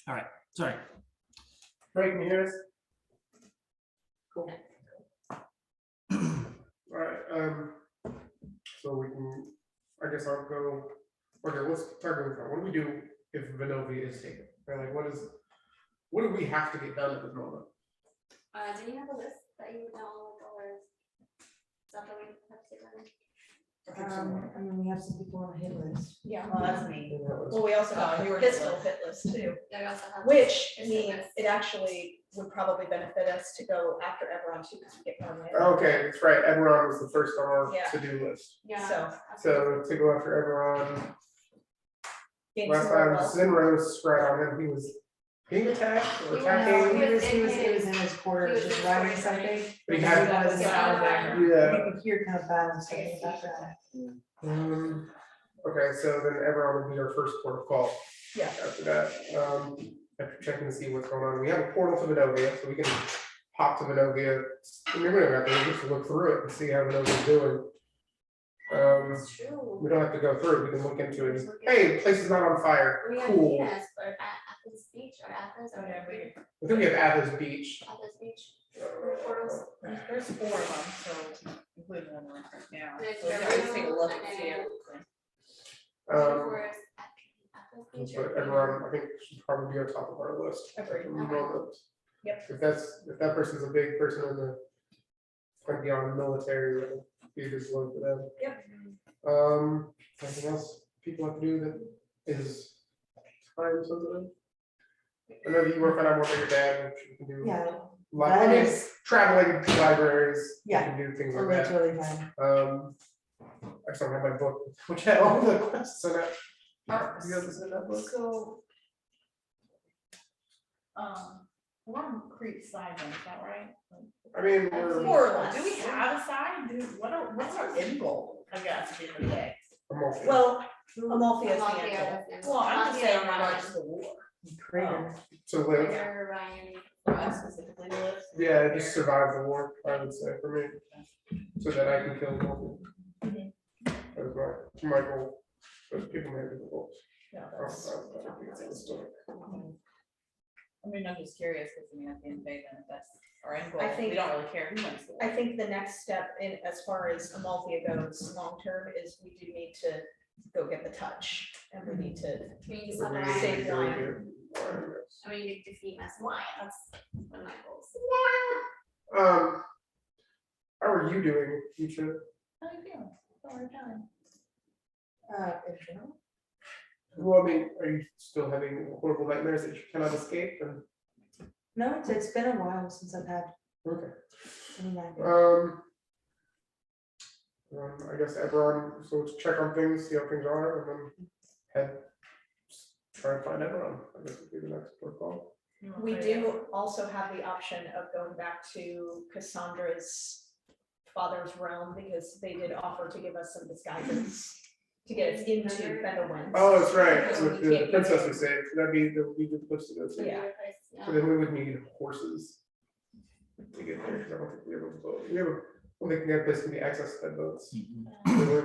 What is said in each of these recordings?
All right, sorry. Frank, can you hear us? Cool. All right, so we can, I guess I'll go, okay, let's start with that. What do we do if Vonovia is taken? Right, like what do we have to get done at this moment? Do you have a list that you would know, or stuff that we have to get done? I mean, we have some people on the hit list. Yeah, well, that's me. Well, Well, we also have you a were pistol just- hit list too, Yeah, we also have. which There's means a list. it actually would probably benefit us to go after Everon too, because we get more land. Okay, that's right, Eberron was the first on our Yeah. to-do list. Yeah. So- So to go after Eberron, Gain last some more time wealth. Zinros right on him, he was being attacked or He was- attacking. He was in his quarters just writing something. But he and had- he was, Yeah. Yeah. you could hear kind of balance something about that. Okay, so then Eberron would be our first port of call. Yeah. After that, after checking to see what's going on, we have a portal to Vonovia, so we can hop to Vonovia. I mean, we don't have to just look through it and see how Vonovia's doing. That's true. We don't have to go through it, we can look into it. Hey, the place is not on fire, We have cool. Venus, or Athens Beach, or Athens, or Yeah, we- I think we have Athens Beach. Athens Beach. Portals. There's 4 of them, so including one right now. There's So we can just take a look and see Riverview, everything. Forest, Athens Beach. But everyone, I think should probably be on top of our list. Agreed. at the moment. Yep. If that person's a big person in the, like beyond military, it'll be a good one for them. Yep. Anything else people have to do that is time sensitive? I know you work on more with your dad, which you can do. Yeah, Like, that I mean, is, traveling to libraries, you Yeah. can do things oh, like that's that. really fun. I just don't have my book, which had all the quests in it. You guys in that book? So. We're on Creek side, then, is that right? I mean, we're. More or less. Do we have a side? What's our end goal, I guess, at the end of the day? I'm okay. Well, Amalfi is the Amalfi, end that's Well, I'm just Amalfi saying and in regards Ryan. to the war. Crater. To live, Peter, Ryan. For us specifically to live. yeah, just survive the war, I would say, for me, so that I can kill more. Mhm. That was my goal, but people may have different goals. Yeah, I that's- think it's understood. I mean, I'm just curious, because I mean, at the end of the day, then if that's our end goal, I think- we don't really care who wins the war. I think the next step in, as far as Amalfi goes, long-term, is we do need to go get the touch, and we need to, We need to We're stop gonna Ryan. Save go Ryan. get Ryan, yes. And we need to defeat Mass Lion, that's one of my goals. How are you doing, Keisha? How you feeling? How are you feeling? In general, Well, I mean, are you still having horrible nightmares that you cannot escape? And no, it's been a while since I've had okay, any nightmares. I guess everyone. So let's check on things, see how things are, and then head try and find everyone. I guess would be the next protocol. we do also have the option of going back to Cassandra's father's realm, because they did offer to give us some disguises to get us into Fenderwind. Oh, that's right. So With we the can't princess get we saved, that would be a good place to go to. Yeah. So then we would need horses to get there, because I don't think we have a boat. We have a, I don't think we have a place can be accessed by boats.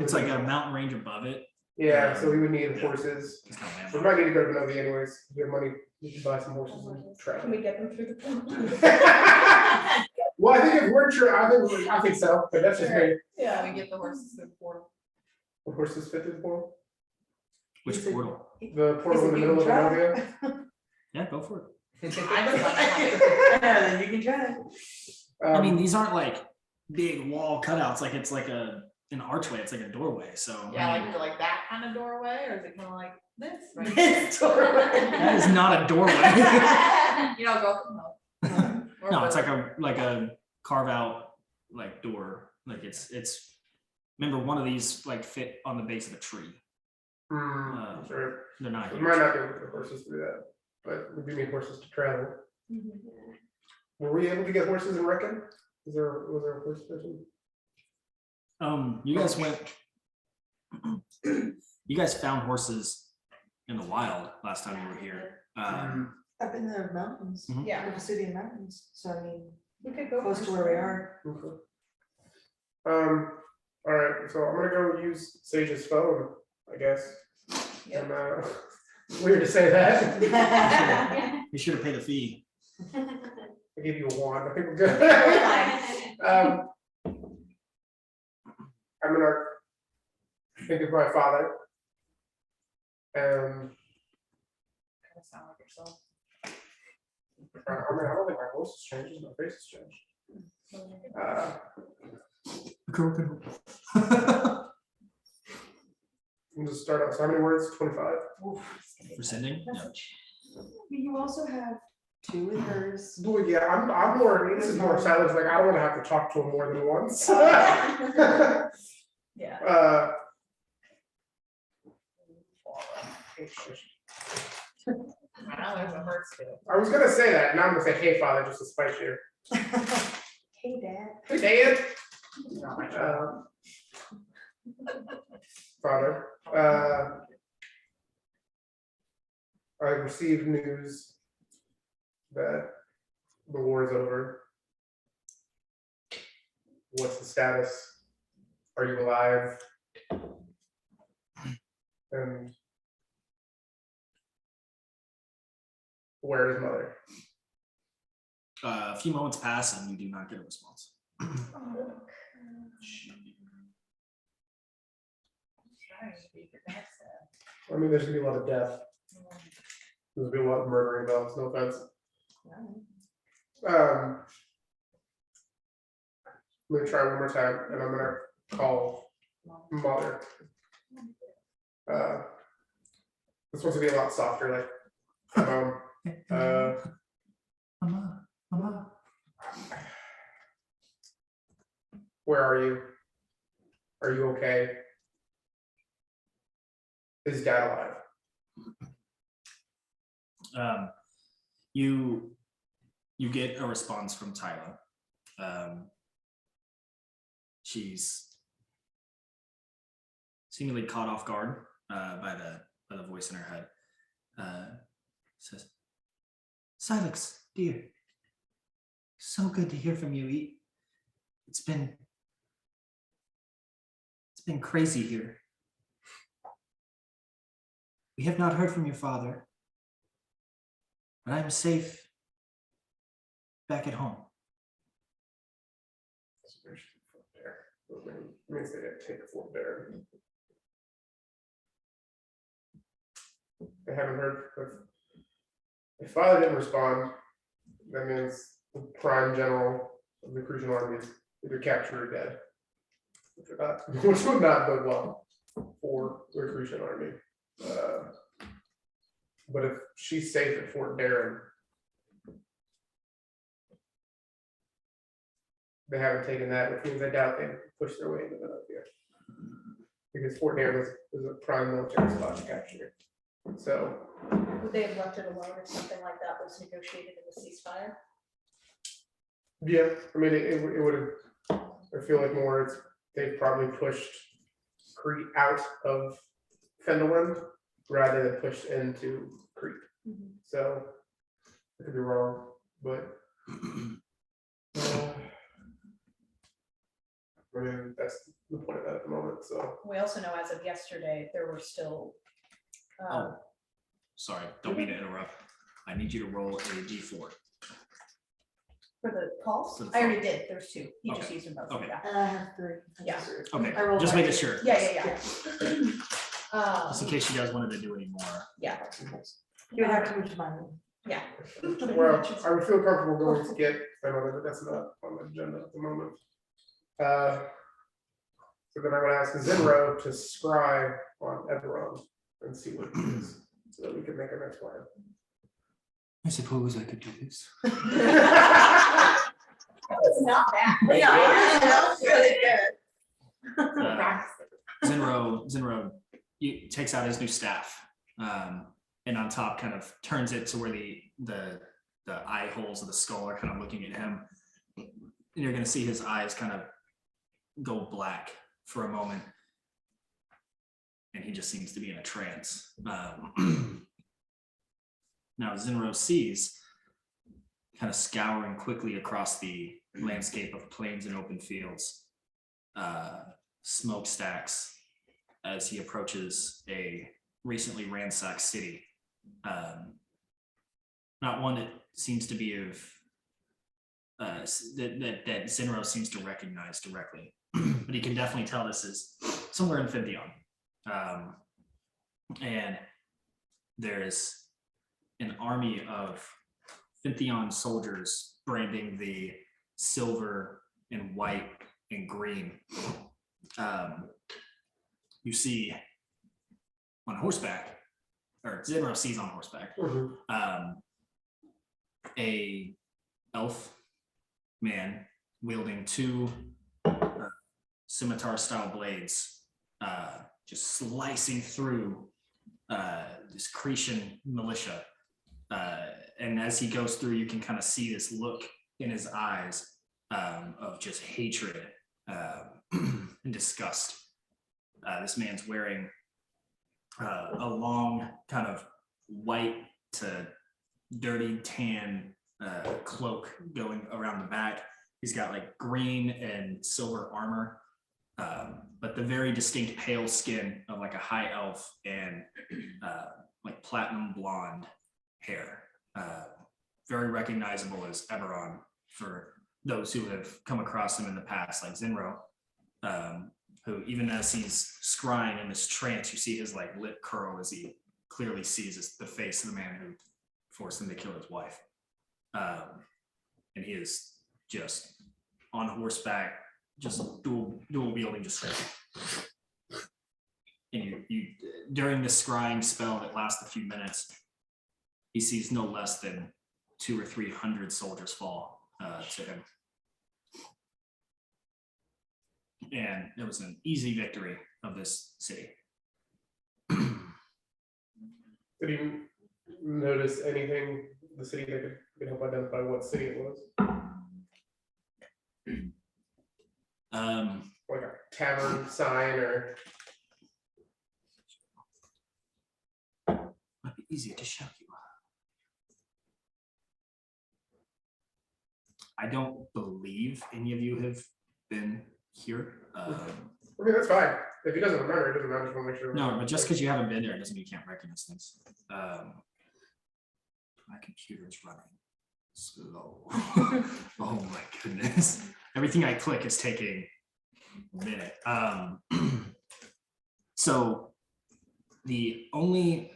It's like a mountain range above it. Yeah, so we would need horses. It's not We bad. might need to go to Novi anyways. If we have money, we can buy some horses and Can travel. we get them through the portal? Well, I think if we're sure, I think so, but that's just me. Yeah, we get the horses through the portal. The horses fit through the portal? Which Is it- portal? The portal in the you middle of can Novia? Yeah, go for it. I just like Yeah, then you can try it. I mean, these aren't like big wall cutouts, like it's like an archway, it's like a doorway, so. I Yeah, mean, like that kind of doorway, or is it kind of like this? right? This doorway. that is not a doorway. You know, go from home. No, it's like a carve out like door, like it's, remember one of these like fit on the base of a tree. Sure. They're not We huge. might not be able to get horses through that, but we do need horses to travel. Were we able to get horses in Reckon? Was there a horse station? You guys went, you guys found horses in the wild last time you were here. Up in the mountains, Mhm. Yeah, the Vesuvian Mountains, so I mean, we could go. close to where we are. Okay. All right, so I'm gonna go use Sage's phone, I guess. Yep. And Weird to say that. Be sure to pay the fee. I give you a wand. I think we're good. I'm gonna think of my father. Kind of sound like yourself. I mean, I don't think my voice has changed, just my face has changed. A girl can hope. We'll just start out. So how many words? 25. For sending? Yeah. You also have two with hers. Well, yeah, I'm more. This is more silence. Like I don't want to have to talk to him more than once. Yeah. Now there's a hurts too. I was gonna say that. Now I'm gonna say, "Hey, father," just to spite you. Hey, Dad. Hey, Dad. Not my child. Father, I received news that the war is over. What's the status? Are you alive? And where is mother? A few moments pass and you do not get a response. Trying to be your dad's dad. I mean, there's gonna be a lot of death. There's gonna be a lot of murdering involved, no offense. I'm gonna try one more time and I'm gonna call mother. This one's gonna be a lot softer, like, Mama. where are you? Are you okay? Is dad alive? You get a response from Tyla. She's seemingly caught off guard by the voice in her head. Says, "Silex, dear, so good to hear from you. It's been crazy here. We have not heard from your father, but I'm safe back at home." Means they didn't take a Fort Bear. They haven't heard. If father didn't respond, that means the prime general of the Crucian army is either captured or dead. Which would not bode well for the Crucian army. But if she's safe at Fort Darren, they haven't taken that, which means I doubt they push their way into Philadelphia. Because Fort Darren is a prime military spot to capture. So, Would they have left it alone if something like that was negotiated in the ceasefire? yeah, I mean, it would have, I feel like more, they've probably pushed Crete out of Fendelin rather than pushed into Crete. So, I could be wrong, but I mean, that's the point of that at the moment, so. We also know as of yesterday, there were still. Oh, sorry, don't mean to interrupt. I need you to roll a d4. For the calls? For the I already calls. did, there's two, he just Okay. used them both, Okay. yeah. I have three. Yeah. Okay, I rolled just one. making sure. Yeah. Just in case you guys wanted to do any more. Yeah, You would have to move to my room. yeah. Well, I would feel comfortable going to get another, but that's not on the agenda at the moment. So then I'm gonna ask Zinro to scry on Eberron and see what it is, so that we can make our next plan. I suppose I could do this. It's not bad. Yeah, that was really good. Zinro takes out his new staff, and on top kind of turns it to where the eye holes of the skull are kind of looking at him. And you're gonna see his eyes kind of go black for a moment. And he just seems to be in a trance. Now Zinro sees, kind of scouring quickly across the landscape of plains and open fields, smokestacks as he approaches a recently ransacked city Not one that seems to be of that Zinro seems to recognize directly, but he can definitely tell this is somewhere in Fintheon. And there's an army of Fintheon soldiers branding the silver and white and green. You see on horseback, or Zinro sees on horseback, a elf man wielding two scimitar-style blades, just slicing through this Cretan militia. And as he goes through, you can kind of see this look in his eyes of just hatred and disgust. This man's wearing a long kind of white to dirty tan cloak going around the back. He's got like green and silver armor, but the very distinct pale skin of like a high elf and like platinum blonde hair. Very recognizable as Eberron for those who have come across him in the past, like Zinro, who even as he's scrying in this trance, you see his like lip curl as he clearly sees the face of the man who forced him to kill his wife. And he is just on horseback, just dual wielding, just and you during this scrying spell that lasts a few minutes, he sees no less than 200 or 300 soldiers fall to him. And it was an easy victory of this city. Did you notice anything in the city that could help identify what city it was? Like a tavern sign or? Might be easier to show you. I don't believe any of you have been here. I mean, that's fine. If he doesn't remember, it doesn't matter. Just want to make sure. No, but just because you haven't been there doesn't mean you can't recognize things. My computer is running slow. Oh my goodness. Everything I click is taking a minute. So the only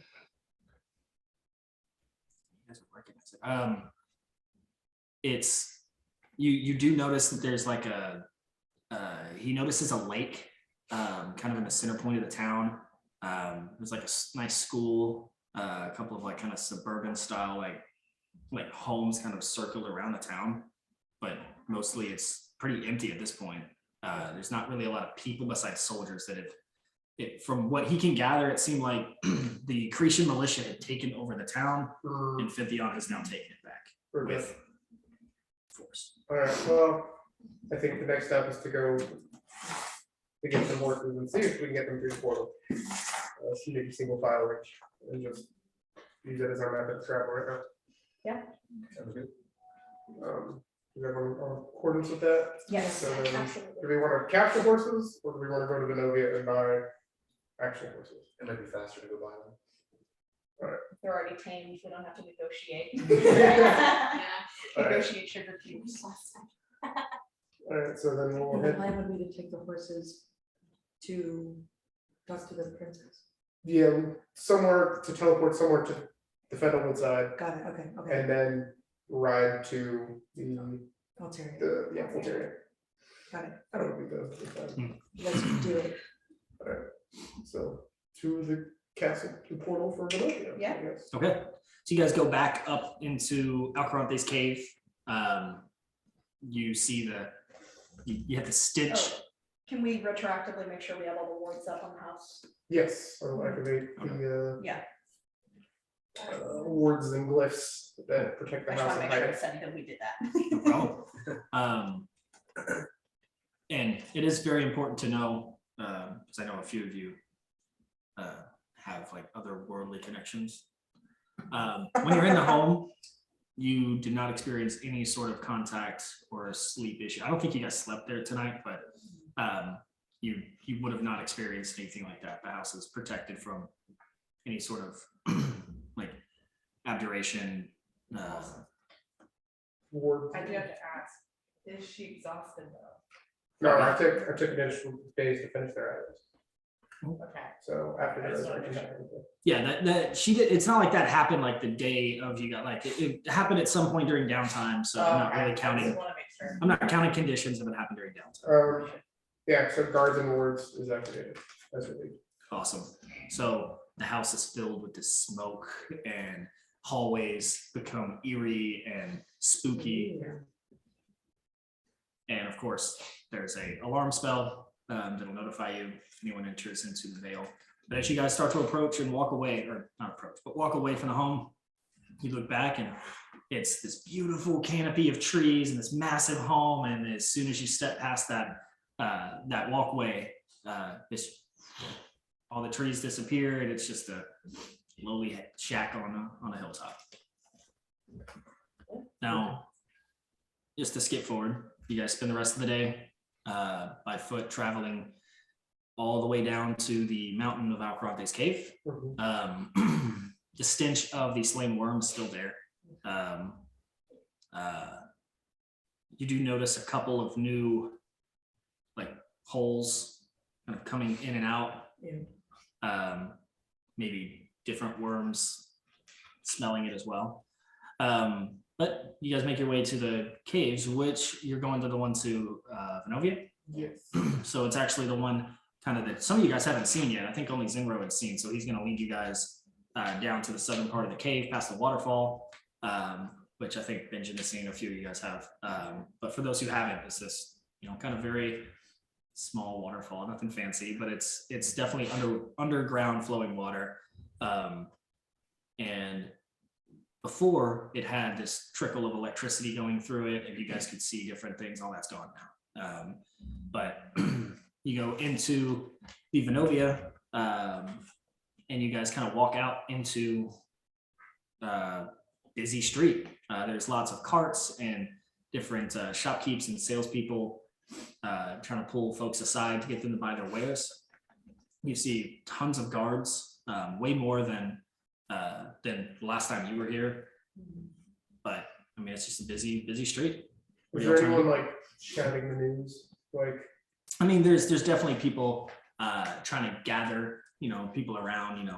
you guys would recognize it. It's you do notice that there's like a he notices a lake kind of in the center point of the town. There's like a nice school, a couple of like kind of suburban style like homes kind of circled around the town, but mostly it's pretty empty at this point. There's not really a lot of people besides soldiers that have from what he can gather, it seemed like the Cretan militia had taken over the town and Fintheon has now taken it back with force. All right. Well, I think the next step is to go to get some horses and see if we can get them through the portal. See maybe single file reach and just use it as our method to travel right now. Yeah. Sounds good. Is everyone on accordance with that? Yes, So then, absolutely. do we want to capture horses or do we want to go to Venovia and buy actual horses? It might be faster to go buy them. They're already tamed, we don't have to negotiate. Yeah. Negotiate sugar cubes. All right, so then we'll And the head, plan would be to take the horses to talk to the princess. yeah, somewhere to teleport somewhere to the Fendelwood side Got it, okay, and then ride to the, Ulterior, yeah, Voltaire. got it, That okay, would be the plan. let's do it. So to the castle, the portal for Venovia. I Yeah. guess. Okay, so you guys go back up into Alcarante's cave. You see you have the stench. Oh, can we retroactively make sure we have all the wards up on the house? Yes, I'll activate the Yeah. wards and glyphs that protect the I just house wanna and make sure hide I it. said that we did No that. problem. And it is very important to know, because I know a few of you have like otherworldly connections. When you're in the home, you did not experience any sort of contact or sleep issue. I don't think you guys slept there tonight, but you would have not experienced anything like that. The house is protected from any sort of like abjuration. Ward. I do have to ask, is she exhausted though? No, I took additional days to finish their items. Okay. So after the I just wanted to resurrection. Yeah, that she did. It's not like that happened like the day of you got like it happened at some point during downtime. So I'm not Okay, really I just counting. wanna make sure. I'm not counting conditions if it happened during downtime. Yeah, so guards and wards is activated. That's what we. Awesome. So the house is filled with this smoke and hallways become eerie and spooky. And of course, there's a alarm spell that'll notify you if anyone enters into the veil. But as you guys start to approach and walk away, or not approach, but walk away from the home, you look back and it's this beautiful canopy of trees and this massive home. And as soon as you step past that that walkway, all the trees disappear and it's just a lowly shack on a hilltop. Now, just to skip forward, you guys spend the rest of the day by foot traveling all the way down to the mountain of Alcronte's cave. The stench of the slain worm is still there. You do notice a couple of new like holes kind of coming in and out. Maybe different worms smelling it as well. But you guys make your way to the caves, which you're going to the one to Venovia. Yes. So it's actually the one kind of that some of you guys haven't seen yet. I think only Zinro had seen. So he's going to lead you guys down to the southern part of the cave, past the waterfall, which I think Benjamin has seen. A few of you guys have. But for those who haven't, it's this, kind of very small waterfall, nothing fancy, but it's definitely underground flowing water. And before it had this trickle of electricity going through it, and you guys could see different things. All that's gone now. But you go into the Venovia, and you guys kind of walk out into busy street. There's lots of carts and different shopkeepers and salespeople trying to pull folks aside to get them to buy their wares. You see tons of guards, way more than the last time you were here. But I mean, it's just a busy street. Was there anyone like shouting the news? Like, I mean, there's definitely people trying to gather, people around,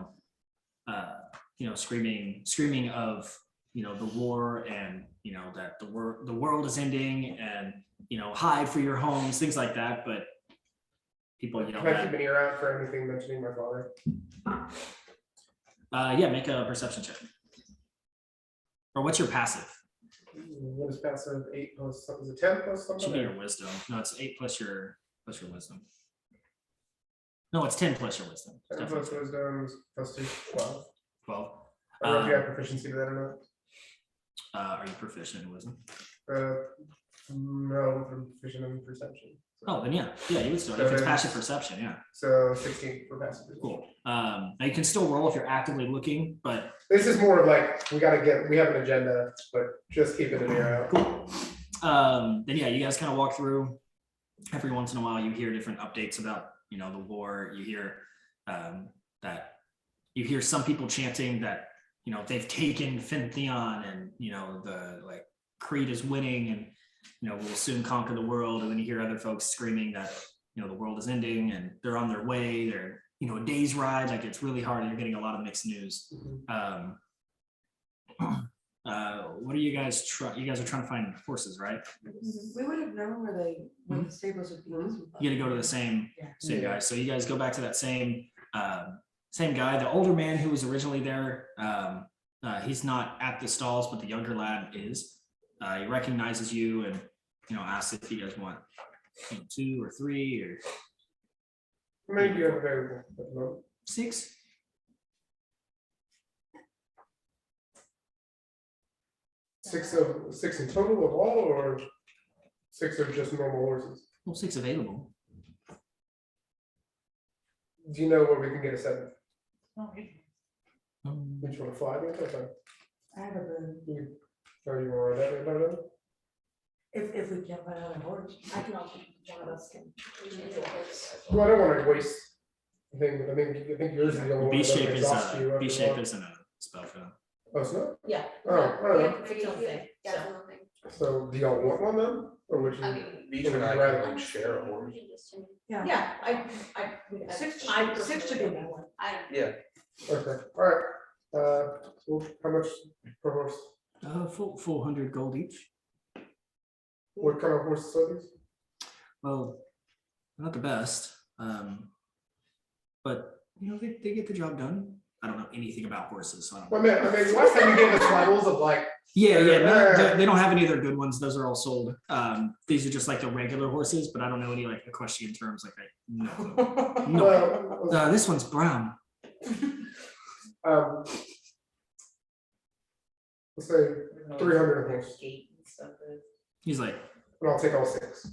screaming of, the war and, that the world is ending and, hide for your homes, things like that. But people, can I keep an ear out for anything mentioning my father? Yeah, make a perception check. Or what's your passive? What is passive? 8 plus something? Is it 10 plus something? Should be your wisdom. No, it's 8 plus your wisdom. No, it's 10 plus your wisdom. 10 Definitely. plus wisdom plus 2, 12. 12. I don't know if you have proficiency to that or Are you proficient in wisdom? not. No, I'm proficient in perception. Oh, then yeah, you would still. So If it's then- passive perception, yeah. So 16 for passive. Cool. Now you can still roll if you're actively looking, but This is more of like, we have an agenda, but just keeping an ear out. cool. Then yeah, you guys kind of walk through. Every once in a while, you hear different updates about the war. You hear that you hear some people chanting that they've taken Fintheon and the like Creed is winning and we'll soon conquer the world. And then you hear other folks screaming that the world is ending and they're on their way. They're a day's ride. Like it's really hard. You're getting a lot of mixed news. What are you guys you guys are trying to find horses, right? We would have known where the stables would be. You got to go to the same Yeah. guy. So you guys go back to that same guy, the older man who was originally there. He's not at the stalls, but the younger lad is. He recognizes you and asks if you guys want 2 or 3 or How many do you have available at the moment? 6. Six in total of all, or 6 of just normal horses? Well, 6 available. Do you know where we can get a 7th? Oh, you- We just want to fly with it? I have a bird. Or you want to ride that? If we can't find another horse. I can also, one of us can. Well, I don't want to waste. I think yours is the only one. B that doesn't shape exhaust you after isn't long. a spell for them. Oh, it's not? Yeah. Oh, alright. It's its own thing, Yeah, so. it's another thing. So do y'all want one then? Or would you? I mean, Beach and I Rather- can like share a horse. Yeah, I, Six- I six personally should be don't enough. want one. I don't. Yeah. Okay, alright. So how much per horse? 400 gold each. What kind of horses are these? Well, not the best, but you know they get the job done. I don't know anything about horses, so I don't. Well, I mean, last time you gave us levels of like, Yeah, no, they don't have any of their good ones. Those are all sold. These are just like the regular horses, but I don't know any like equestrian terms. Like no clue. No. well, This one's brown. let's say 300 of horse, Gate and stuff is. He's like, and I'll take all 6.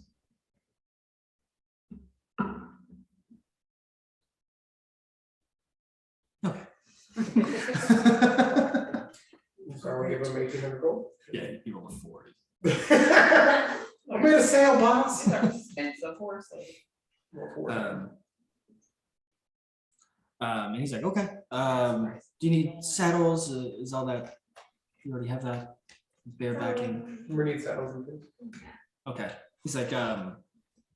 So I will give him 1,800 gold. yeah, you roll a 4. I made a sale, boss. These are expensive horses. And he's like, okay. Do you need saddles? Is all that? You already have that bear backing. We need saddles and things. Okay. He's like,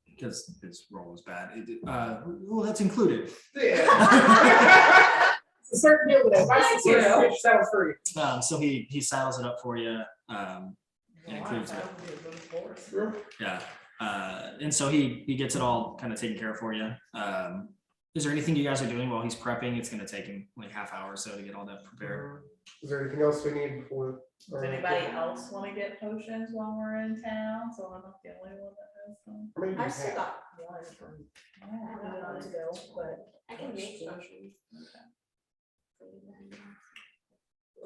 because his roll was bad. Well, that's included. Yeah. It's a certain deal with it. Saddle free. So he saddles it up for you. It includes it. Yeah. And so he gets it all kind of taken care of for you. Is there anything you guys are doing while he's prepping? It's going to take him like half hour or so to get all that prepared. Is there anything else we need before? Does anybody else want to get potions while we're in town? So I'm not the only one that has some. I mean, I still got one from eons ago, but. I can make potions.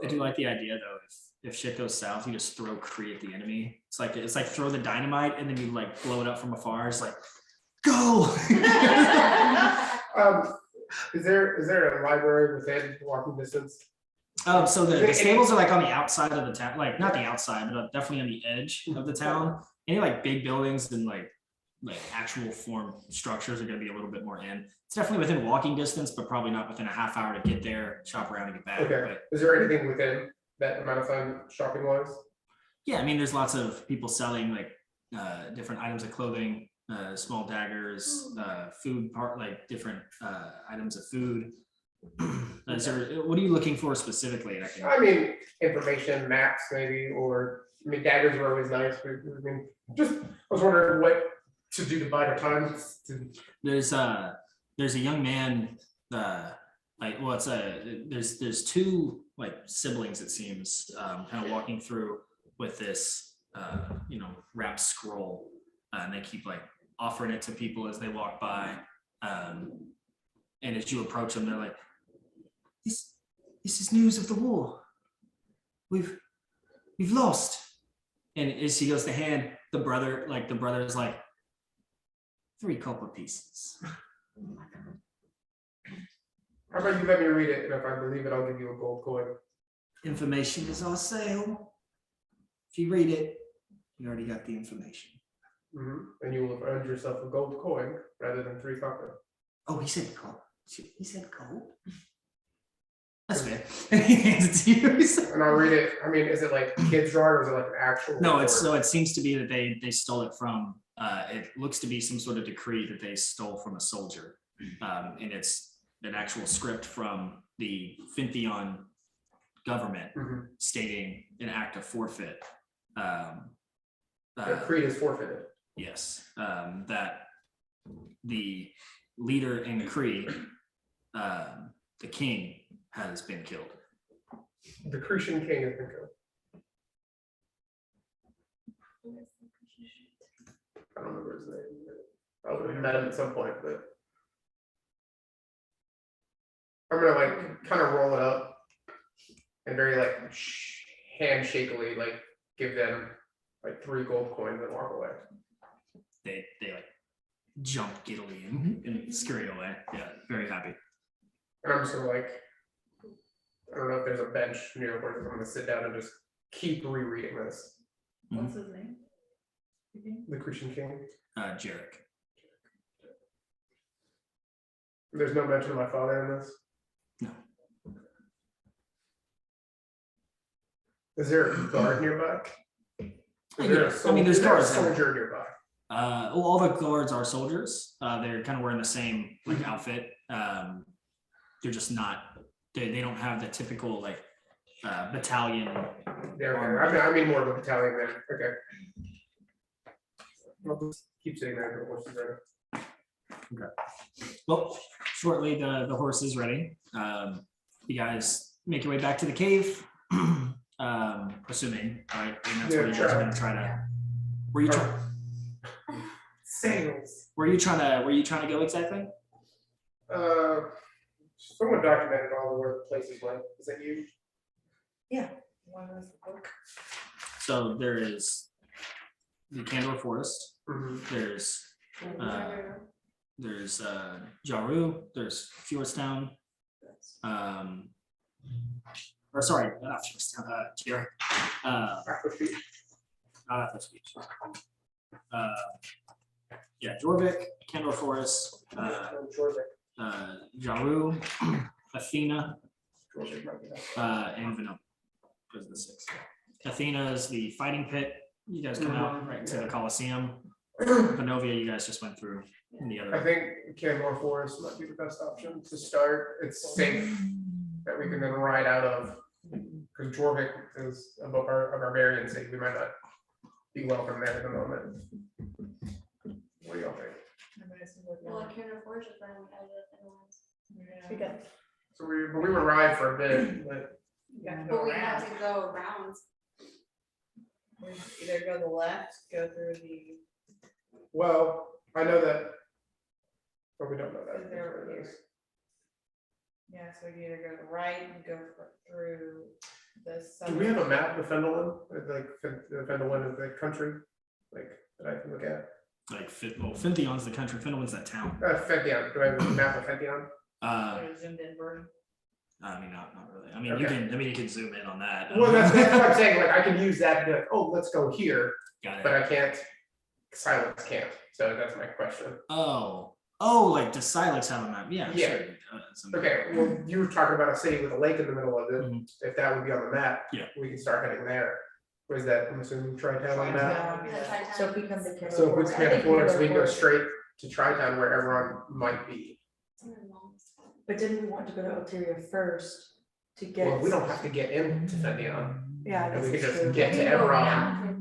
I do like the idea though. If shit goes south, you just throw Kree at the enemy. It's like throw the dynamite and then you like blow it up from afar. It's like go. Is there a library within walking distance? So the stables are like on the outside of the town, like not the outside, but definitely on the edge of the town. Any like big buildings and like actual form structures are going to be a little bit more in. It's definitely within walking distance, but probably not within a half hour to get there, shop around and get back. Okay. But Is there anything within that amount of time shopping wise? yeah, I mean, there's lots of people selling like different items of clothing, small daggers, food part, like different items of food. Is there, what are you looking for specifically? And I can, I mean, information, maps maybe, or I mean, daggers are always nice. But, I mean, just I was wondering what to do to buy the time. there's a young man, there's 2 like siblings, it seems, kind of walking through with this wrapped scroll, and they keep like offering it to people as they walk by, and as you approach them, they're like, this is news of the war. We've lost. And as he goes to hand, the brother is like 3 copper pieces. How about you let me read it, and if I believe it, I'll give you a gold coin. Information is our sale. If you read it, you already got the information. And you will have earned yourself a gold coin rather than 3 copper. Oh, he said gold. He said gold. That's fair. And he hands it to you. And I'll read it. I mean, is it like kids drawing or is it like an actual? No, report? so it seems to be that they stole it from. It looks to be some sort of decree that they stole from a soldier, and it's an actual script from the Fintheon government stating an act of forfeit. The creed is forfeited. Yes, that the leader in Kree, the king, has been killed. The Cretan king has been killed. I don't remember his name. I would have met him at some point, but I'm gonna like kind of roll it up and very like handshakily like give them like 3 gold coins and walk away. They like jump giddily and scurry away. Yeah, very happy. And I'm just gonna like, I don't know if there's a bench near where I'm gonna sit down and just keep rereading this. What's his name? The Cretan king. Jarek. There's no mention of my father in this. No. Is there a guard nearby? Is there a I mean, there's is there a guards there. soldier nearby? Well, all the guards are soldiers. They're kind of wearing the same like outfit. They're just not. They don't have the typical like battalion. Yeah, okay. I mean more of a battalion then. Okay. I'll just keep sitting there until the horse is ready. Well, shortly the horse is ready. You guys make your way back to the cave. Assuming, right? And that's where you guys are gonna try to. Were you trying? Sales. Where you trying to go exactly? Someone documented all the where the places went. Is that you? One was the book. So there is the Candor Forest. Mhm. There's Jaru. There's Fjordstown. Or sorry, not Fjordstown. Jerry. Aqua Street. Not Atlas Beach. Yeah, Jorvik, Candor Forest, Jaru, Athena, and Venoma. Those are the six. Athena is the fighting pit. You guys come out right to the Coliseum. Venovia, you guys just went through in the I other. think Canmore Forest might be the best option to start. It's safe that we can then ride out of. Because Jorvik is a barbarian city. We might not be welcome there at the moment. What do y'all think? Well, Canada Forge is running out of the We got, So we were ride for a bit, but You got to go But we have around. to go around. We either go the left, go through the, well, I know that. But we don't know that. Is there over here? yeah, so we either go to the right and go through the. Do we have a map of Fendelin? Like the Fendelin is the country, like that I can look at. Like Fintheon's the country. Finland's that town. Fendion. Do I have a map of Fendion? Zoomed in version. I mean, not really. I mean, you Okay. can. I mean, you can zoom in on that. Well, that's what I'm saying. Like I can use that to be like, oh, let's go here, Got but it. I can't. Silence can't. So that's my question. Oh, like does Silex have a map? Yeah. Yeah. Sure. Okay, well, you were talking about a city with a lake in the middle of it. Mhm. If that would be on the map, Yeah. we can start heading there. Was that, I'm assuming Tri-Town on the map? Yeah. So if we come to Canada So if we Forest, I can't think afford it, we can go Forest- straight to Tri-Town where everyone might be. But didn't we want to go to Altaria first to get? Well, we don't have to get into Fendion. Yeah, I And guess we can it's just true. get to Eberron.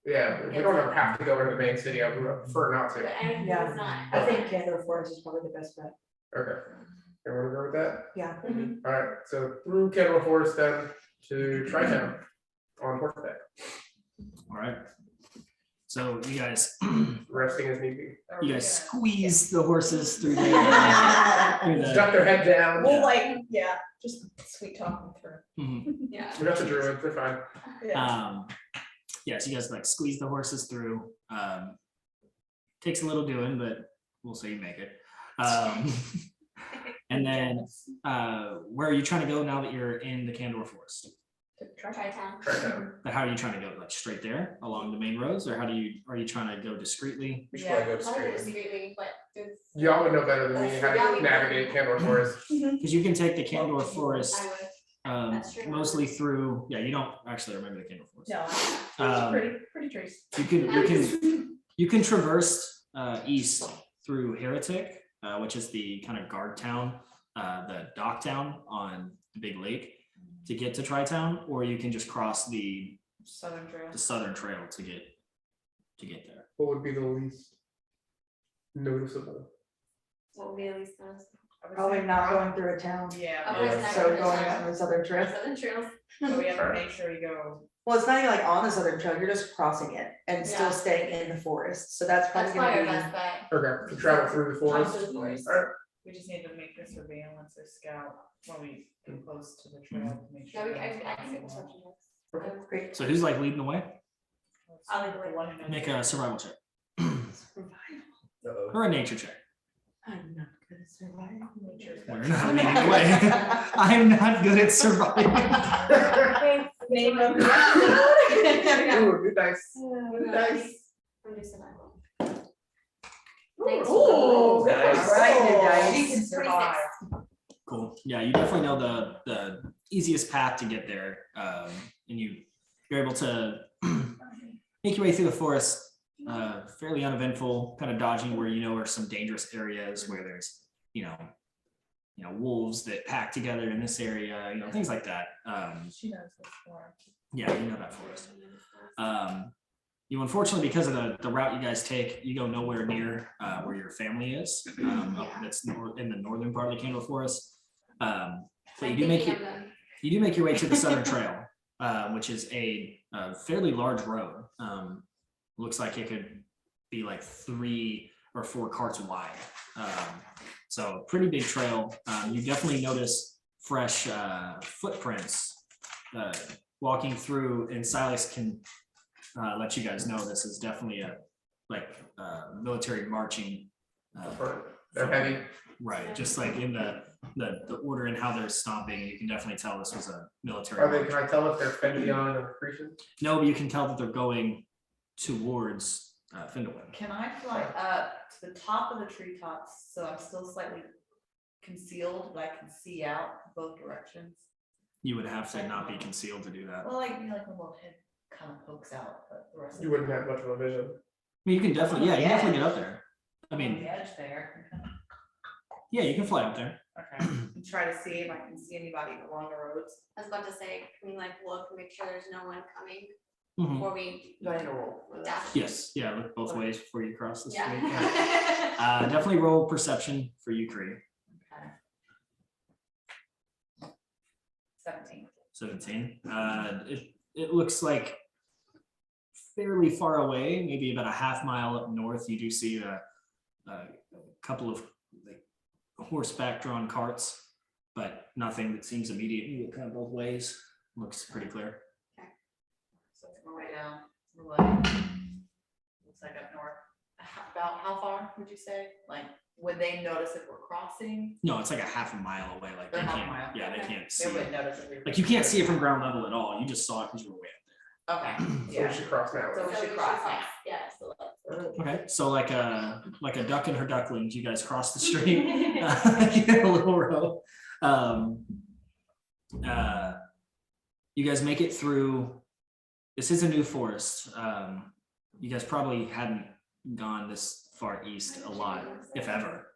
Yeah, we don't ever have to go into the main city. I would prefer not to. Yeah. I think Canada Forest is probably the best bet. Okay. Everyone go with that? Yeah. Alright, so through Kendall Forest then to Tri-Town on horseback, All right. So you guys, resting as need be. Or you we guys got- squeeze the horses through the. Duck their head down. we'll like, yeah, just sweet talking through. Mhm. Yeah. We got the druids, they're fine. Yeah. Yeah, so you guys like squeeze the horses through. Takes a little doing, but we'll say you make it. And then where are you trying to go now that you're in the Candor Forest? Tri-town. Tri-Town. How are you trying to go? Like straight there along the main roads, or are you trying to go discreetly? We should probably go Probably straight. discreetly, but there's. Y'all would know better than me how Yeah, to we- navigate Kendall Forest. Because you can take the Candor Forest I would. That's true. mostly through. Yeah, you don't actually remember the Candor Forest. No, Um, pretty trees. You can traverse east through Heretic, which is the kind of guard town, the dock town on the big lake to get to Tri-Town, or you can just cross the Southern Trail. southern trail to get there. What would be the least noticeable? What would be at least those? I would Probably say not prob- going through a town, Yeah, Okay, but- so so that- going on the southern trail. Southern trails. but we have to make sure you go. Well, it's not even like on the southern trail, you're just crossing it and still Yeah. staying in the forest, so that's probably That's probably our gonna best bet. Okay, to travel through the forest. Travel through the forest. Alright, We just need to make the surveillance or scout when we get close to the trail to make Yeah, sure. I can that's take possible. perception checks. be great. So who's like leading the way? I'll lead the The way. one who knows Make the- a survival check Uh-oh. or a nature check. I'm not gonna survive. Nature's We're got- not leading the way. I'm not good at surviving. Name of. ooh, good dice. Good dice. From new survival. Ooh, Nice. nice. Right, you guys. She can survive. Cool. Yeah, you definitely know the easiest path to get there. And you're able to make your way through the forest, fairly uneventful, kind of dodging where are some dangerous areas where there's wolves that pack together in this area, things like that. She knows this for. Yeah, you know that forest. Unfortunately, because of the route you guys take, you go nowhere near where your family is. That's in the northern part of the Candle Forest. So you do make your way to the Southern Trail, which is a fairly large road. Looks like it could be like 3 or 4 carts wide. So pretty big trail. You definitely notice fresh footprints walking through, and Silas can let you guys know this is definitely a military marching. They're heavy. Right, just like in the order and how they're stomping, you can definitely tell this was a military. Are they? march. Can I tell if they're Fendion or Cretan? No, but you can tell that they're going towards Findlewood. Can I fly up to the top of the treetops so I'm still slightly concealed, but I can see out both directions? You would have to not be concealed to do that. I Well, like a little head kind of pokes out, but the rest. You wouldn't have much of a vision. mean, you can definitely, you can definitely get up there. I On mean, the edge there. yeah, you can fly up there. Okay, and try to see if I can see anybody along the roads. I was about to say, can we like look, make sure there's no one coming Mhm. before we Do I need to roll for that? dash? Yes, yeah, look both ways before you cross the street. Yeah. Definitely roll perception for you, Cree. Okay. 17. 17. It looks like fairly far away, maybe about a half mile up north. You do see a couple of horseback drawn carts, but nothing that seems immediate. You look kind of both ways. Looks pretty clear. So it's my way down the way. Looks like up north. About how far would you say? Like, would they notice if we're crossing? No, it's like a half a mile away. Like they They're half a can't. mile. Yeah, they Okay. can't They see. wouldn't notice if we. Like you can't see it from ground level at all. You just saw it because you were way Okay, So yeah. we should cross now. So we should cross now. Yeah, so let's. up. Okay, so like a duck and her ducklings, you guys cross the street. In a little row. You guys make it through. This is a new forest. You guys probably hadn't gone this far east a lot, if ever.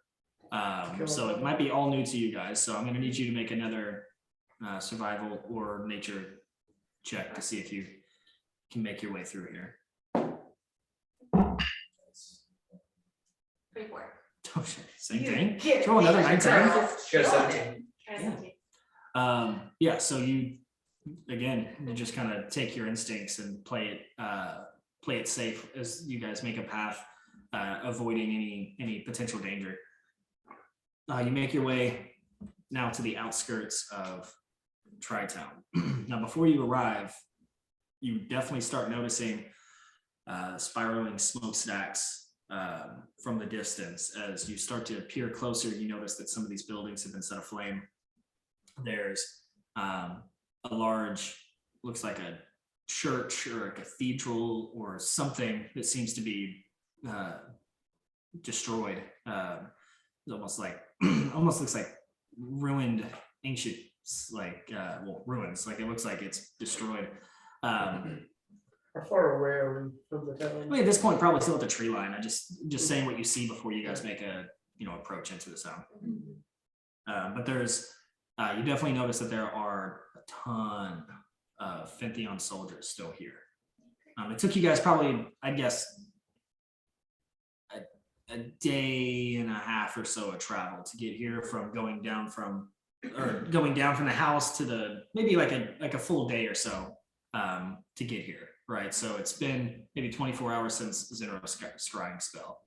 So it might be all new to you guys. So I'm going to need you to make another survival or nature check to see if you can make your way through here. 24. Oh shit, same You thing. get Throw another me, 19. girl. She has 17. Yeah, so you just kind of take your instincts and play it safe as you guys make a path, avoiding any potential danger. You make your way now to the outskirts of Tri-Town. Now, before you arrive, you definitely start noticing spiraling smokestacks from the distance. As you start to peer closer, you notice that some of these buildings have been set aflame. There's a large, looks like a church or a cathedral or something that seems to be destroyed. It almost looks like ruined ancient, ruins. Like it looks like it's destroyed. How far away are we from the I town? mean, at this point, probably still at the tree line. I just saying what you see before you guys make a approach into the sound. But there's you definitely notice that there are a ton of Fentheon soldiers still here. It took you guys probably, I guess, a day and a half or so of travel to get here from going down from the house to the maybe like a full day or so to get here, right? So it's been maybe 24 hours since Zenro's scrying spell,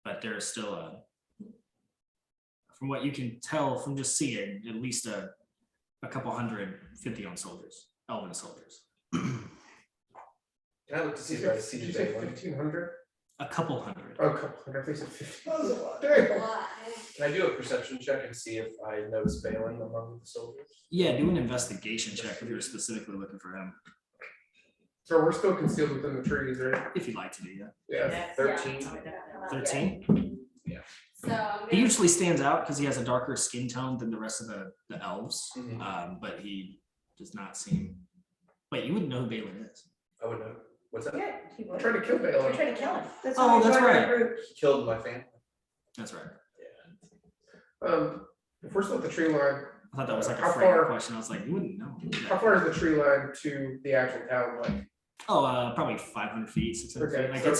but there's still from what you can tell from just seeing, at least a couple hundred Fentheon soldiers, Elven soldiers. Can I look to see if I see Did you the say Balin? 1,500? A couple hundred. Oh, a couple hundred. They said 50. Why? Can I do a perception check and see if I notice Balin among the soldiers? Yeah, do an investigation check if you're specifically looking for him, So we're still concealed within the trees, right? if you'd like to do. Yeah. Yeah. Yes, 13. yeah, I would definitely. 13. So I'm He gonna, usually stands out because he has a darker skin tone than the rest of the elves, Mhm. but he does not seem. Wait, you wouldn't know who Balin is? I would know. What's that? Yeah, he I'm would. trying to kill You're Balin. trying to kill him. That's Oh, how we that's joined our right. group. He killed my family. That's right. If we're still at the tree line, I thought that was like a How frame far- question. I was like, you wouldn't know. how far is the tree line to the actual town? Like, Oh, probably 500 feet, 600 Okay, feet. Like so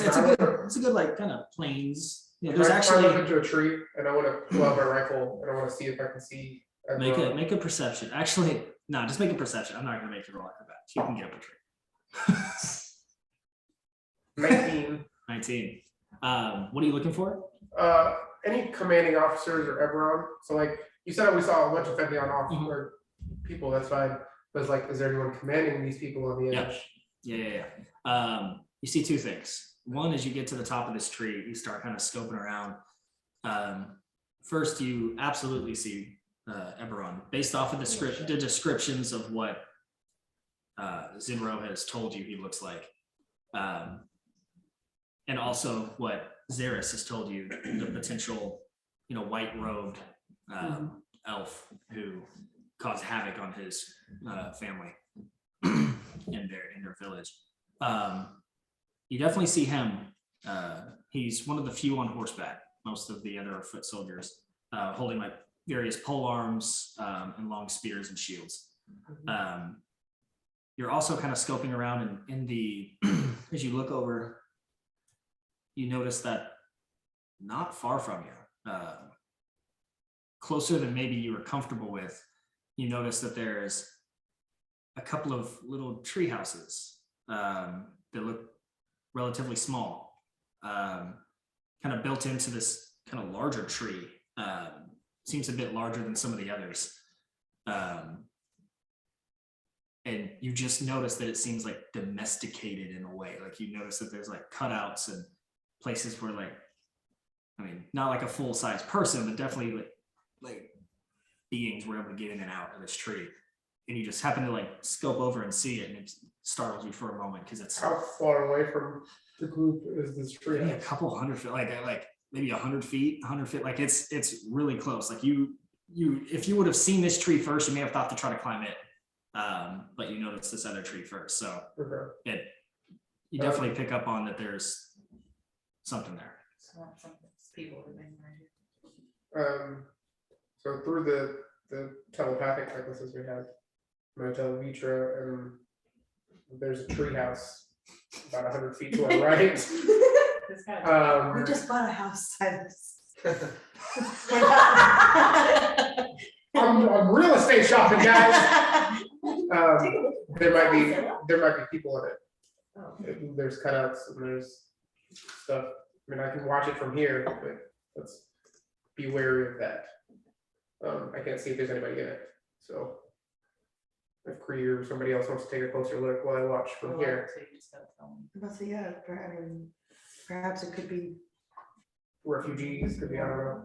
it's a good like kind of plains. You know, if there's I climb up actually into a tree and I want to pull out my rifle and I want to see if I can see. make a perception. Actually, no, just make a perception. I'm not gonna make you roll acrobatics. You can get up a tree. 19. 19. What are you looking for? Any commanding officers or Eberron? So like you said, we saw a bunch of Fendion Mhm. or people. That's fine. But it's like, is there anyone commanding these people on the Yeah. edge? Yeah. You see two things. One, as you get to the top of this tree, you start kind of scoping around. First, you absolutely see Eberron, based off of the descriptions of what Zinro has told you he looks like, and also what Xeris has told you, the potential, white-robed elf who caused havoc on his family in their village. You definitely see him. He's one of the few on horseback. Most of the other are foot soldiers, holding like various pole arms and long spears and shields. You're also kind of scoping around, and in the as you look over, you notice that not far from you, closer than maybe you were comfortable with, you notice that there's a couple of little tree houses that look relatively small, kind of built into this kind of larger tree. Seems a bit larger than some of the others. And you just notice that it seems like domesticated in a way. Like you notice that there's like cutouts and places where not like a full-size person, but definitely like beings were able to get in and out of this tree. And you just happen to like scope over and see it, and it startles you for a moment because it's How far away from the group is this tree? maybe a couple hundred feet, like maybe 100 feet, 100 feet. Like it's really close. Like you if you would have seen this tree first, you may have thought to try to climb it, but you noticed this other tree first. So Okay. you definitely pick up on that there's something there. Some people living right here. So through the telepathic necklaces we have, I'm gonna tell Vitra, and there's a tree house about 100 feet to our right. This kind of. We just bought a house, Silas. I'm real estate shopping, guys. There might be people in it. Oh. There's cutouts and there's stuff. I mean, I can watch it from here, but let's be wary of that. I can't see if there's anybody in it. So if Cree or somebody else wants to take a closer look while I watch from here, So you just gotta tell them. But so, yeah, perhaps it could be, refugees could be, I don't know.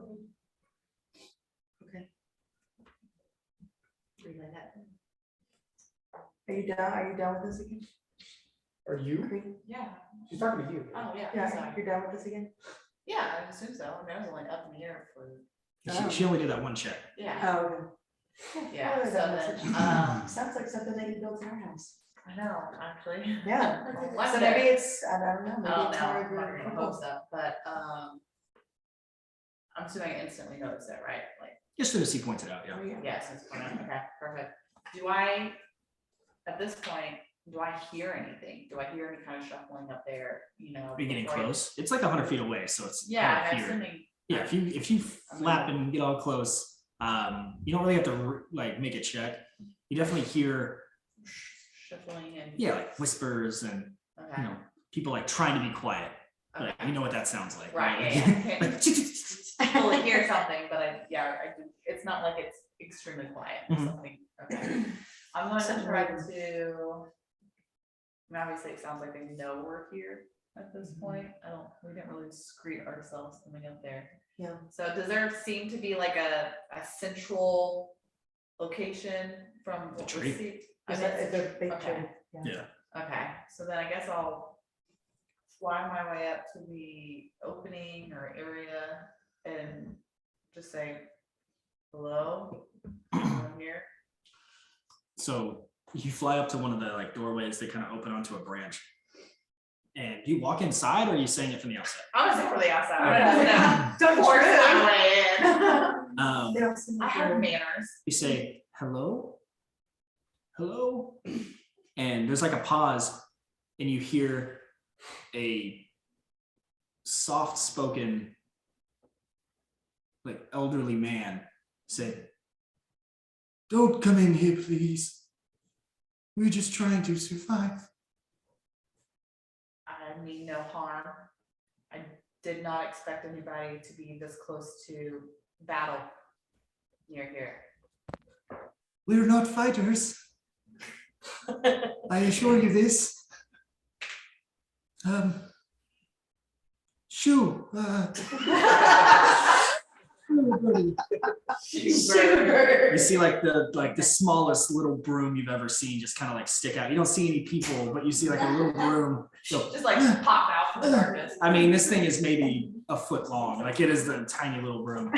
okay. Relay that. Are you done with this again? Are you? Cree? Yeah, She's talking to you. oh, yeah, Yeah, sorry. you're done with this again? Yeah, I assume so. I mean, I was only up in the air for, She only did that one check. yeah, Oh, okay. yeah, Oh, so that then, message. Sounds like something that you built in our house. I know, actually. Yeah. Left So there. maybe it's, I don't know, I maybe don't it's know, more I'm of not your gonna post that, but, I'm assuming I instantly noticed that, right? Like, As soon as he pointed out, yeah. Oh, yeah. yes, it's fine, okay, perfect. Do I, at this point, do I hear anything? Do I hear any kind of shuffling up there, you know? Are you getting before I- close? It's like 100 feet away, so it's Yeah, kind I'm of here. assuming, Yeah, if you flap and get all close, you don't really have to like make a check. You definitely hear shuffling and. like whispers and Okay, people like trying to be quiet. But okay. you know what that sounds like, Right, Like, yeah, like, I fully hear something, but I do, it's not like it's extremely quiet or Mhm. something, okay. I'm going to Something try random. to, I mean, obviously it sounds like they know we're here at this point. We didn't really screen ourselves coming up there. Yeah. So does there seem to be like a central location from The what we tree. see? It's mean, a big okay. tree. Yeah. Okay, so then I guess I'll fly my way up to the opening or area and just say, hello, I'm here. So you fly up to one of the like doorways that kind of open onto a branch. And you walk inside, or are you saying it from the outside? I was for the outside. Okay. Don't force my way in. They don't seem I like have they're- manners. You say, hello? Hello? And there's like a pause, and you hear a soft-spoken, like elderly man say, "Don't come in here, please. We're just trying to survive." I mean no harm. I did not expect anybody to be this close to battle near here. We're not fighters. I assure you this. Shoo. You see like the smallest little broom you've ever seen just kind of like stick out. You don't see any people, but you see like a little broom. So, Just like pop out from the darkness. I mean, this thing is maybe a foot long. Like it is the tiny little broom.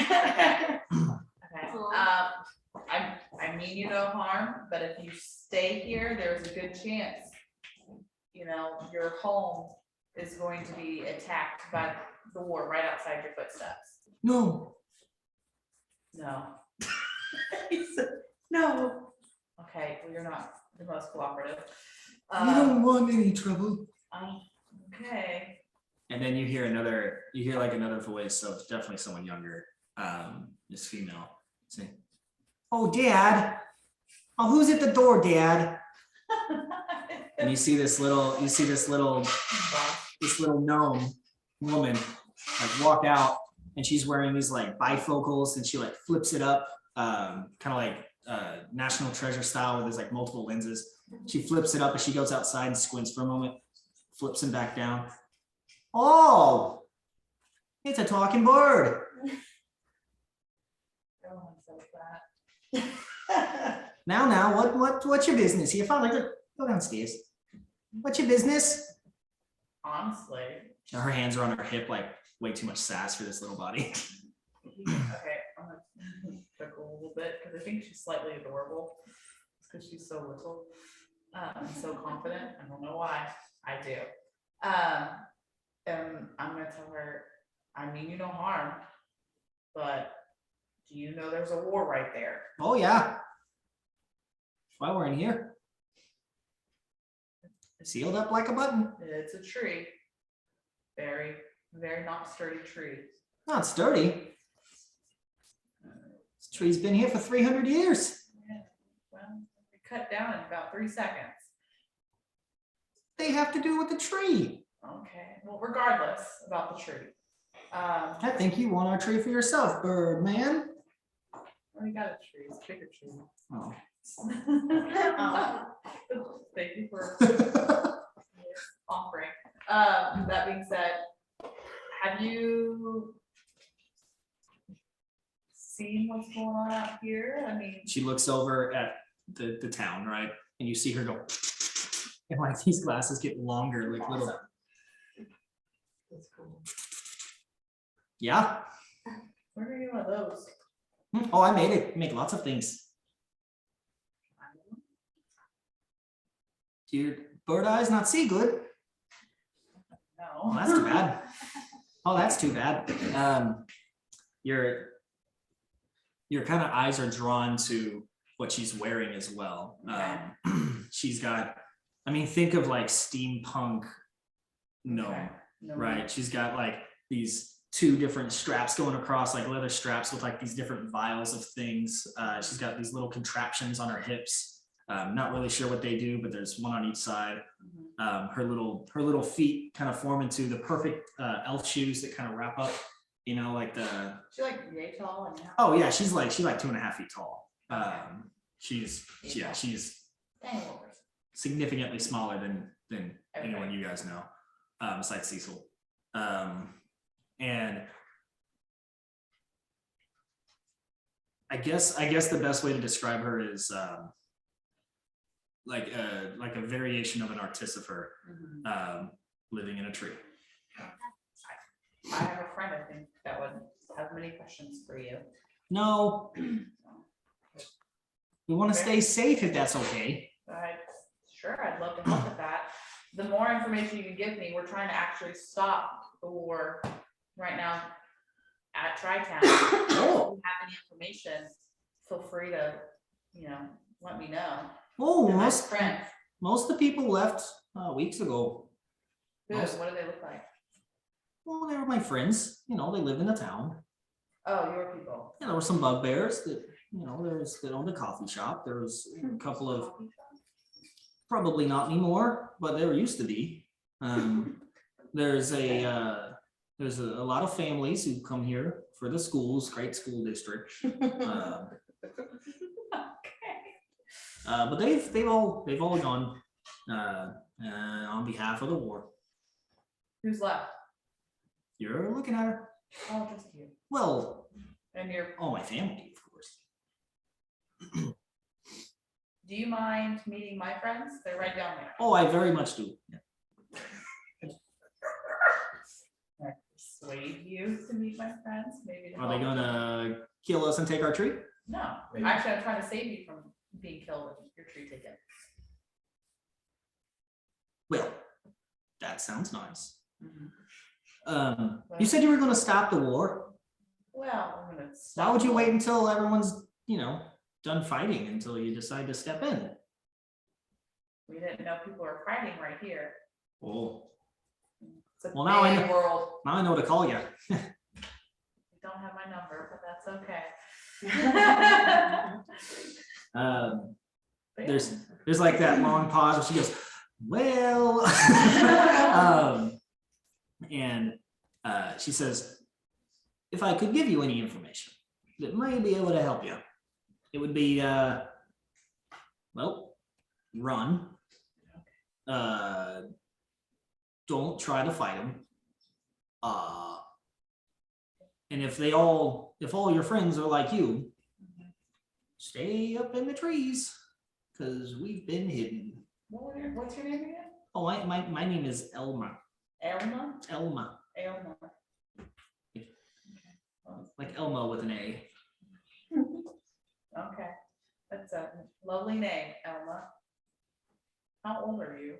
Okay, I mean you no harm, but if you stay here, there's a good chance, you know, your home is going to be attacked by the war right outside your footsteps. No. No. He said, no. Okay, well, you're not the most cooperative. We don't want any trouble. Okay. And then you hear like another voice of definitely someone younger, this female, saying, "Oh, Dad. Oh, who's at the door, Dad?" And you see this little gnome woman like walk out, and she's wearing these like bifocals, and she like flips it up, kind of like National Treasure style with these like multiple lenses. She flips it up and she goes outside and squints for a moment, flips him back down. "Oh, it's a talking bird." Everyone says that. Now, what's your business here? Fine, go downstairs. What's your business? Honestly, Her hands are on her hip, like way too much sass for this little body. okay, I'm gonna chuckle a little bit because I think she's slightly adorable. It's because she's so little, and so confident. I don't know why. I do. And I'm gonna tell her, I mean you no harm, but do you know there's a war right there? Oh yeah. That's why we're in here. Sealed up like a button. It's a tree. Very, very not sturdy tree. Not sturdy. This tree's been here for 300 years. Yeah, well, it cut down in about 3 seconds. They have to do with the tree. Okay, well, regardless about the tree. I think you want our tree for yourself, bird man. We got a tree, it's a bigger tree. Oh. Thank you for offering. That being said, have you seen what's going on out here? I mean, She looks over at the town, right? And you see her go, and like these glasses get longer, like little. That's cool. Yeah. where are you one of those? Oh, I made it. Make lots of things. Your bird eyes not see good. Oh, No. that's too bad. Oh, that's too bad. Your kind of eyes are drawn to what she's wearing as well. She's got, I mean, think of like steampunk gnome, Okay. No. right? She's got like these 2 different straps going across, like leather straps with like these different vials of things. She's got these little contraptions on her hips. Not really sure what they do, but there's one on each side. Mhm. Her little feet kind of form into the perfect elf shoes that kind of wrap up, you know, like the. She like yay tall and now. Oh yeah, she's like 2.5 feet tall. She's Dang lovers. significantly smaller than Okay. anyone you guys know, besides Cecil. And I guess the best way to describe her is like a variation of an artificer Mhm. living in a tree. I have a friend, I think, that would have many questions for you. No. We want to stay safe if that's okay. Sure, I'd love to help with that. The more information you can give me, we're trying to actually stop the war right now at Tri-Town. If you have any information, feel free to, let me know. Oh, They're my most friends. most of the people left weeks ago. Good, Most- what do they look like? Well, they were my friends. They live in the town. Oh, your people. Yeah, there were some bugbears that, there was that owned a coffee shop. There was a couple of, probably not anymore, but there used to be. There's a lot of families who come here for the schools, great school district. But they've all gone on behalf of the war. Who's left? You're looking at her. Oh, just you. Well, And your, all my family, of course. do you mind meeting my friends? They're right down there. Oh, I very much do. Yeah. Can I persuade you to meet my friends, maybe. to Are they help? gonna kill us and take our tree? No, Maybe. actually, I'm trying to save you from being killed with your tree taken. Well, that sounds nice. Mm-hmm. You said you were gonna stop the war. Well, I'm gonna. Why would you stop wait them. until everyone's, done fighting until you decide to step in? We didn't know people were fighting right here. Oh, It's a Well, now I big know. world. now I know to call you. You don't have my number, but that's okay. But yeah. There's like that long pause where she goes, well, and she says, if I could give you any information that may be able to help you, it would be, well, run. Don't try to fight them. And if all your friends are like you, stay up in the trees, because we've been hidden. What's your name again? Oh, my name is Elma. Elma? Elma, Elma. like Elmo with an A. Okay, that's a lovely name, Elma. How old are you?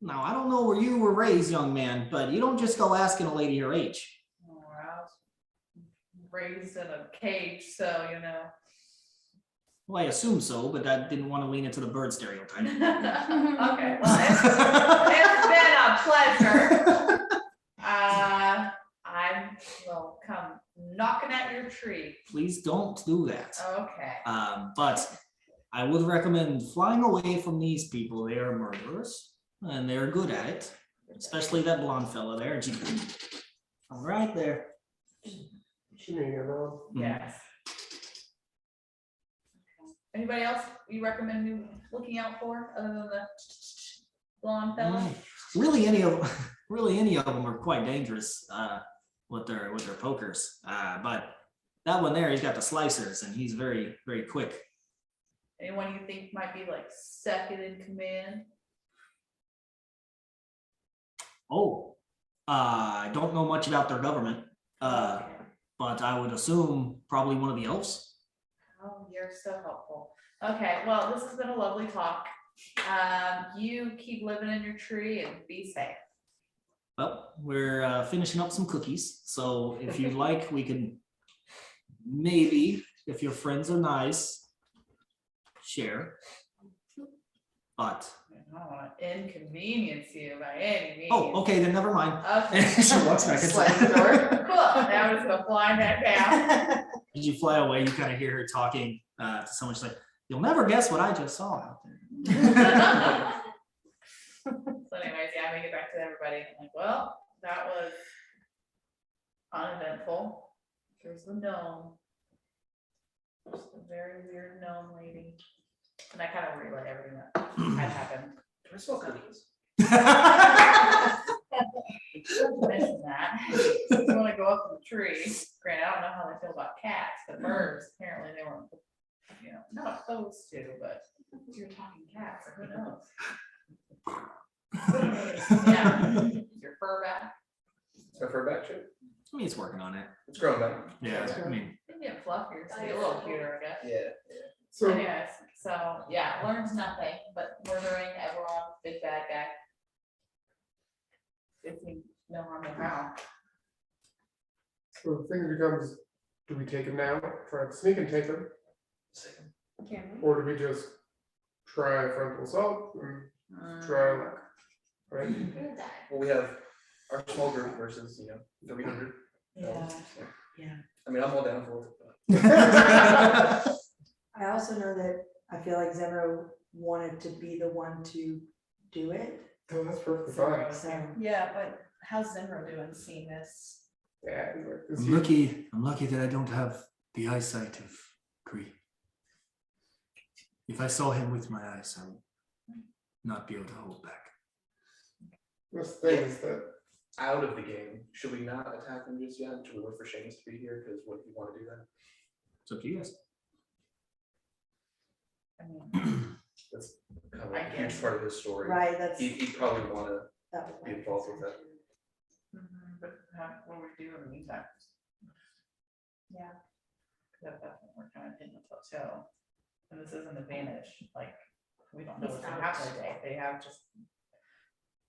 Now, I don't know where you were raised, young man, but you don't just go asking a lady her age. Oh, I was raised in a cage, so Well, I assume so, but I didn't want to lean into the bird stereotype. Okay, well, it's been a pleasure. I will come knocking at your tree. Please don't do that. Okay. But I would recommend flying away from these people. They are murderers, and they're good at it, especially that blonde fella there. Right there. She knew your mom. Yes. Anybody else you recommend me looking out for other than the blonde fella? Really, any of them are quite dangerous with their pokers. But that one there, he's got the slicers, and he's very, very quick. Anyone you think might be like second in command? Oh, I don't know much about their government, Okay. but I would assume probably one of the elves. Oh, you're so helpful. Okay, well, this has been a lovely talk. You keep living in your tree and be safe. Well, we're finishing up some cookies, so if you'd like, we can maybe, if your friends are nice, share. But I don't want to inconvenience you by any means. oh, okay, then never mind. Okay. She walks back and Slam the door. Cool, now we're just gonna fly back down. As you fly away, you kind of hear her talking to someone. She's like, "You'll never guess what I just saw out there." So anyways, yeah, I make it back to everybody. I'm like, well, that was uneventful. Here's the gnome. Just a very weird gnome lady. And I kind of relay everything that had happened. Can I smell cookies? Mention that. You want to go up in the tree. Granted, I don't know how they feel about cats, but birds, apparently they weren't, not opposed to, but you're talking cats, who knows? Yeah, your fur back. Is my fur back, Chip? I mean, it's working on it. It's growing back. Yeah, I mean, Maybe get fluffier, to be a little cuter, I guess. Yeah. So, Anyways, so, yeah, learns nothing, but murdering everyone, big bad guy. If we no harm, no foul. so the thing becomes, do we take him now, try to sneak and take him, Second. or do we just try a frontal assault and try our luck? Right? You're gonna die. Well, we have our small group versus, 300. Yeah, So, yeah. I mean, I'm all down for it. I also know that I feel like Zeno wanted to be the one to do it, Oh, that's perfectly fine. so. Yeah, but how's Zimro doing seeing this? Yeah, he's like, is I'm he- lucky. I'm lucky that I don't have the eyesight of Kree. If I saw him with my eyes, I would not be able to hold back. this thing is that, Out of the game, should we not attack him just yet? Should we wait for Seamus to be here? Because what if you want to do that? It's up to you guys. I mean, That's kind of I a huge guess. part of his story. Right, that's. He'd probably want to that was my be involved with concern. that. but what do we do in the meantime? Yeah. That's what we're kind of in the plateau. And this is an advantage, like, we don't know He's what's gonna out. happen today. They have just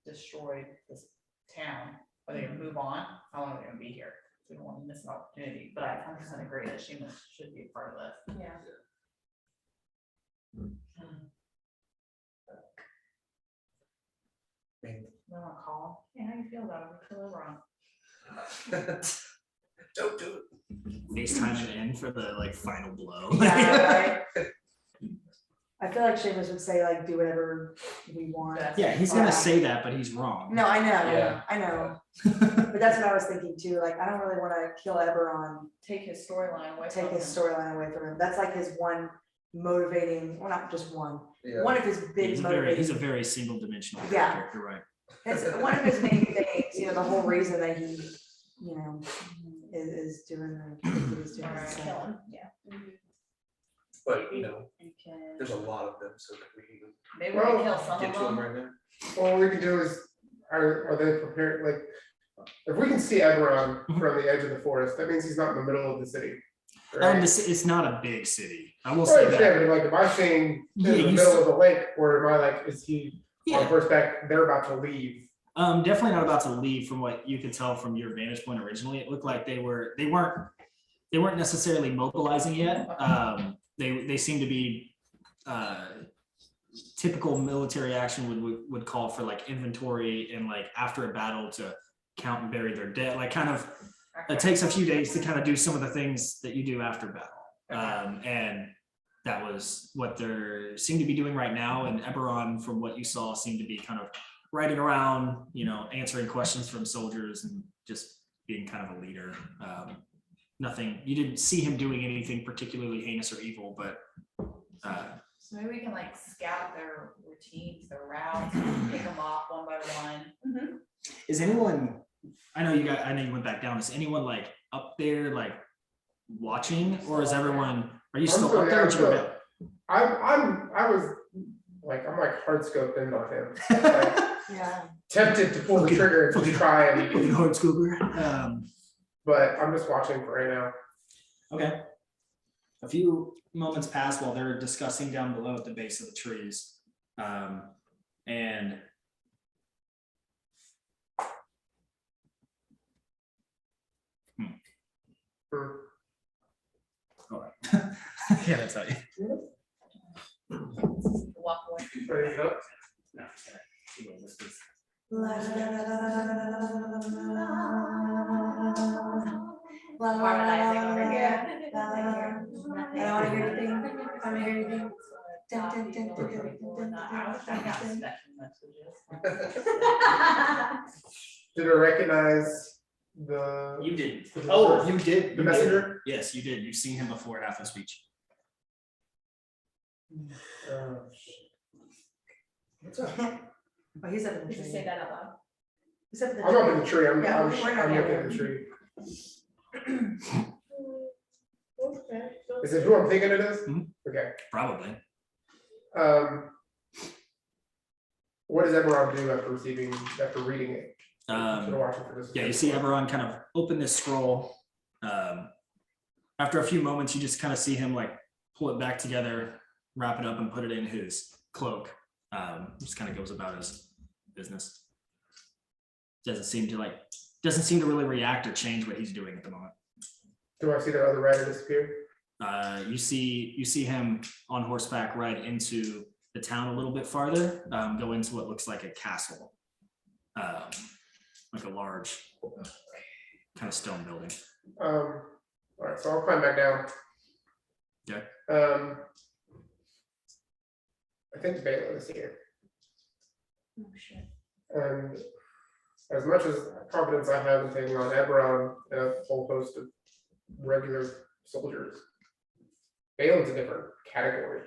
destroyed this town. Are they gonna move on? How long are they gonna be here? We don't want to miss an opportunity, but I 100% agree that Seamus should be a part of this. Yeah. I mean, We want to call him. Hey, how you feel about it? We feel wrong. don't do it. FaceTime it in for the like final blow. Yeah, right. I feel like Seamus would say like, do whatever we want. Yeah, he's gonna say that, but he's wrong. No, I know, Yeah. I know, but that's what I was thinking too, like, I don't really wanna kill Eberron, Take his storyline away. take from his him. storyline away from him, that's like his one motivating, well, not just one, Yeah. one of his big He's a motivating. very single dimensional Yeah. character, you're right. It's one of his main things, the whole reason that he, is doing what he's doing, Alright, so. Kill him, yeah. But, You can, there's a lot of them, so could we maybe we can Well, kill some get of to them them. right now? well, what we can do is, are they prepared, like, if we can see Eberron from the edge of the forest, that means he's not in the middle of the city. Right? It's not a big city. I will Well, say yeah, that. but like, am I seeing Yeah, in the you middle s- of the lake, or am I like, is he on Yeah. horseback, they're about to leave? Definitely not about to leave from what you could tell from your vantage point originally. It looked like they weren't necessarily mobilizing yet. They seem to be typical military action would call for like inventory and like after a battle to count and bury their dead. Like kind of it takes a few days to kind of do some of the things that you do after battle. And that was what they seem to be doing right now. And Eberron, from what you saw, seemed to be kind of riding around, answering questions from soldiers and just being kind of a leader. Nothing, you didn't see him doing anything particularly heinous or evil, but So maybe we can like scout their routines, their routes, pick them off one by one. is anyone, I know you went back down, is anyone like up there like watching, or is everyone, are you still up there? Or you're down? I'm like hard scoped in on him, like, Yeah, tempted to pull the trigger and Fucking- just try and, Fucking hard scooper. but I'm just watching for right now. Okay. A few moments pass while they're discussing down below at the base of the trees. And Hmm. all right. Yeah, that's how you. Walk away. Ready to go? No, she will. This is- Harmonizing over here. I don't wanna hear anything, I don't wanna hear anything. Dun, dun, dun, dun, dun, dun, dun, I wish I got dun, dun. special messages. Did I recognize the? You did. the- Oh, you did. The you messenger? did. Yes, you did. You've seen him before at Half Speech. What's up? Oh, he's up in the Did you tree. say that out loud? He's up in the I'm up in tree. the tree, I'm Yeah, I'm we're not I'm looking yet. at the tree. Is it who I'm thinking it is? Mhm. Okay, Probably. what does Eberron do after reading it? Should watch it for this. Yeah, you see Eberron kind of open this scroll. After a few moments, you just kind of see him like pull it back together, wrap it up, and put it in his cloak. Just kind of goes about his business. Doesn't seem to really react or change what he's doing at the moment. Do I see the other rider disappear? You see him on horseback ride into the town a little bit farther, go into what looks like a castle, like a large kind of stone building. All right, so I'll climb back down. Okay. I think Balin is here, Oh, shit. and as much as confidence I have in taking on Eberron and a whole host of regular soldiers, Balin's a different category.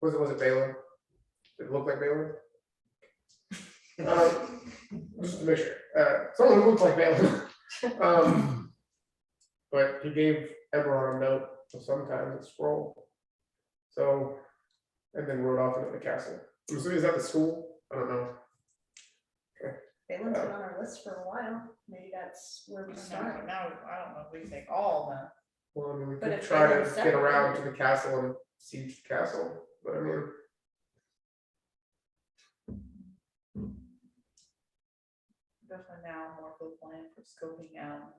Was it Balin? Did it look like Balin? Just to make sure, someone who looks like Balin. But he gave Eberron a note of some kind, a scroll. So, and then rode off into the castle. I'm assuming is that the school? I don't know. Balin's been on our list for a while, maybe that's where we Now, start. now, I don't know if we take all of them. Well, I mean, we But could if try Balin's to get around to separated- the castle and siege the castle, but I mean, Definitely now more of a plan for scoping out,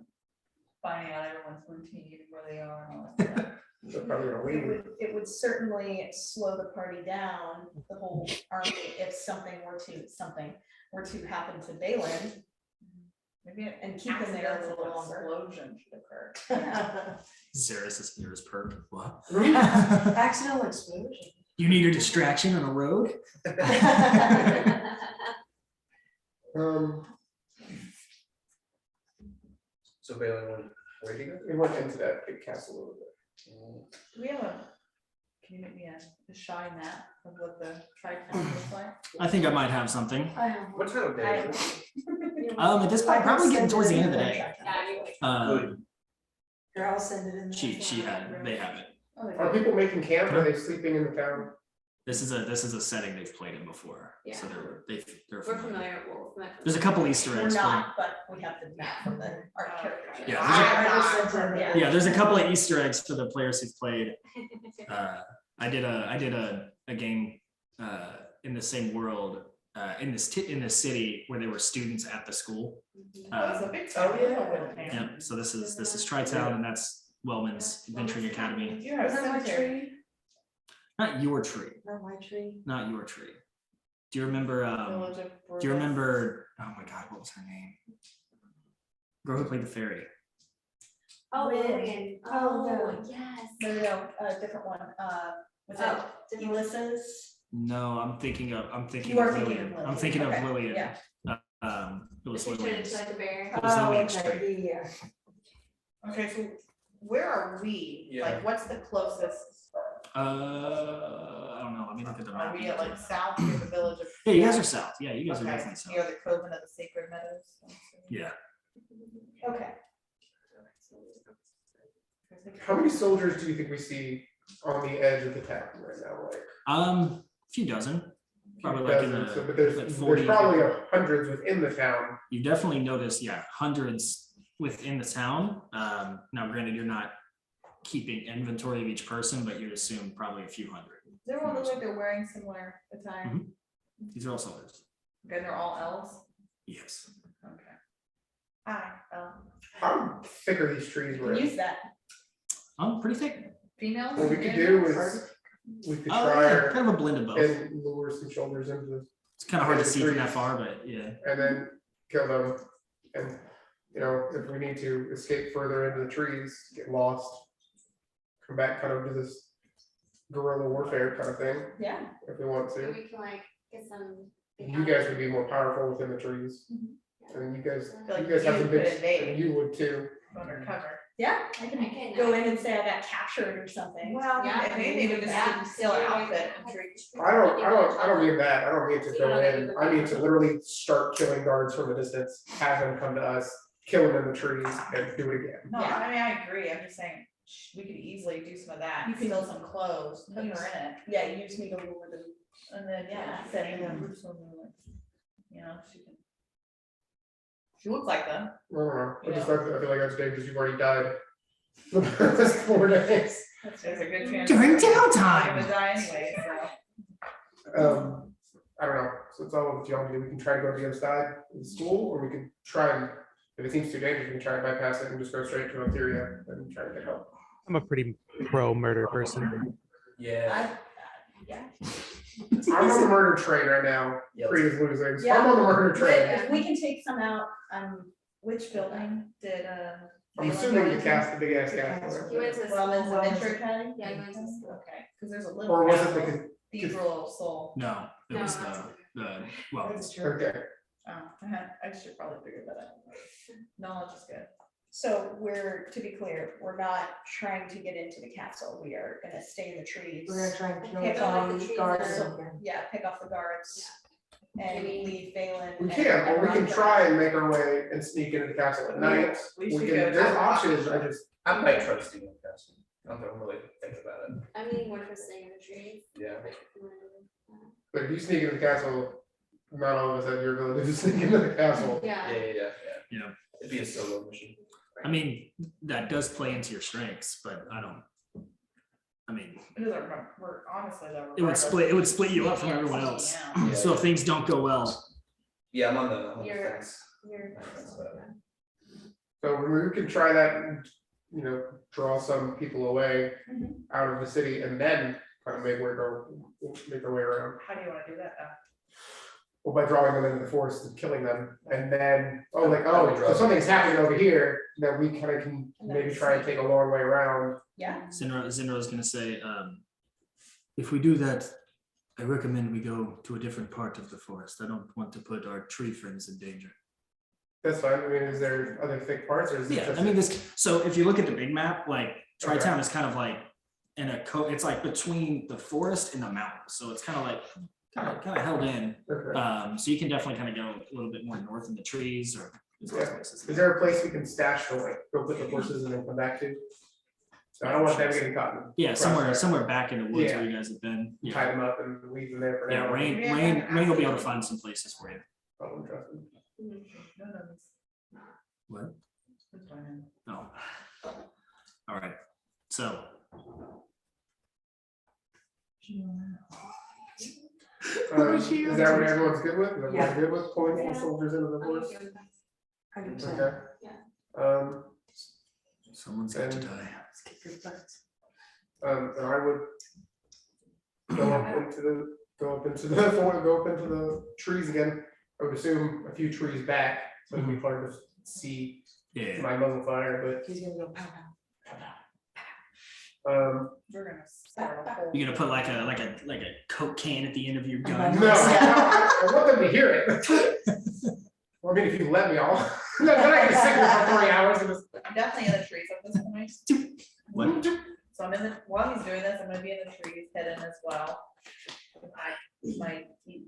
finding out everyone's routine, where they are and all that stuff. they're probably gonna leave. It would certainly slow the party down, the whole army, if something were to happen to Balin. Maybe an And keep them there a little accidental longer. explosion should occur. Xeris' ears perk. What? Accidental explosion. You need a distraction on a road? So Balin went, where did he go? We went into that big castle a little bit. Do we have can you make me a shy map of what the tri-town looks like? I think I might have something. I have What time of day? is it? At this point, probably getting towards the end of the day. Here, I'll send it in. there. They have it. Oh, they Are do. people making camp? Are they sleeping in the town? This is a setting they've played in before. So Yeah. they're We're familiar, well, we're There's a couple Easter We're eggs. not, but we have the map from the art characters. Yeah, I just sent it. Yeah. Yeah, there's a couple of Easter eggs for the players who've played. I did a game in the same world in this city where there were students at the school. Oh, it's a big Oh, town. yeah. Yeah, so this is Tri-Town and that's Wellman's Adventuring Academy. You have a Is that my cemetery. tree? Not your tree, Not my tree. not your tree. Do you remember? Village of Do you Burles. remember? Oh my God, what was her name? Girl who played the fairy. Oh, When- Lillian. Oh, Oh, no. yes. No, a different one, was Oh, it different. Ulysses? No, I'm thinking of You are thinking Lillian. of I'm Lillian, thinking of okay, Lillian. yeah. It was She turned Lillian. into like a bear. It was Oh, Lillian's okay, tree. yeah. Okay, so where are we? Yeah. Like, what's the closest? I don't know. Let me look at the Are map. we at like south of the village of? Yeah, you guys are south. Yeah, you guys are Okay, definitely south. near the Coven of the Sacred Meadows. Yeah. Okay. How many soldiers do you think we see on the edge of the town right now? Like A few dozen. Probably like in dozens, the but there's like 40. probably hundreds within the town. You definitely notice, yeah, hundreds within the town. Now granted, you're not keeping inventory of each person, but you'd assume probably a few hundred. Does everyone look like they're wearing similar attire? These are all soldiers. Okay, they're all elves? Yes. Okay. Hi, How thick are these trees? You Where can use that. Pretty thick. females? what we could and do males? is we could Oh, try yeah, kind of a blend of both. and lure some soldiers into the It's kind of hard to the see from that trees. far, but yeah. and then kill them. And, you know, if we need to escape further into the trees, get lost, come back kind of to this guerrilla warfare kind of thing, Yeah. if we want Maybe to. we can like get some. You guys would be more powerful within the trees. Yeah. And you guys, Feel like you guys have you some could big, invade. and you would too. Undercover. Yeah, I I can can, go in and say I got captured or something. Well, Yeah, if anything, we just yeah. steal an outfit and treat. I don't mean that. I don't mean to go in. I mean to literally start killing guards from a distance, have them come to us, kill them in the trees and do it again. No, Yeah. I mean, I agree, I'm just saying, we could easily do some of that, You could- steal some clothes, put her in it. Yeah, use me to lure them And then, yeah, she said, yeah, Bruce told me, like, you know, she can. She looks like them. I don't know, I just Yeah. I feel like that's dangerous because you've already died. The past 4 days. There's a good chance. During I'm downtime. gonna die anyway, so. I don't know, so it's all what y'all do, we can try to go to the other side of the school, or we can try and, if it seems too dangerous, we can try and bypass it and just go straight to Ontario and try to get help. I'm a pretty pro murder person. Yeah. Yeah. I'm on the murder train right now, Yeah, Creed is losing, so Yeah. I'm on the murder Wait, train. if we can take some out, which building did, I'm assuming the cast, the big ass cast. He went to Well, school. it's Venture Academy? Yeah, he went to school. Okay, because there's a little. Or was it castle. the, Cathedral of Soul. No, it No, was that's well, okay, I should probably figure that out. Knowledge is good. So we're, to be clear, we're not trying to get into the castle, we are gonna stay in the trees. We're gonna try and kill Pick off some the trees guards that- from here. Yeah, pick off the guards and Maybe- leave Valen. we and can, or we everyone can go. try and make our way and sneak into the castle at night. We We should can, go there's down. options, I just, I might try to steal the castle. I don't really think about it. I'm leaning more towards staying in the trees. Yeah. Like, if you wanna do that. but if you sneak into the castle, not all of us have your ability to sneak into the castle. Yeah. you know, It'd be a solo mission. I mean, that does play into your strengths, but I mean, It doesn't, we're honestly though. it would split you up from everyone else. Yeah. So if things don't go well, Yeah, I'm on the You're- fence. You're. So we can try that and, you know, draw some people away Mhm. out of the city and then kind of make our way around. How do you wanna do that though? Well, by drawing them into the forest and killing them, and then, I would draw so something's them. happening over here, then we kind of can maybe try and take a long way around. Yeah, Zinra is gonna say, if we do that, I recommend we go to a different part of the forest. I don't want to put our tree friends in danger. That's fine, I mean, is there other thick parts or is it Yeah, just? I mean, so if you look at the big map, like Okay. Tri-Town is kind of like in it's like between the forest and the mountains, so it's kind of like, kind of held in. Okay. So you can definitely kind of go a little bit more north in the trees or. there's lots of Yeah. places. Is there a place we can stash the like, go put the horses and then come back to? So I don't want them getting caught and Yeah, somewhere Crossfire. back in the woods Yeah. where you guys have been. tie Yeah, them up and leave them there for yeah, now. Rain will be able to find some places for you. I don't trust them. No, it's- What? it's fine. No. All right, so. Is that what everyone's good with? Is everyone Yeah. good with pulling the Yeah. soldiers into the I'm forest? okay with that. 100%. Okay. Yeah. Someone's got to And- die. Let's kick your butts. And I would go up into the forest, go up into the trees again. I would assume a few trees back, so it'd be hard to see Yeah, my muzzle fire, He's gonna go pow pow. but, We're gonna start a whole. you're gonna put like a Coke can at the end of your no, gun. I want them to hear it. Well, I mean, if you let me all, then I can sit here for 3 hours and just. I'm definitely in the trees at this point. What? So I'm in the, while he's doing this, I'm gonna be in the trees, hidden as well. My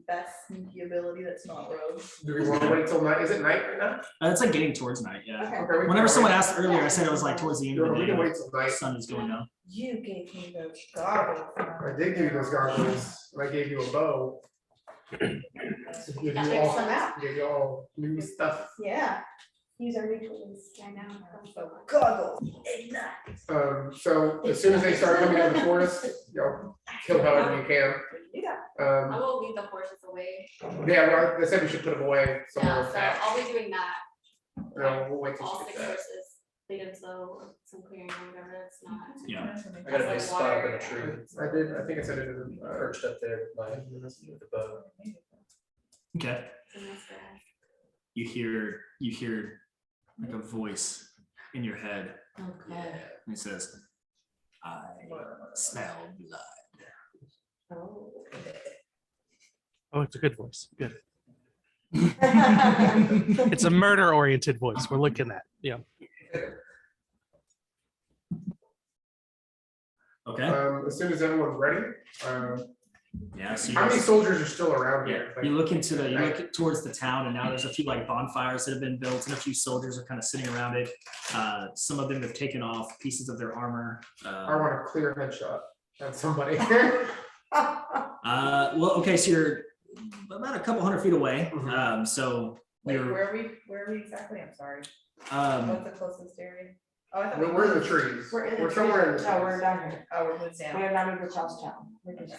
best sneaky ability that's not rogue. Do we want to wait till night? Is it night right now? It's like getting towards night, yeah. Okay, we can Whenever wait. someone asked earlier, I said it was like towards the end of No, the we day. can when wait till The night. sun is going down. you gave me those goggles. I did give you those goggles, and I gave you a bow. Give you That all, makes sense. give you all new stuff. Yeah, use our new tools. I know. So goggles, ignite. So as soon as they start coming out of the forest, kill however you can. Yeah. I will lead the horses away. Yeah, well, they said we should put them away somewhere. Yeah, so I'll be doing that. No, we'll wait till All she 6 gets back. horses lead into some clearing or whatever. It's not. Yeah. I got a nice spot up in a tree, I think I said it in the, perched up there with the bow. Okay. It's a nice grass. You hear like a voice in your head, Okay. and it says, "I smell blood." Oh. Oh, it's a good voice. Good. It's a murder-oriented voice. We're looking at. Yeah. Okay. as soon as everyone's ready, Yeah. So you how many guys- soldiers are still around Yeah, here? you look towards the town, and now there's a few like bonfires that have been built, and a few soldiers are kind of sitting around it. Some of them have taken off pieces of their armor. I want a clear headshot at somebody. Well, okay, so you're about a couple hundred feet away. Mhm. So Wait, you're where are we exactly? I'm sorry. um, What's the closest area? Oh, I thought We're in the trees. We're in the trees. somewhere in the No, we're trees. down here. Oh, we're moved We down. have not moved across town. We're just.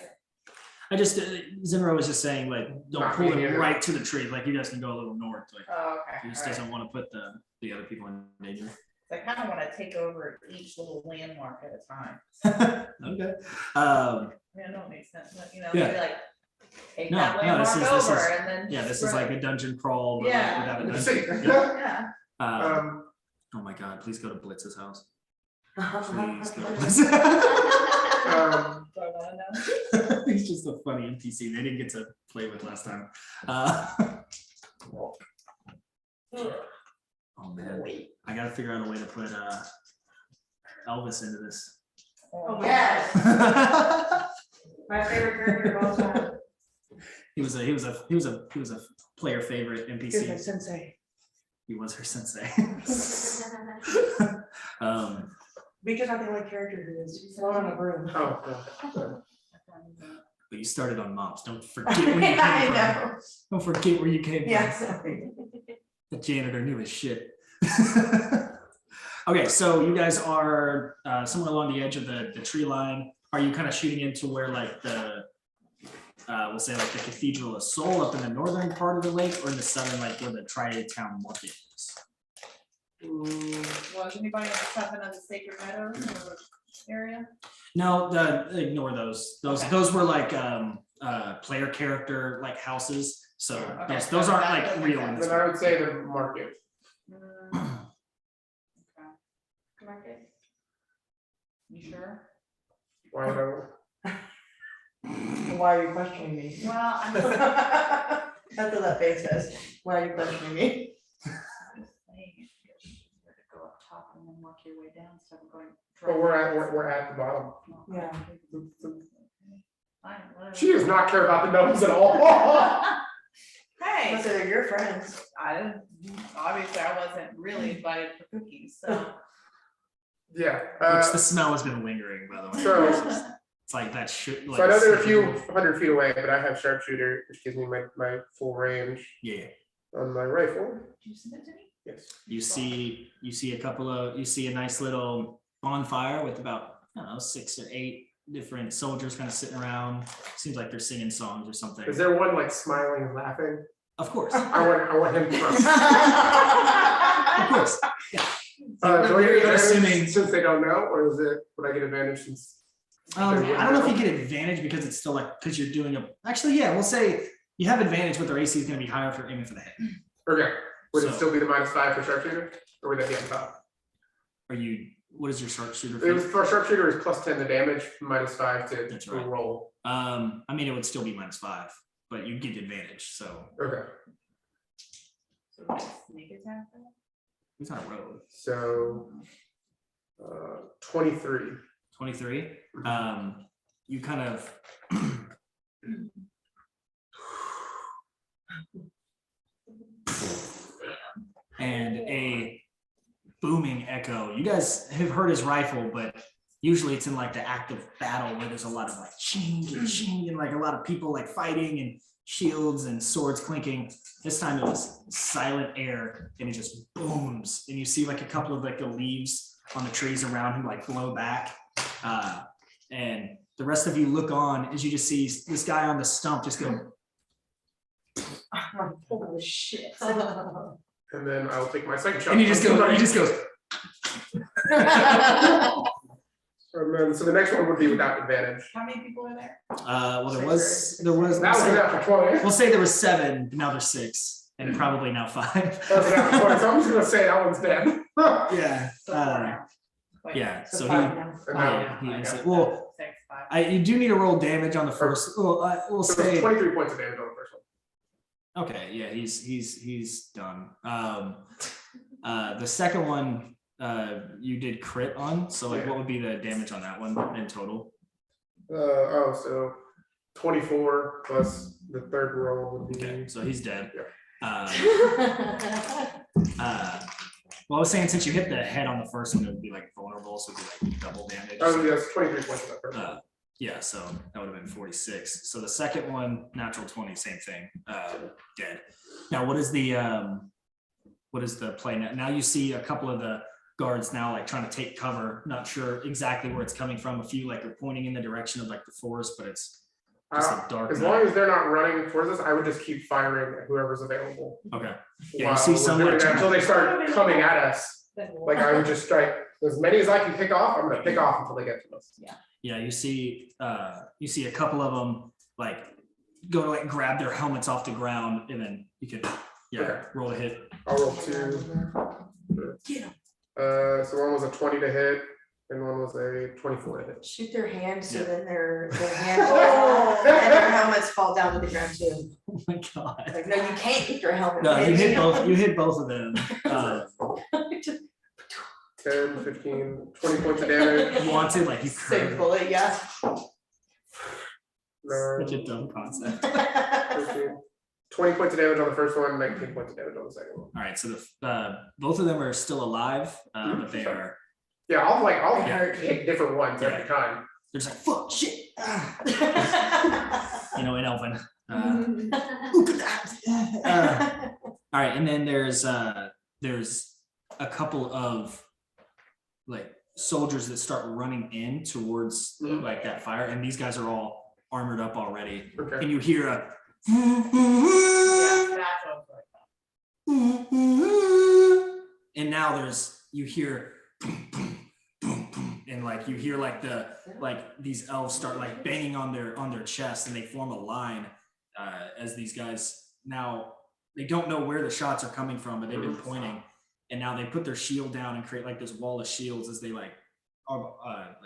I just Zinro was just saying like don't Not pull me him either. right to the tree. Like you guys can go a little north. Like Oh, okay. he just All right. doesn't want to put the other people in danger. I kind of want to take over each little landmark at a time. Okay. I mean, I know it makes sense, but you know, Yeah. maybe like take No, that no, this landmark is- this over is- and then. Yeah, this just is like run. a dungeon crawl. But Yeah. like, without a Let's dungeon. see. Yeah. Yeah. Oh my God! Please go to Blitz's house. Oh, Please go to Blitz. Do I wanna know? He's just a funny NPC. They didn't get to play with last time. Oh man, I gotta figure out a way to put Elvis into this. Oh, yes. My favorite character of all time. He was a player favorite Here's my NPC. sensei. He was her sensei. um, Because nothing like character who is flown on a broom. Oh, God. but you started on moms. Don't forget where you came I from. know. Don't forget where you came from. Yeah, sorry. The janitor knew his shit. Okay, so you guys are somewhere along the edge of the tree line. Are you kind of shooting into where like the we'll say like the Cathedral of Soul up in the northern part of the lake, or in the southern, like where the Tri-Town Market is? Well, is anybody else having a Sacred Meadows or area? No, ignore those. Okay. Those were like player character like houses. So Okay, those so aren't that like doesn't real. count. in this Then I world. would say the market. Okay, Market. you sure? Why would I? Why are you questioning me? Well, I'm That's just what that face says. Why are you questioning me? saying, if you were to go up top and then work your way down, instead of going. But we're at the bottom. Yeah. Fine, whatever. She does not care about the gnomes at all. Hey, Unless they're your friends. obviously I wasn't really invited for cookies, so. Yeah. Which the smell has been lingering, by the way. So- it's like that shit. So I know they're a few hundred feet away, but I have sharpshooter, which gives me my full range Yeah. on my rifle. Did you send it to me? Yes. You see a nice little bonfire with about, I don't know, 6 or 8 different soldiers kind of sitting around. Seems like they're singing songs or something. Is there one like smiling and laughing? Of course. I want him first. Of course. Do I get You're advantage assuming. since they don't know, or is it, would I get advantage since? I don't know if you get advantage because it's still like, because you're doing actually, yeah, we'll say you have advantage, but their AC is going to be higher for aiming for the head. Okay, would it So- still be the -5 for sharpshooter, or would that be on top? What is your sharpshooter? It was feat? for sharpshooter is +10 to damage, -5 That's to right. roll. I mean, it would still be -5, but you get advantage, so Okay, So sneak attack then? it's not a road. so 23. 23. You kind of and a booming echo. You guys have heard his rifle, but usually it's in like the active battle where there's a lot of like ching and like a lot of people like fighting and shields and swords clinking. This time it was silent air and it just booms, and you see like a couple of like the leaves on the trees around him like blow back. And the rest of you look on as you just see this guy on the stump just go, Holy shit. And then I'll take my second shot. and he just goes, And then, so the next one would be without advantage. How many people are there? well, there was, That was an natural 20. we'll say there was 7, but now there's 6, and probably now 5. That was an natural 20, so I'm just gonna say that one's dead. Yeah, So four now. Wait, yeah, So so five he, now. And yeah, then he is, okay. well, 6, 5. you do need to roll damage on the first, well, we'll so there's say, 23 points of damage on the first one. okay, yeah, he's done. The second one, you did crit on, so like, what would be the damage on that one in total? So 24 plus the third roll would Okay, be. so he's dead. Yeah. Well, I was saying since you hit the head on the first one, it would be like vulnerable, so it'd be like double damage. Oh, yes, 23 points of that first one. Yeah, so that would have been 46. So the second one, natural 20, same thing, dead. Now, what is the play now? Now you see a couple of the guards now like trying to take cover, not sure exactly where it's coming from. A few like are pointing in the direction of like the forest, but it's just a dark As night. long as they're not running towards us, I would just keep firing at whoever's available. Okay. Yeah, you while see we're some doing like that until they start coming at us. Then we'll- Like I would just strike as many as I can pick off. I'm gonna pick off until they get to us. Yeah, you see a couple of them like go to like grab their helmets off the ground, and then you can Okay. roll a hit. I'll roll 2. So one was a 20 to hit, and one was a 24 to hit. Shoot their hands so Yeah. then their hand falls off and their helmets fall down to the ground too. Oh my god. Like, no, you can't keep your helmet. No, you hit both. You hit both of them. 10, 15, 20 points of damage. You want to like you Same curve. bullet, yeah. Such a dumb concept. 15, 20 points of damage on the first one, 19 points of damage on the second one. All right, so the both of them are still alive, but they are Yeah, I'll Yeah. hit different ones every time. they're just like fuck shit, you know, in Elven. All right, and then there's a couple of like soldiers that start running in towards Mhm. like that fire, and these guys are all armored up already, Okay. and you hear a Yeah, that's what I'm like. and now you hear and like you hear like these elves start like banging on their chest, and they form a line as these guys now they don't know where the shots are coming from, but they've been pointing, and now they put their shield down and create like this wall of shields as they like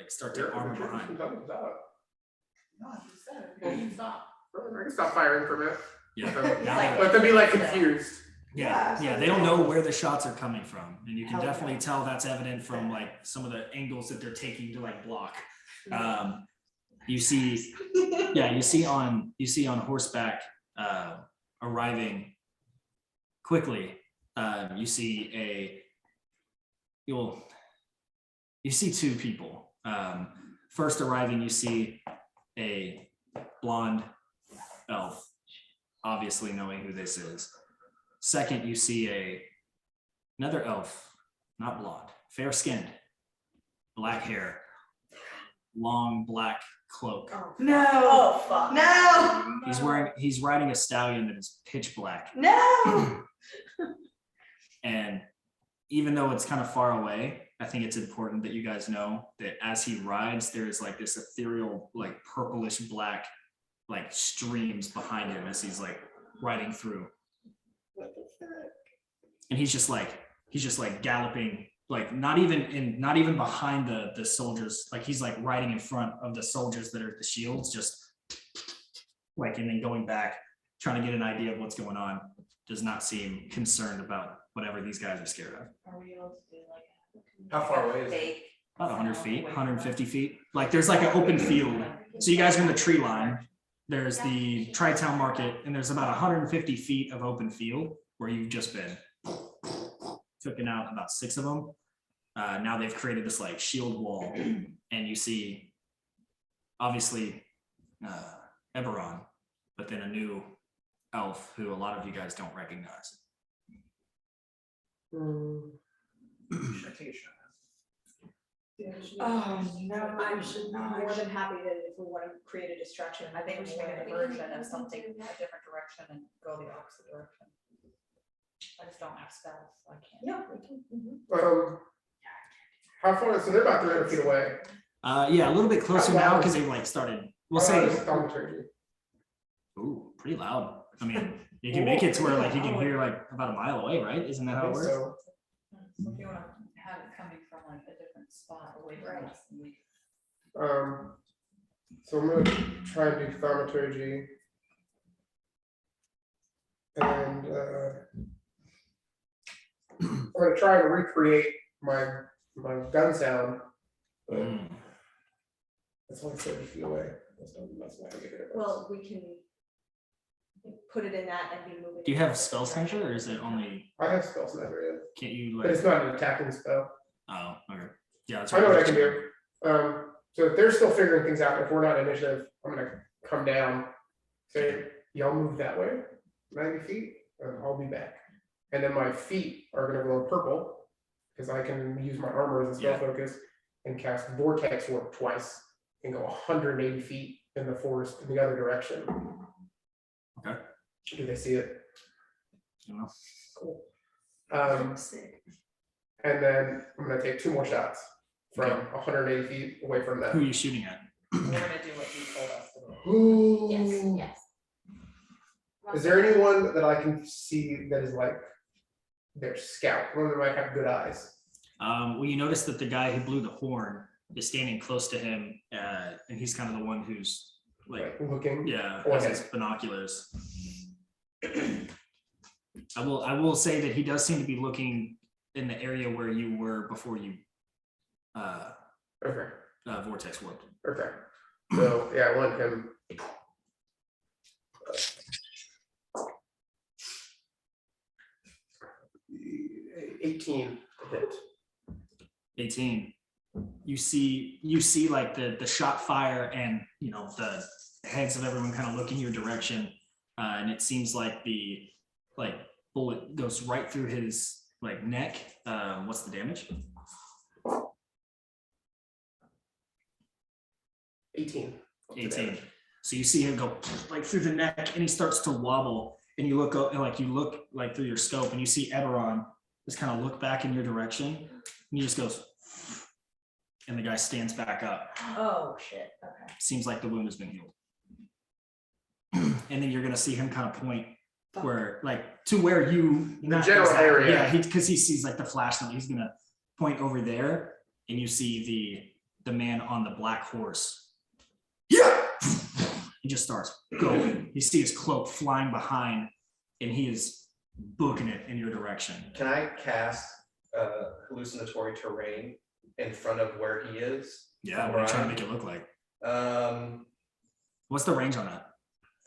start to armor behind. No, you said it. You stop. I can stop firing for a minute. Yeah, Let now Like- they- them be like confused. yeah, they don't know where the shots are coming from, and you can Hell definitely yeah. tell that's evident from like some of the angles that they're taking to like block. You see on horseback arriving quickly. You see two people. First arriving, you see a blonde elf, obviously knowing who this is. Second, you see another elf, not blonde, fair skinned, black hair, long black cloak. No, Oh, fuck. no, He's riding a stallion that is pitch black. no. And even though it's kind of far away, I think it's important that you guys know that as he rides, there is like this ethereal, like purplish black, like streams behind him as he's like riding through. And he's just like galloping, like not even behind the soldiers, like he's like riding in front of the soldiers that are the shields, just like, and then going back, trying to get an idea of what's going on. Does not seem concerned about whatever these guys are scared of. Are we able to do like? How far away is it? Fake About 100 sound feet, away from 150 us? feet. Like there's like an open field. So you guys are in the tree line. There's the Tri-Town Market, and there's about 150 feet of open field where you've just been. Taken out about 6 of them. Now they've created this like shield wall, and you see obviously Eberron, but then a new elf who a lot of you guys don't recognize. Should I take a shot? Oh, no, I should I'm not. more than happy that if we want to create a distraction. I think we should make a diversion of something, a different direction and go the opposite direction. I just don't have spells, so I can't. Yeah, we can. How far? So they're about 300 feet away. Yeah, a little bit closer now because they like started. We'll say, Thaumaturgy. ooh, pretty loud. I mean, you can make it to where like you can hear like about a mile away, right? Isn't that how it works? So So if you wanna have it coming from like a different spot away from us, then we. so I'm gonna try and do thaumaturgy. And I'm gonna try and recreate my gun sound. But Mm. it's only 30 feet away. That's not gonna get it. Well, we can put it in that and be moving. Do you have spell center, or is it only? I have spells never in, Can't you but like? it's not an attacking spell. Oh, okay. Yeah, that's I know right. what I can do. So if they're still figuring things out, if we're not initiative, I'm gonna come down, say, y'all move that way, 90 feet, and I'll be back. And then my feet are gonna glow purple, because I can use my armor as a spell Yeah. focus and cast Vortex Warp twice and go 180 feet in the forest in the other direction. Okay. Do they see it? You know, Cool. Sick. And then I'm gonna take 2 more shots from Okay. 180 feet away from who are them. you shooting at? We're gonna do what you told us to do. Ooh. Yes. Is there anyone that I can see that is like their scout, one that might have good eyes? Well, you notice that the guy who blew the horn is standing close to him, and he's kind of the one who's like, Like looking? yeah, Or has his him. binoculars. I will say that he does seem to be looking in the area where you were before you Okay, vortex warped. okay. So, yeah, I want him. 18 to hit. 18. You see like the shot fire, and you know the heads of everyone kind of look in your direction, and it seems like the bullet goes right through his like neck. What's the damage? 18. 18. So you see him go like through the neck, and he starts to wobble, and you look up, and like you look like through your scope, and you see Eberron just kind of look back in your direction, and he just goes, and the guy stands back up. Oh, shit, okay. Seems like the wound has been healed. And then you're gonna see him kind of point where, like, to where you, The general area. yeah, because he sees like the flashlight. He's gonna point over there, and you see the man on the black horse. Yeah. He just starts going. You see his cloak flying behind, and he is booking it in your direction. Can I cast hallucinatory terrain in front of where he is? Yeah, what are you trying to make it look like? What's the range on that?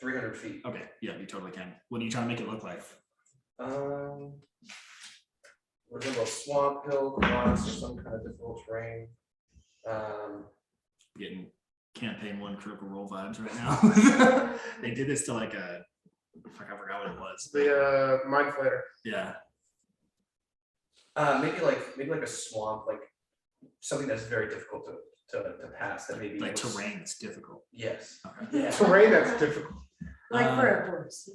300 feet. Okay, yeah, you totally can. What are you trying to make it look like? We're talking about swamp, hill, grass, or some kind of difficult terrain. Getting campaign 1 critical role vibes right now. They did this to like a, fuck, I forgot what it was. The mind flayer. Yeah, Maybe like a swamp, like something that's very difficult to pass. That maybe like was- terrain that's difficult. Yes. Okay. Yeah. Terrain that's difficult. Like for a horse.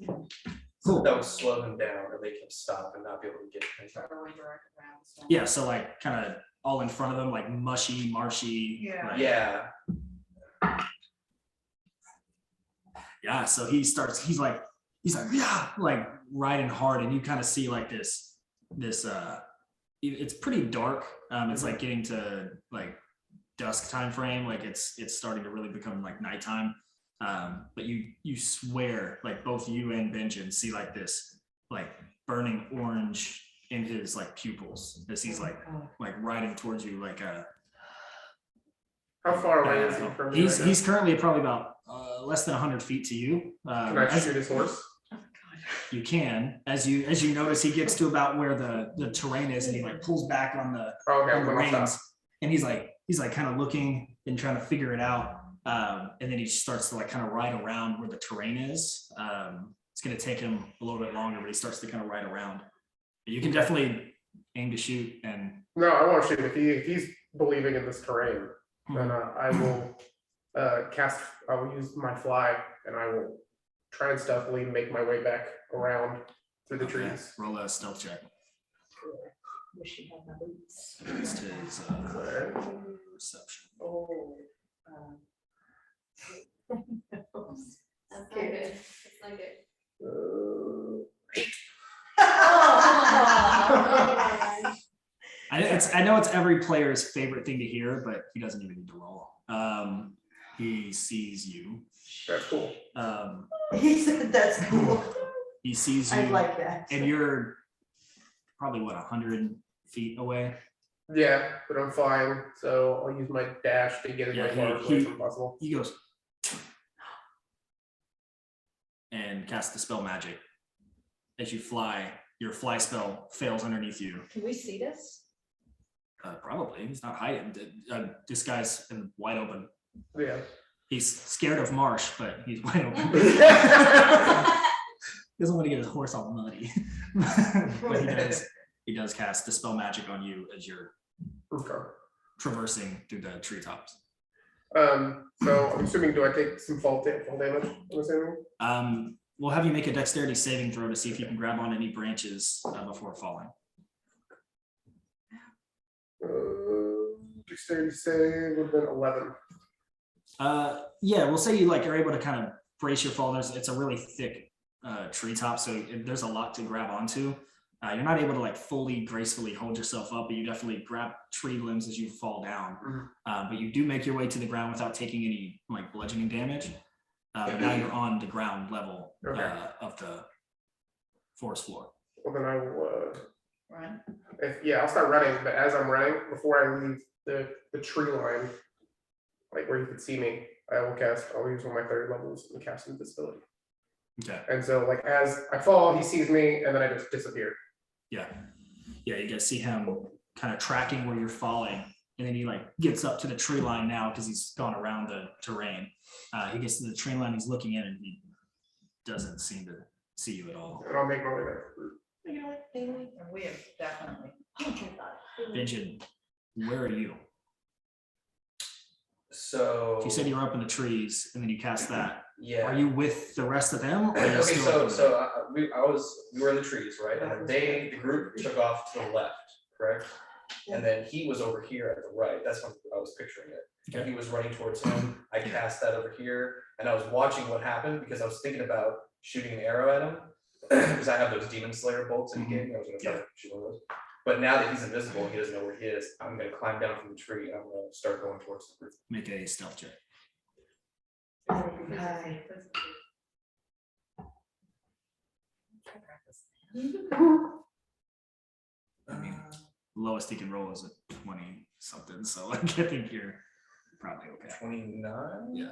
Cool. That would slow him down or make him stop and not be able to get things out. Really direct around, so. Yeah, so like kind of all in front of him, like mushy, marshy. Yeah. like- Yeah. Yeah, so he's like, yeah, like riding hard, and you kind of see like this, it's pretty dark. It's like getting to like dusk time frame, like it's starting to really become like nighttime. But you swear, like both you and Benjamin see like this like burning orange in his like pupils as he's like riding towards you like a. How far away is he from me? right now? He's currently probably about less than 100 feet to you. Can I As shoot his horse? you can, as you notice, he gets to about where the terrain is, and he like pulls back on the Oh, okay, on I'm the gonna stop. reins, and he's like kind of looking and trying to figure it out. And then he starts to like kind of ride around where the terrain is. It's gonna take him a little bit longer, but he starts to kind of ride around. But you can definitely aim to shoot, and No, I want to shoot. If he's believing in this terrain, then I will cast. I will use my fly, and I will try and stealthily make my way back around through the okay, trees. roll a stealth check. Wish he had my boots. Against his Alright. perception. Oh. That's not good. It's not good. I know it's every player's favorite thing to hear, but he doesn't even need to roll. He sees you. That's cool. He said that's cool. He sees I you, like that. and you're probably 100 feet away. Yeah, but I'm flying, so I'll use my dash to get as Yeah, far he- away as possible. He goes and casts the spell magic. As you fly, your fly spell fails underneath you. Can we see this? Probably. He's not hiding. This guy's in wide open. Yeah. He's scared of marsh, but he's wide open. He doesn't want to get his horse all muddy. But he does cast Dispel Magic on you as you're Okay. traversing through the treetops. So I'm assuming, do I take some fall damage? I'm assuming. We'll have you make a dexterity saving throw to see if you can grab on any branches before falling. Dexterity save would have been 11. Yeah, we'll say you are able to kind of brace your fall. It's a really thick treetop, so there's a lot to grab onto. You're not able to fully gracefully hold yourself up, but you definitely grab tree limbs as you fall down. But you do make your way to the ground without taking any bludgeoning damage. Now you're on the ground level of the forest floor. Well, then I will. Run. I'll start running. But as I'm running, before I leave the tree line, where you can see me, I'll use one of my 3rd levels and cast Invisibility. Okay. And so, as I fall, he sees me, and then I just disappear. Yeah. You guys see him kind of tracking where you're falling, and then he gets up to the tree line now because he's gone around the terrain. He gets to the tree line, he's looking in, and he doesn't seem to see you at all. And I'll make my way back. We have definitely. Benjamin, where are you? So. You said you were up in the trees, and then you cast that. Yeah. Are you with the rest of them? Or are you Okay, still we were in the trees, right? And then the group took off to the left, correct? And then he was over here at the right. That's what I was picturing it. Okay. He was running towards him. I cast that over here, and I was watching what happened because I was thinking about shooting an arrow at him because I have those Demon Slayer bolts that he gave me. I was gonna try to shoot one of those. But now that he's invisible, he doesn't know where he is. I'm gonna climb down from the tree and I'm gonna start going towards the group. make a stealth check? Hi. I mean, lowest he can roll is a 20 something, so I think you're probably okay. 29? Yeah.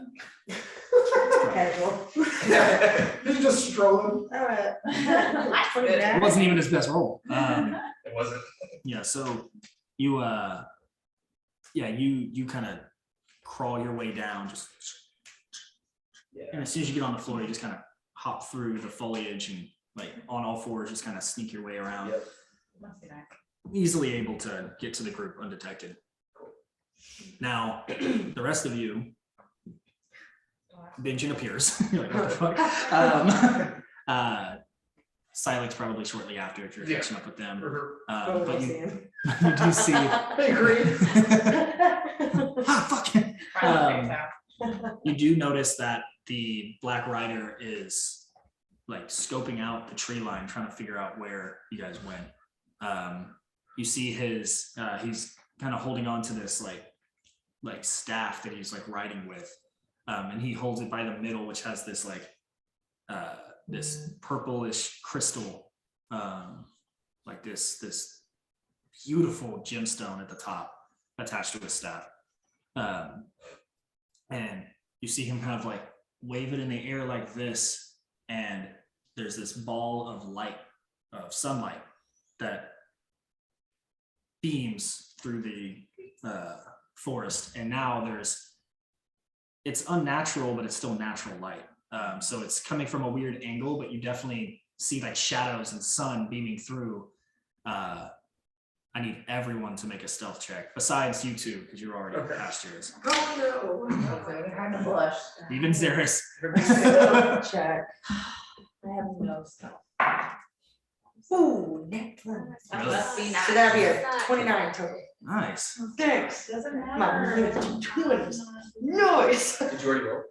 Casual. He's just strolling. All right. It wasn't even his best roll. It wasn't. Yeah, so you you kind of crawl your way down, just and as soon as you get on the floor, you just kind of hop through the foliage and on all fours, just kind of sneak your way around. Yep. Easily able to get to the group undetected. Now, the rest of you, Benjamin appears. You're like, what the fuck? Silex probably shortly after if you're catching up with them. But you do see. Fuck. You do notice that the Black Rider is scoping out the tree line, trying to figure out where you guys went. You see he's kind of holding on to this staff that he's riding with, and he holds it by the middle, which has this this purplish crystal, this beautiful gemstone at the top attached to his staff, and you see him kind of wave it in the air like this, and there's this ball of light, of sunlight that beams through the forest, and now it's unnatural, but it's still natural light. So it's coming from a weird angle, but you definitely see shadows and sun beaming through. I need everyone to make a stealth check, besides you two, because you're already past yours. Oh Kind of blush. Even Xeris. no. Check. I have no stuff. Ooh, next one. That Really? must be So that'd be a 29 total. Nice. Thanks. Doesn't My matter. 20s. Noise. Did you already roll?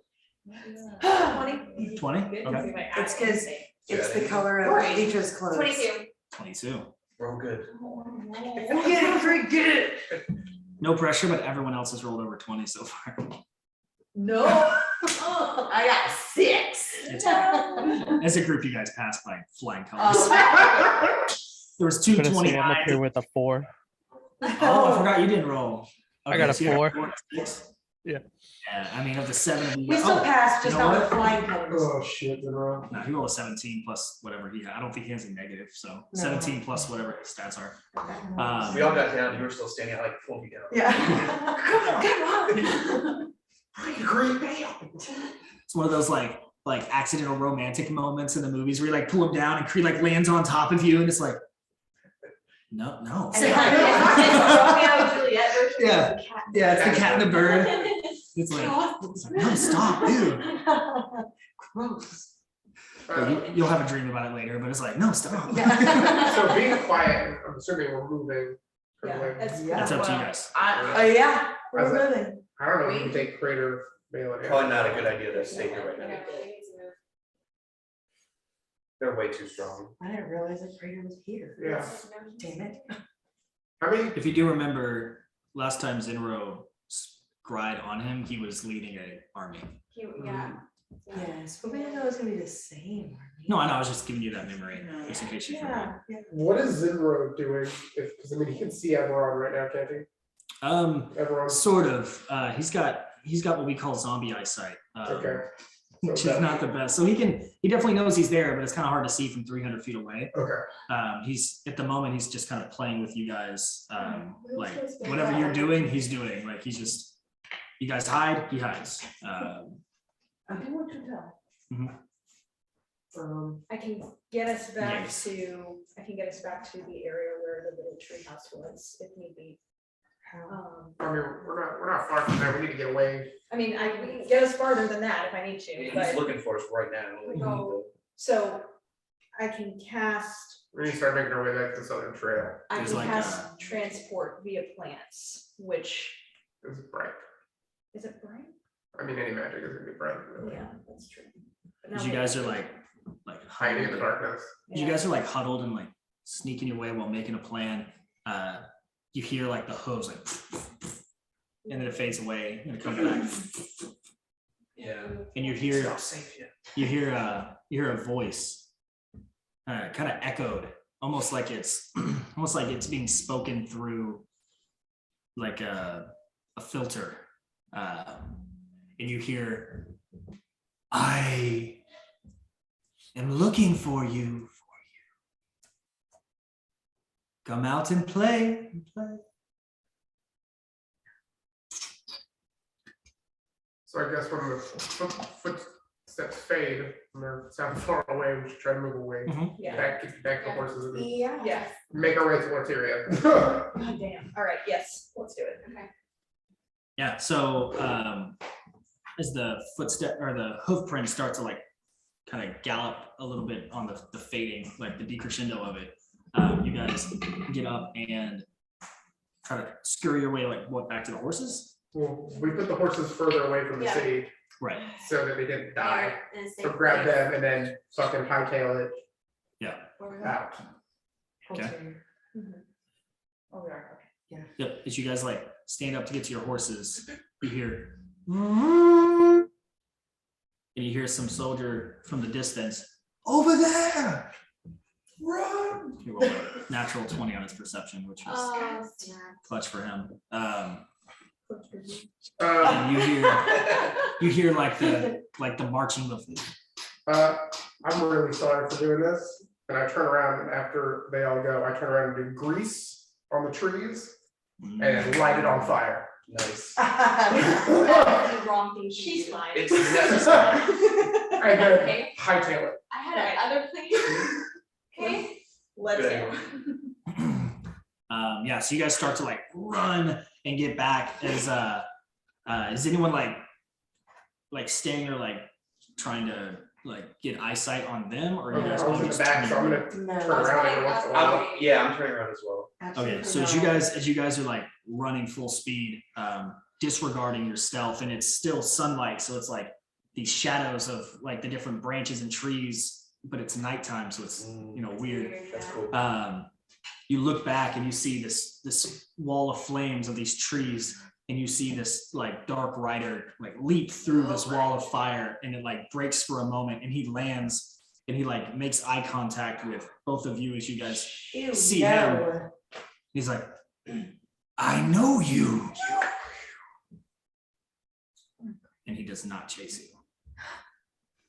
20, 20? Good to Okay. see my It's accent 'cause thing. It's the color of Deidre's clothes. 22. 22. Roll good. I'm getting pretty good. No pressure, but everyone else has rolled over 20 so far. No. I got 6. As a group, you guys passed by flying colors. There was two Gonna say I'm up 29s. here with a 4. Oh, I forgot you didn't roll. I got a so you 4. and 6. Yeah, I mean, of the 7 of you. We still oh, passed, just you know not what? with flying colors. Oh, shit, then wrong. No, he rolled a 17 plus whatever he had. I don't think he has any negative, so No. 17 plus whatever his stats are. We all got down, you were still standing at like 4 feet down. Yeah. Come on. Great bail. It's one of those like accidental romantic moments in the movies where you like pull him down and Creed like lands on top of you and it's like, no. It's Romeo and Juliet version of Yeah. the cat. Yeah, it's the cat and the bird. It's like, no, stop, dude. Gross. You'll have a dream about it later, but it's like, no, stop. So being quiet, I'm assuming we're moving. Yeah, Like, That's up to you guys. Oh, yeah, we're How's that? moving. I don't know if we can take Crater, Bail, and Probably not a good idea to stay here right now. Yeah, really needs to move. They're way too strong. I didn't realize that Prater was here. Yeah. Damn it. How many? If you do remember, last time Zinro scried on him, he was leading an army. Yeah. Yes, but we didn't know it was gonna be the same. No, I know, I was just giving you that memory, just in case you forgot. Yeah, yeah. What is Zinro doing? Because I mean, he can see Everon right now, can't he? Everon. Sort of. He's got what we call zombie eyesight. Okay. Which is not the best. So he definitely knows he's there, but it's kind of hard to see from 300 feet away. Okay. He's at the moment he's just kind of playing with you guys. Like whatever you're doing, he's doing. Like he's just, you guys hide, he hides. I do want to tell. I can get us back Yes. to, to the area where the little treehouse was, if need be. I mean, we're not far from there. We need to get away. I mean, I can get us farther than that if I need to, He's but, looking for us right now. like, go. so I can cast, We need to start making our way back to the Southern Trail. I There's can like cast transport via plants, which, It's bright. is it bright? I mean, any magic is gonna be bright. Really. Yeah, that's true. But As now you maybe- guys are like Hiding in the darkness. as you guys are like huddled and like sneaking your way while making a plan. You hear like the hooves like, and then it fades away and it comes back. Yeah. And you It's hear not safe yet. you hear a voice kind of echoed, almost like it's being spoken through like a filter, and you hear, I am looking for you, come out and play. So I guess when the footsteps fade, and they're sound far away, we should try to move away. Yeah, Back the horses and Yeah. yeah, make our way towards Tyria. god damn, all right, yes, let's do it. Okay. Yeah, so as the footstep or the hoof prints start to like kind of gallop a little bit on the fading, like the decrescendo of it, you guys get up and try to scurry your way like what back to the horses? Well, we put the horses further away from the Yeah. city Right. so that they didn't die. In a safe So grab place. them and then fucking hightail it Yeah. out. Okay. Oh, we are, okay. Yep. As you guys like stand up to get to your horses, you hear and you hear some soldier from the distance over there. Run! He rolled a natural 20 on his perception, which was Oh, snap. clutch for him. Uh, And you hear like the marching of I'm really sorry for doing this. And I turn around and after they all go, I turn around and do grease on the trees and light it on fire. Nice. That's the wrong thing to She's do. fine. It's necessary. And then Okay. hightail it. I had other plans. Okay. Let's Good go. idea. Yeah, so you guys start to like run and get back. As is anyone like staying or like trying to like get eyesight on them, or are you Okay, guys I was all in the just back, so I'm turning? gonna turn No. around every once in a while. Yeah, I'm turning around as well. Okay, so as you guys are like running full speed, disregarding your stealth, and it's still sunlight, so it's like these shadows of like the different branches and trees, but it's nighttime, so it's weird. That's cool. You look back and you see this wall of flames of these trees, and you see this like dark rider like leap through this wall of fire, and it like breaks for a moment, and he lands and he like makes eye contact with both of you as you guys see him. He's like, I know you. and he does not chase you.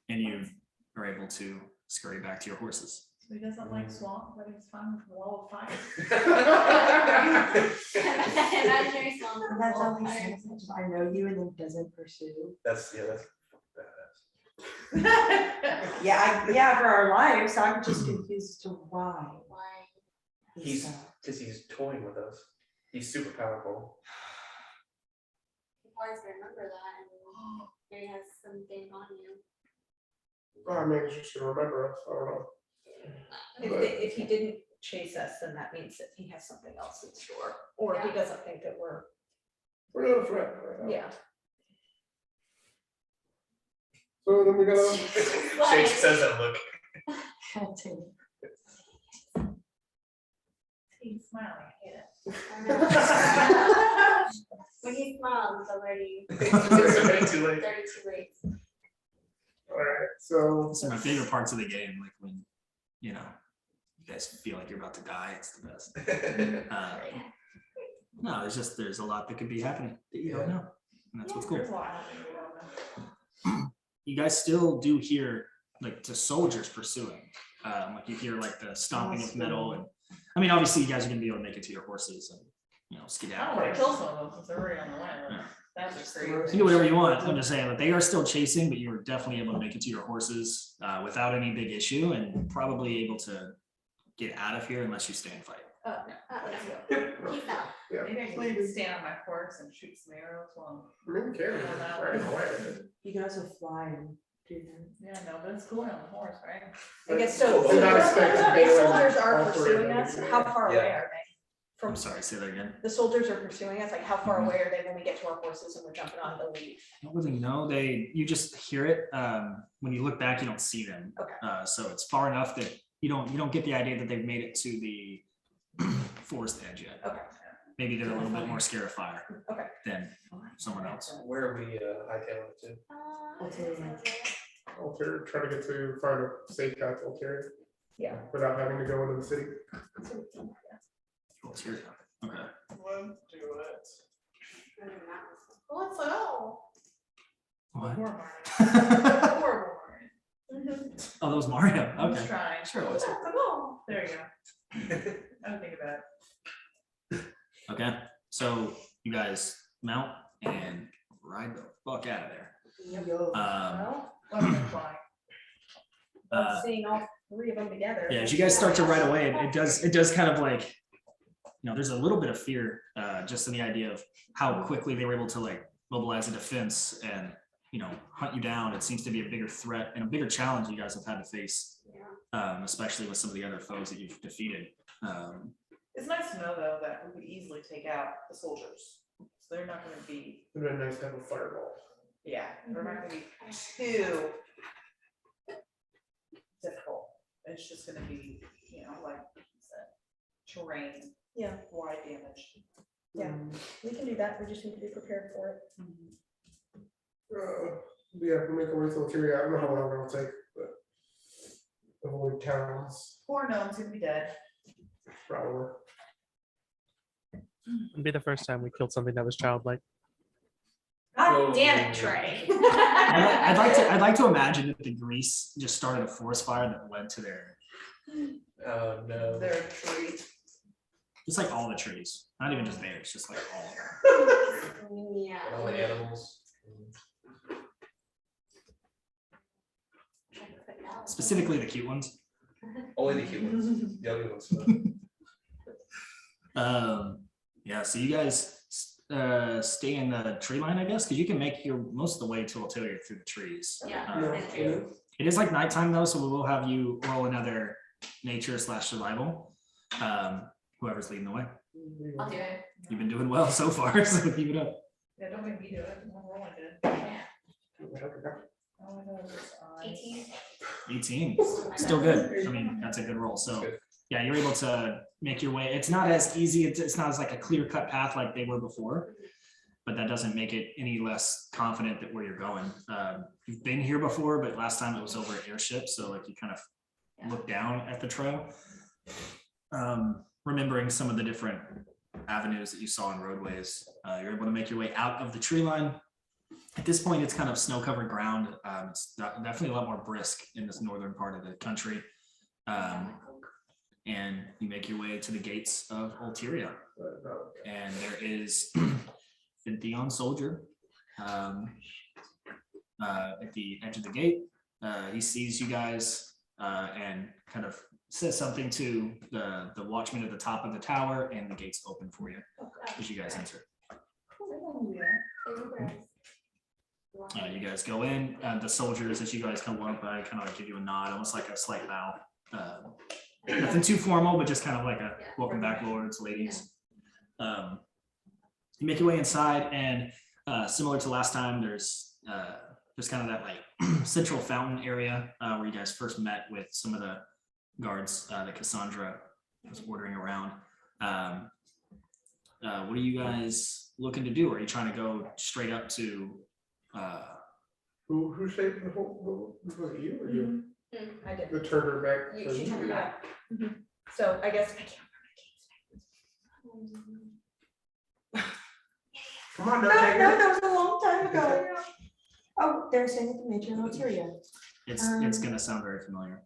And you are able to scurry back to your horses. So he doesn't like swamp, but he's fine with wall of fire. Imaginary song. That's how he says it. I know you and then doesn't pursue. That's badass. Yeah, for our lives, I'm just confused as to why. Why? He's because he's toying with us. He's super powerful. People always remember that, and maybe has something on you. I mean, he's just gonna remember us, I don't know. If he didn't chase us, then that means that he has something else in store, or if he doesn't think that we're, We're not a threat right now. yeah. So then we gotta, Shake says that look. He's smiling, yeah. When he smiles, it's already It's already too late. 32 late. alright, so, Those are my favorite parts of the game, like when, you guys feel like you're about to die, it's the best. No, there's a lot that could be happening that you don't know, and that's what's cool. There's a lot happening, we don't know. You guys still do hear like the soldiers pursuing, like you hear like the stomping of metal, and I mean, obviously you guys are gonna be able to make it to your horses and, I don't skedaddle. wanna kill some of them since they're already on the way. Yeah. That's just You crazy. can do whatever you want. I'm just saying that they are still chasing, but you were definitely able to make it to your horses without any big issue, and probably able to get out of here unless you stay and fight. Let's go. Peace out. yeah, Maybe I can stand on my horse and shoot some arrows while. I mean, we can, right away. You can also fly and do that. Yeah, no, but it's cool on the horse, right? I guess so. We're not expecting The Baylor soldiers are all three of pursuing them us, to be how there. far Yeah. away are they? I'm sorry, say that again. The soldiers are pursuing us, like how far away are they when we get to our horses and we're jumping on the lead? I don't really know. You just hear it. When you look back, you don't see them. Okay. So it's far enough that you don't get the idea that they've made it to the forest edge yet. Okay. Maybe they're a little bit more scared of fire Okay. than someone else. Where are we hightailing it to? Alter, try to get to, find a safe path to Altair. Yeah. Without having to go into the city. Oh, it's here. Okay. Let's do it. Let's go. What? Poor Mario. Oh, Poor Mario. that was Mario. I'm just Okay. trying. Sure it was. There you go. I don't think about it. Okay. So you guys mount and ride the fuck out of there. Yo. Well, Let me fly. seeing all three of them together. Yeah, as you guys start to ride away, it does kind of like, there's a little bit of fear, just in the idea of how quickly they were able to like mobilize a defense and, hunt you down. It seems to be a bigger threat and a bigger challenge you guys have had to face, especially with some of the other foes that you've defeated. It's nice to know though that we could easily take out the soldiers. So they're not gonna be, It'd been nice to have a fireball. yeah, they're not gonna be too difficult. It's just gonna be, like you said, terrain. Yeah. Wide damage. Yeah, we can do that. We just need to be prepared for it. Yeah, we'll make our way to Altair. I don't know how long it'll take, but avoid towns, Poor Gnome's gonna be dead. probably. It'd be the first time we killed something that was childlike. God damn it, Trey. I'd like to imagine that the grease just started a forest fire that led to their, Oh, no. They're a tree. just like all the trees, not even just theirs, just like all of them. Yeah. All the animals. Specifically the cute ones. Only the cute ones. The ugly ones. Yeah, so you guys stay in the tree line, I guess, because you can make most of the way to Altair through the trees. Yeah. Yeah. It is like nighttime though, so we will have you roll another nature/survival. Whoever's leading the way. I'll do it. You've been doing well so far, so keep it up. Yeah, don't make me do it. I'm rolling good. Oh my God, it's eyes. 18. 18, still good. I mean, that's a good roll. So yeah, you're able to make your way. It's not as easy. It's not as like a clear cut path like they were before, but that doesn't make it any less confident that where you're going. You've been here before, but last time it was over at airship. So like you kind of look down at the trail, remembering some of the different avenues that you saw in roadways. You're able to make your way out of the tree line, At this point, it's kind of snow-covered ground. It's definitely a lot more brisk in this northern part of the country. And you make your way to the gates of Ulteria, and there is Fintheon soldier at the edge of the gate. He sees you guys and kind of says something to the watchman at the top of the tower, and the gates open for you as you guys enter. You guys go in. The soldiers, as you guys come walk by, kind of like give you a nod, almost like a slight bow. Nothing too formal, but just kind of like a welcome back, lords, ladies. You make your way inside, and similar to last time, there's kind of that like central fountain area where you guys first met with some of the guards that Cassandra was ordering around. What are you guys looking to do? Are you trying to go straight up to? Who shaped the whole? Was it you or you? I did. The turned her back. You, so she you- turned her back. So I guess I can't Come on, No, don't no, take it. that was a long time ago. Oh, they're saying that the major Ulteria. It's gonna sound very familiar.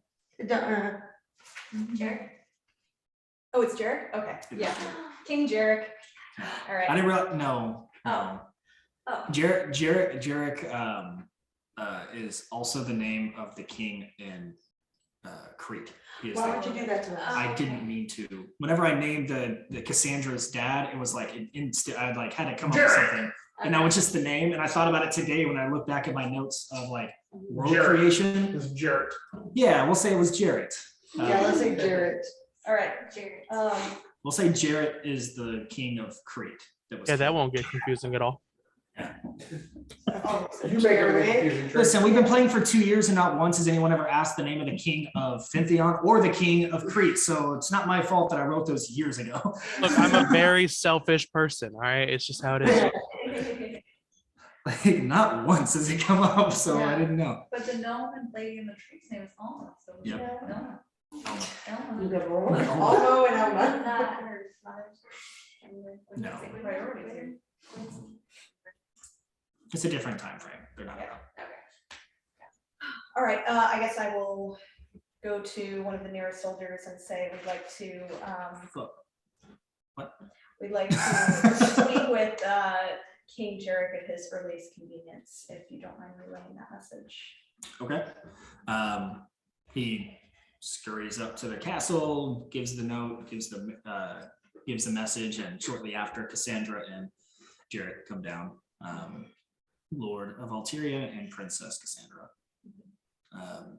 Jared? Oh, it's Jarek? Okay, yeah. King Jarek. All right. I didn't realize. No. Oh. Jarek is also the name of the king in Crete. He is Why the- would you do that to us? I didn't mean to. Whenever I named the Cassandra's dad, it was like I like had to come up with Jarek. something, and that was just the name. And I thought about it today when I looked back at my notes of like world Jarek. creation. It's Jarrett. Yeah, we'll say it was Jarrett. Yeah, let's say Jarrett. All right. Jared. We'll say Jarrett is the king of Crete. Was Yeah, that killed. won't get confusing at all. You make everything confusing. Trey. Listen, we've been playing for 2 years, and not once has anyone ever asked the name of the king of Fintheon or the king of Crete. So it's not my fault that I wrote those years ago. Look, I'm a very selfish person. All right, it's just how it is. Like, not once has it come up, so I didn't know. But the gnome and lady in the tree's name is Alma, so. Yep. Alma. You Alma. got wrong. Almo and Alma. Not her mother's. No. Priorities here. It's a different time frame. They're not around. All right, I guess I will go to one of the nearest soldiers and say we'd like to, What? we'd like to speak with King Jarek at his earliest convenience, if you don't mind relaying that message. Okay. He scurries up to the castle, gives the note, gives the message, and shortly after, Cassandra and Jarrett come down. Lord of Ulteria and Princess Cassandra.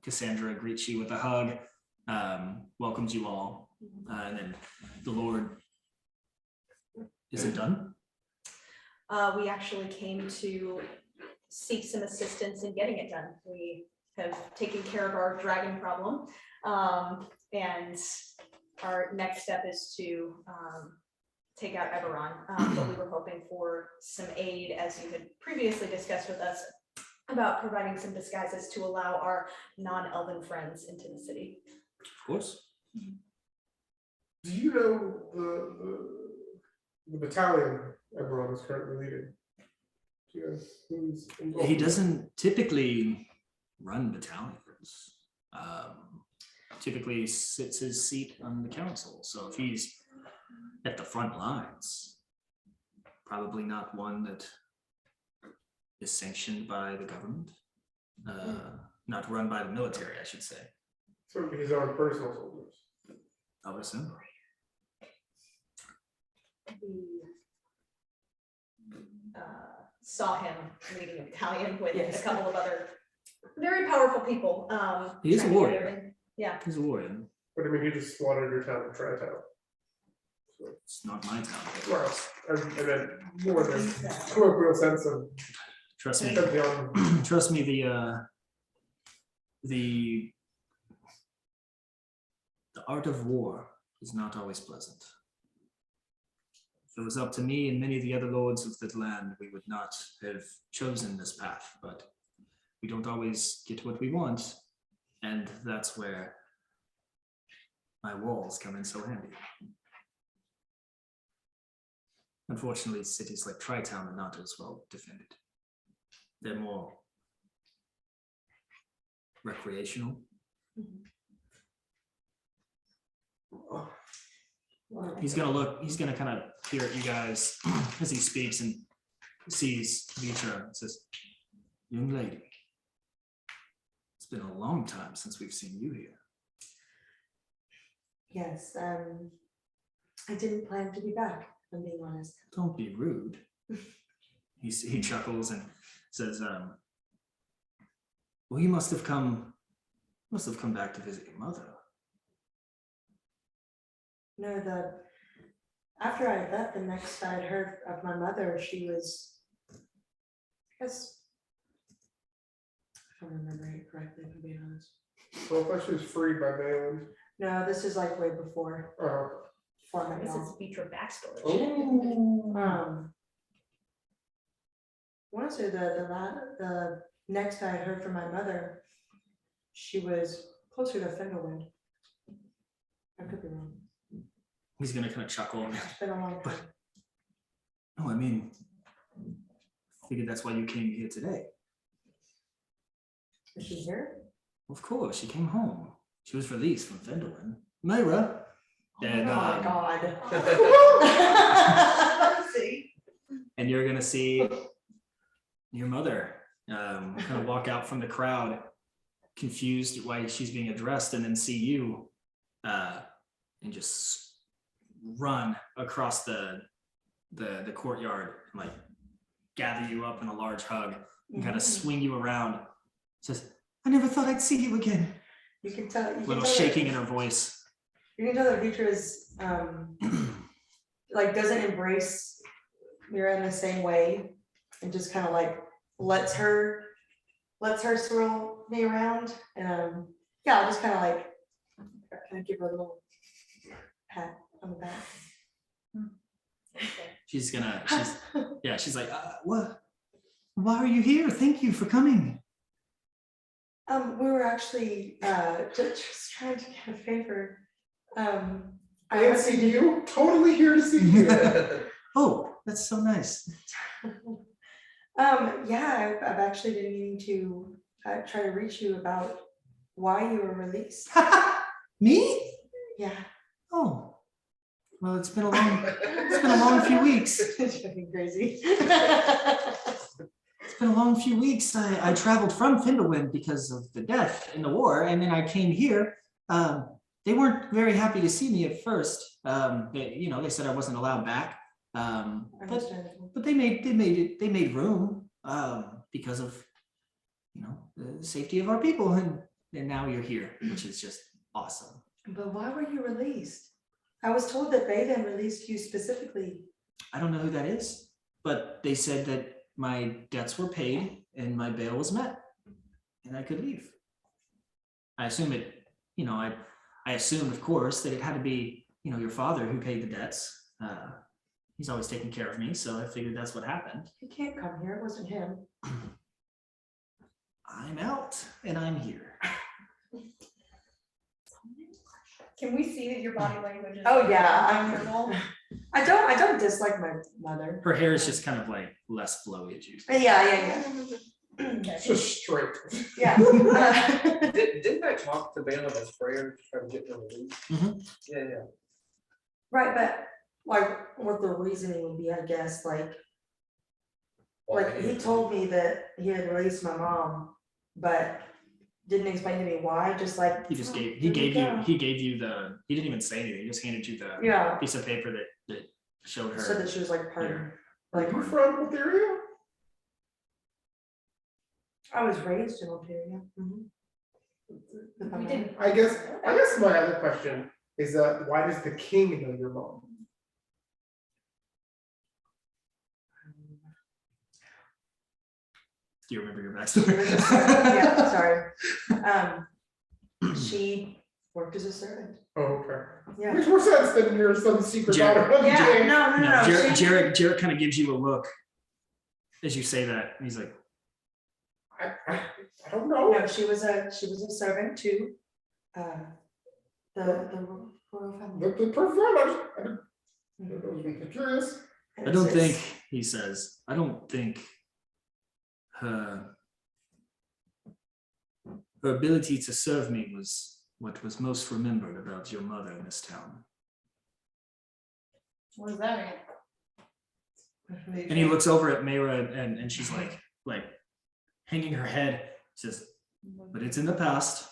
Cassandra greets you with a hug, welcomes you all, and then the Lord. Is it done? We actually came to seek some assistance in getting it done. We have taken care of our dragon problem, and our next step is to take out Eberron, but we were hoping for some aid, as you had previously discussed with us, about providing some disguises to allow our non-elven friends into the city. Of course. Do you know the battalion everyone is currently leading? Do you know who's involved? He doesn't typically run battalions. Typically sits his seat on the council. So if he's at the front lines, probably not one that is sanctioned by the government, not run by the military, I should say. So his own personal soldiers. I would assume. We saw him leading a battalion with Yes. a couple of other very powerful people. He is a trying to get warrior. everything- Yeah, He's a warrior. But I mean, he just slaughtered your town of Tri-Town. It's not my town. Well, I meant more than colloquial sense of Trust me. Pantheon. Trust me. The art of war is not always pleasant. If it was up to me and many of the other lords of the land, we would not have chosen this path, but we don't always get what we want, and that's where my walls come in so handy. Unfortunately, cities like Tri-Town are not as well defended. They're more recreational. He's gonna kind of peer at you guys as he speaks and sees Vitra and says, young lady, it's been a long time since we've seen you here. Yes, I didn't plan to be back, if I'm being honest. Don't be rude. He chuckles and says, well, you must have come back to visit your mother. No, after I left, the next I'd heard of my mother, she was, I guess, if I'm remembering it correctly, if I'm being honest. So I thought she was freed by Balin. No, this is like way before my This mom. is Vitra backstory. Oh. I want to say the next I had heard from my mother, she was closer to Fendelwind. I could be wrong. He's gonna kind of chuckle. It's been a long time. No, I mean, figured that's why you came here today. Is she here? Of course, she came home. She was released from Fendelin. Myra. And, Oh my God. and you're gonna see your mother kind of walk out from the crowd, confused why she's being addressed, and then see you and just run across the courtyard, and like gather you up in a large hug and kind of swing you around. Says, I never thought I'd see you again. You can tell. A little shaking in her voice. You can tell that Vitra is like doesn't embrace Mira in the same way, and just kind of like lets her swirl me around, and yeah, I'll just kind of give her a little pat on the back. She's like, what? Why are you here? Thank you for coming. We were actually just trying to get a favor. I didn't see you. Totally here to see you. Oh, that's so nice. Yeah, I've actually been meaning to try to reach you about why you were released. Me? Yeah. Oh, well, it's been a long few weeks. It's fucking crazy. It's been a long few weeks. I traveled from Fendelwind because of the death in the war, and then I came here. They weren't very happy to see me at first. They said I wasn't allowed back. But they made room because of the safety of our people, and now you're here, which is just awesome. But why were you released? I was told that Baden released you specifically. I don't know who that is, but they said that my debts were paid and my bail was met, and I could leave. I assume it, I assumed, of course, that it had to be, your father who paid the debts. He's always taken care of me, so I figured that's what happened. He can't come here. It wasn't him. I'm out and I'm here. Can we see that your body language is? Oh yeah, uncomfortable? I don't dislike my mother. Her hair is just kind of like less flowy as usual. Yeah. It's just straight. Yeah. Didn't I talk to Balin as prayer to try to get her released? Mhm. Yeah. Right, but like what the reasoning would be, I guess, like he told me that he had released my mom, but didn't explain to me why, just like. He gave you the, he didn't even say anything, he just handed you the Yeah, piece of paper that showed her. so that she was like pardoned. here. Are you from Bulgaria? I was raised in Ontario. We didn't. I guess my other question is why does the king know your mom? Do you remember your backstory? Yeah, sorry. She worked as a servant. Oh, okay. Yeah. Makes more sense than you're some secret Jared- daughter of the Yeah, king. no. Jared kind of gives you a look as you say that, and he's like, I don't know. No, she was a servant to the royal family. The perfect. I'm curious. I don't think, he says, I don't think her ability to serve me was what was most remembered about your mother in this town. What does that mean? And he looks over at Mayra and she's like hanging her head, says, but it's in the past.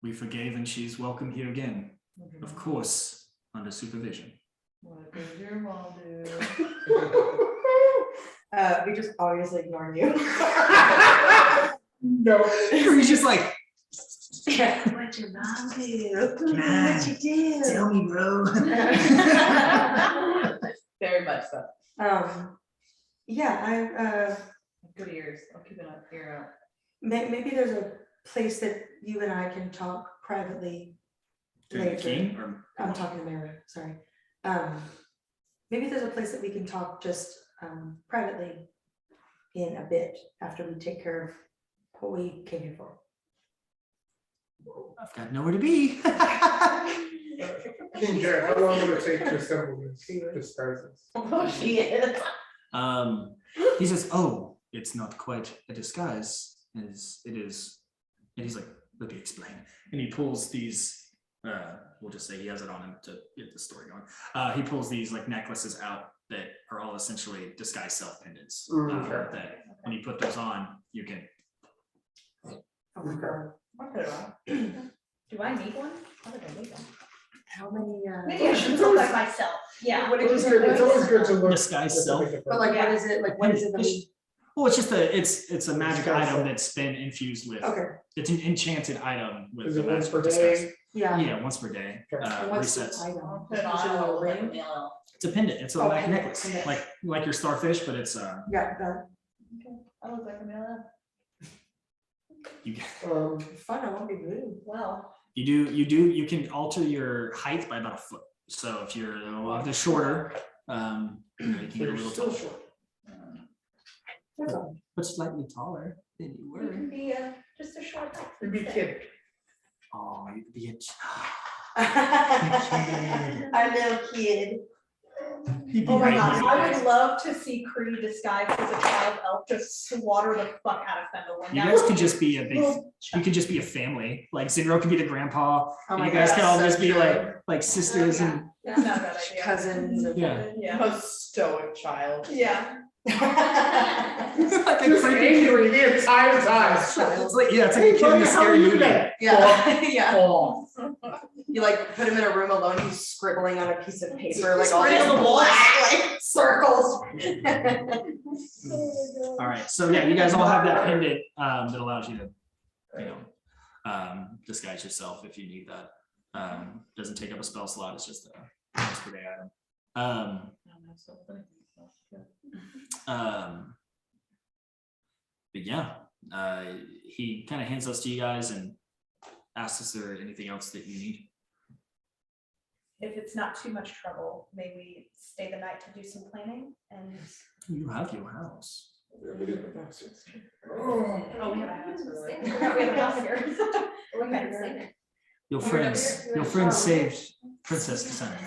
We forgave and she's welcome here again. Of course, under supervision. What does your mom do? We just obviously ignore you. No. He's just like, What'd your mom do? What'd you do? tell me, bro. Very much so. Yeah, Good ears. I'll keep an ear out. maybe there's a place that you and I can talk privately To the later. king, or I'm talking to Mara, sorry. Maybe there's a place that we can talk just privately in a bit after we take care of what we came here for. I've got nowhere to be. King Jared, how long will it take to assemble this disguises? Oh, shit. He says, "Oh, it's not quite a disguise. It is." And he's like, "Let me explain." And he pulls these. We'll just say he has it on him to get the story going. He pulls these like necklaces out that are all essentially disguise self pendants. Okay. That when you put those on, you can. Oh my God. I'll put it on. Do I need one? How did I need one? How many, Maybe I should look like myself. Yeah. What did you It's say? good- it's always good to look. Disguise self. But like, what is it, like, what is it? that we- Well, it's just it's a magic item that's been infused with. Okay, It's an enchanted item with Is the it once magical per disguise. day? yeah. Yeah, once per day. Okay. And what's the Resets. item? I'll put it Is on. it a I'll ring? let you know. It's a pendant. It's a Oh, like pendant, necklace, pendant. like your starfish, but it's Yeah, that, I look like a male. you fun, I won't be rude. Well, you can alter your height by about a foot. So if you're a little bit shorter, you can So get a you're little still taller, short. but slightly taller than you you were. can be just a short. You'd be a kid. Oh, you'd be a Our little kid. you'd be Oh my right god, here. I would love to see Cree disguised as a child elf just slaughter the fuck out of Fendel one You night. guys could just be a big. You could just be a family. Like Zinro could be the grandpa, Oh and my you guys God, could all so just be true. like sisters and That's not a bad idea. Cousins. and- yeah. Yeah. A stoic child. Yeah. Like a Just creepy- angry the entire time. It's like yeah, it's like a Hey, kid in buddy, a how scary are you movie. today? Yeah, yeah. Oh. You like put him in a room alone, he's scribbling on a piece of paper, like He's all these scribbling. black, like circles. All right, so yeah, you guys all have that pendant that allows you to, disguise yourself if you need that. Doesn't take up a spell slot. It's just a once per day item. But yeah, he kind of hands those to you guys and asks, "Is there anything else that you need?" If it's not too much trouble, may we stay the night to do some planning and. You have your house. Oh. Oh, we have a house. We have a house here. Okay. Your friends saved Princess Cassandra.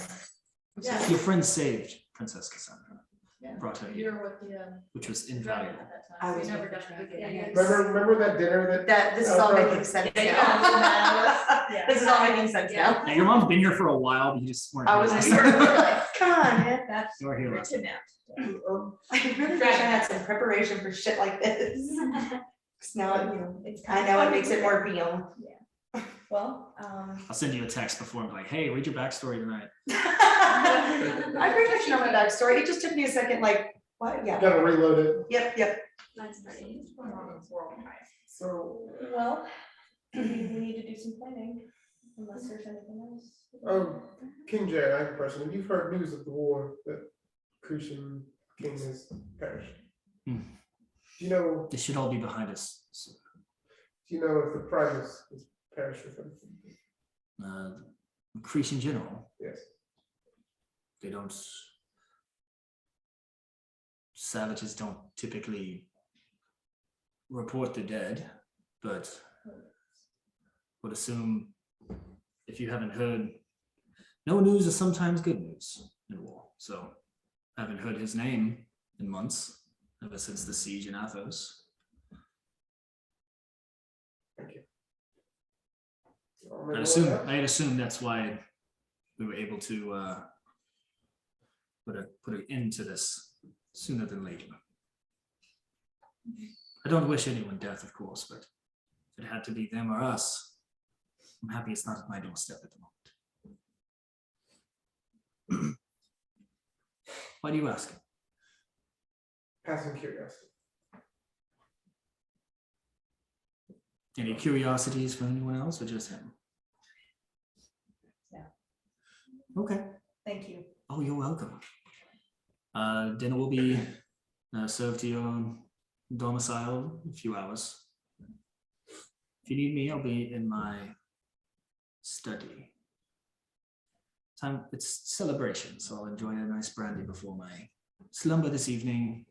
Yeah. Your friends saved Princess Cassandra. Yeah. Brought her You're here, with the which was dragon invaluable. at that I time. was We never with the got to dragon. begin. Remember that dinner that? This is all making sense Yeah. now. This is all making sense now. Now, your mom's been here for a while, but you just weren't. I was here just last sort of time. like, come on, man. That's. You were here Good last to know. I really wish I had some preparation for shit like this. 'Cause now, It's I know it makes it more real. Well, I'll send you a text before and be like, "Hey, read your backstory tonight." I pretty much know my backstory. It just took me a second, like, what, yeah, Gotta reload it. yep. That's pretty. So, well, we need to do some planning unless there's anything else. King Jared, I have a question. Have you heard news of the war that Crucian King has perished? Hmm. Do you know? This should all be behind us. So, Do you know if the Primus has perished with him? Crease in general, Yes. they don't. Savages don't typically report the dead, but would assume if you haven't heard, no news is sometimes good news in war. So haven't heard his name in months. ever since the siege in Athos. I'll make I note of assume that. I had assumed that's why we were able to put an end to this sooner than later. I don't wish anyone death, of course, but if it had to be them or us, I'm happy it's not at my doorstep at the moment. Why do you ask? Passing curiosity. Any curiosities from anyone else or just him? Yeah. Okay. Thank you. Oh, you're welcome. Dinner will be served to your domicile in a few hours. If you need me, I'll be in my study. It's celebration, so I'll enjoy a nice brandy before my slumber this evening.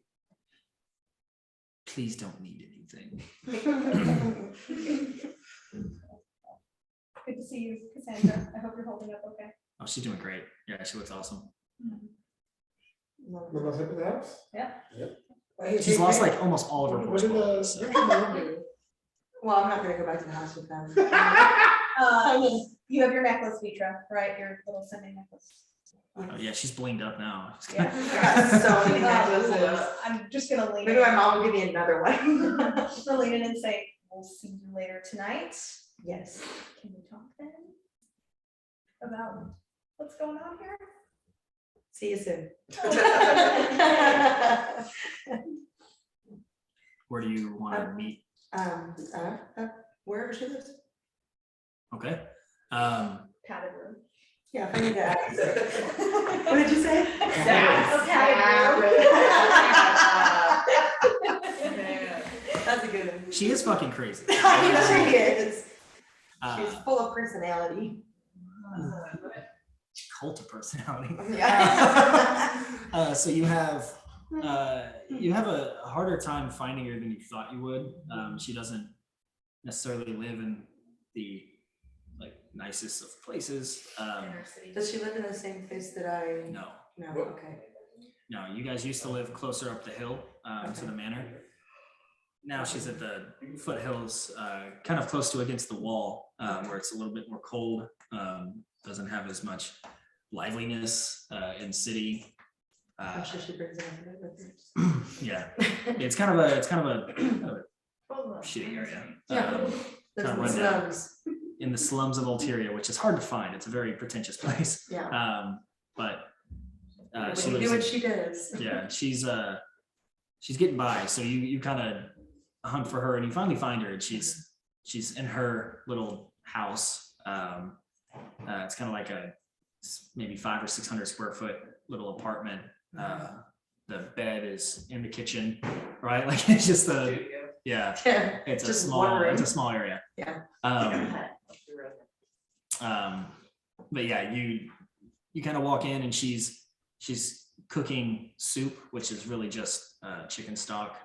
Please don't need anything. Good to see you, Cassandra. I hope you're holding up okay. Oh, she's doing great. Yeah, she looks awesome. No one's hit the house? She's lost like almost all of her What horse did qualities, so. Well, I'm not gonna go back to the house with them. You have your necklace, Vitra, right? Your little sending necklace. Oh, yeah, she's blinged up now. Yeah. I got so many necklaces. I'm just gonna lean Maybe in. my mom will give me another one. We'll lean in and say, we'll see you later tonight. Yes. Can we talk then? About what's going on here? See you soon. Where do you want to meet? Wherever she lives. Okay. Padded room. Yeah, if I need to ask. What did you say? A padded room. That's a good one. She is fucking crazy. I mean, she is. Uh, She's full of personality. cult of personality. Yeah. So you have a harder time finding her than you thought you would. She doesn't necessarily live in the like nicest of places. Does she live in the same place that I? No, No, okay. no. You guys used to live closer up the hill to the manor. Now she's at the foothills, kind of close to against the wall, where it's a little bit more cold. Doesn't have as much liveliness in city. I'm sure she brings it up. Yeah, it's kind of a shitty area. Yeah. There's Kinda the run down. slums. In the slums of Ulteria, which is hard to find. It's a very pretentious place. Yeah. But When she you lives do in- what she does. yeah, she's getting by. So you kind of hunt for her and you finally find her, and she's in her little house. It's kind of like a maybe 500 or 600 square foot little apartment. The bed is in the kitchen, right? Like it's just yeah, Yeah. it's Just one room. it's a small area. Yeah. But yeah, you kind of walk in and she's cooking soup, which is really just chicken stock,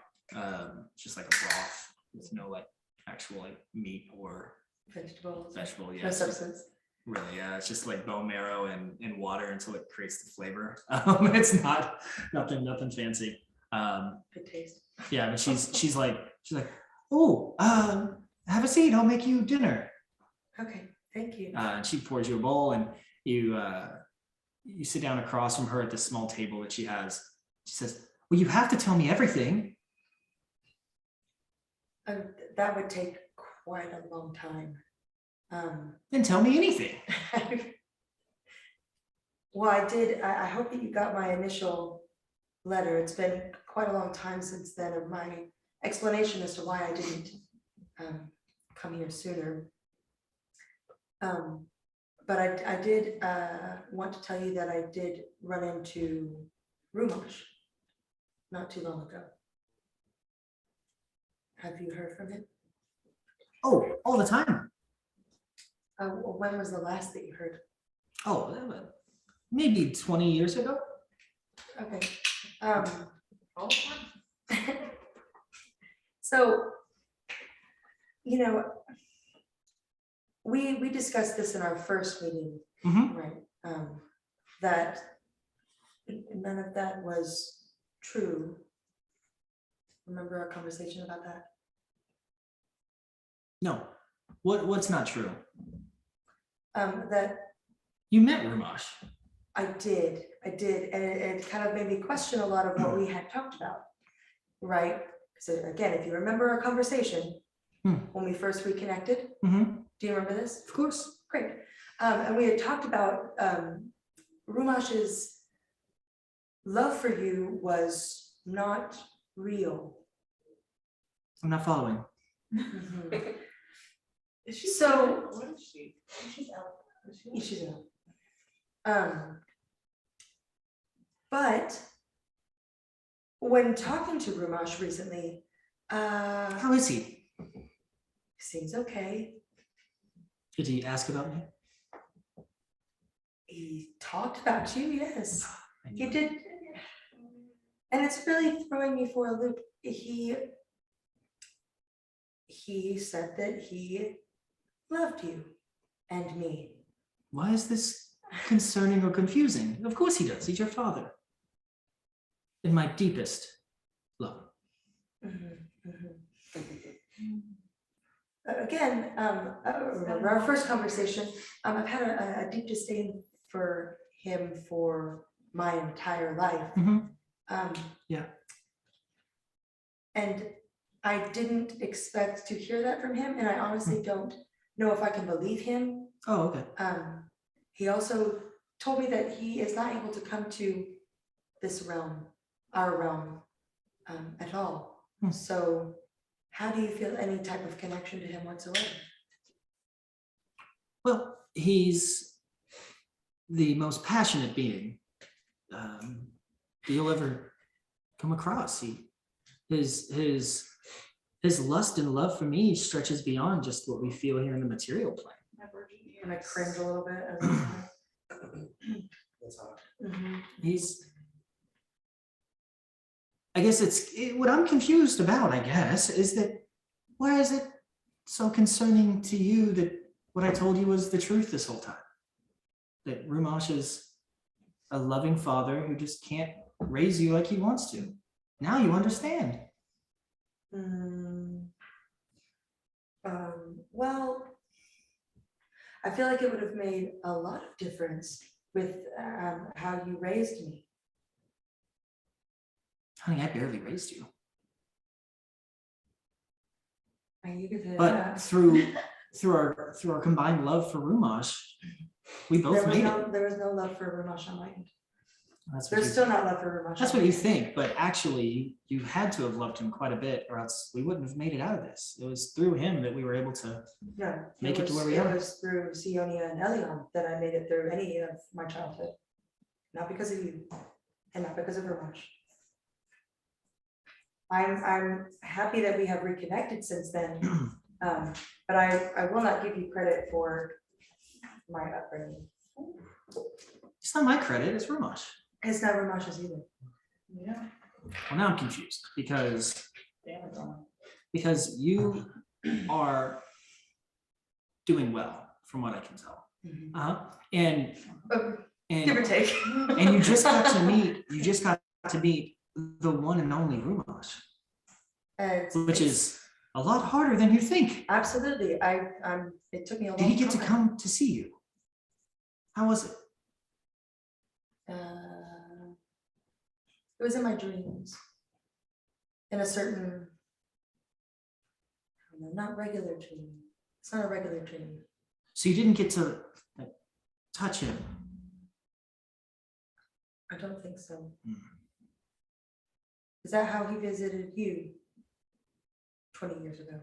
just like a broth with no like actual like meat or Vegetables. vegetable. Yeah, No it's just substance. really, yeah, it's just like bone marrow and water until it creates the flavor. It's not nothing fancy. Good taste. Yeah, but she's like, oh, have a seat. I'll make you dinner. Okay, thank you. And she pours you a bowl, and you sit down across from her at this small table that she has. She says, "Well, you have to tell me everything." That would take quite a long time. Then tell me anything. Well, I did, I hope that you got my initial letter. It's been quite a long time since then of my explanation as to why I didn't come here sooner. But I did want to tell you that I did run into Rumosh not too long ago. Have you heard from him? Oh, all the time. When was the last that you heard? Oh, maybe 20 years ago. Okay. So, you know, we discussed this in our first meeting, Mhm. right? That none of that was true. remember our conversation about that? No, what's not true? That You met Rumash. I did, and it kind of made me question a lot of what we had talked about, right? So again, if you remember our conversation, when we first reconnected, Mm-hmm. do you remember this? Of course. Great. And we had talked about Rumash's love for you was not real. I'm not following. Is she? So- What is she? She's out. Is she? She's out. But when talking to Rumash recently, How is he? seems okay. Did he ask about me? He talked about you, yes. I He knew it. did. And it's really throwing me for a loop. He said that he loved you and me. Why is this concerning or confusing? Of course he does. He's your father. In my deepest love. Again, remember our first conversation, I've had a deep disdain for him for my entire life. Mhm. Yeah. And I didn't expect to hear that from him, and I honestly don't know if I can believe him. Oh, okay. He also told me that he is not able to come to this realm, our realm, at all. So how do you feel any type of connection to him whatsoever? Well, he's the most passionate being you'll ever come across. His lust and love for me stretches beyond just what we feel here in the material plane. And I cringe a little bit as I That's hot. I guess what I'm confused about, I guess, is that why is it so concerning to you that what I told you was the truth this whole time? That Rumash is a loving father who just can't raise you like he wants to. Now you understand. Well, I feel like it would have made a lot of difference with how you raised me. Honey, I barely raised you. And you could say But that. through our combined love for Rumash, we both made it. There was no love for Rumash on my end. That's what There's you, still not love for Rumash. that's on what my you end. think, but actually you had to have loved him quite a bit, or else we wouldn't have made it out of this. It was through him that we were able to No, make it to was- where we It are. was through Sionia and Elion that I made it through any of my childhood. Not because of you, and not because of Rumash. I'm happy that we have reconnected since then, but I will not give you credit for my upbringing. It's not my credit, it's Rumash. It's not Rumash's either. Yeah. Well, now I'm confused because Damn it, Donna. you are doing well, from what I can tell. And Give or take. and you just got to meet the one and only Rumash, which is a lot harder than you think. Absolutely, it took me a long Did time. he get to come to see you? How was it? It was in my dreams. In a certain, I don't know, not regular dream. It's not a regular dream. So you didn't get to like, touch him. I don't think so. Is that how he visited you 20 years ago?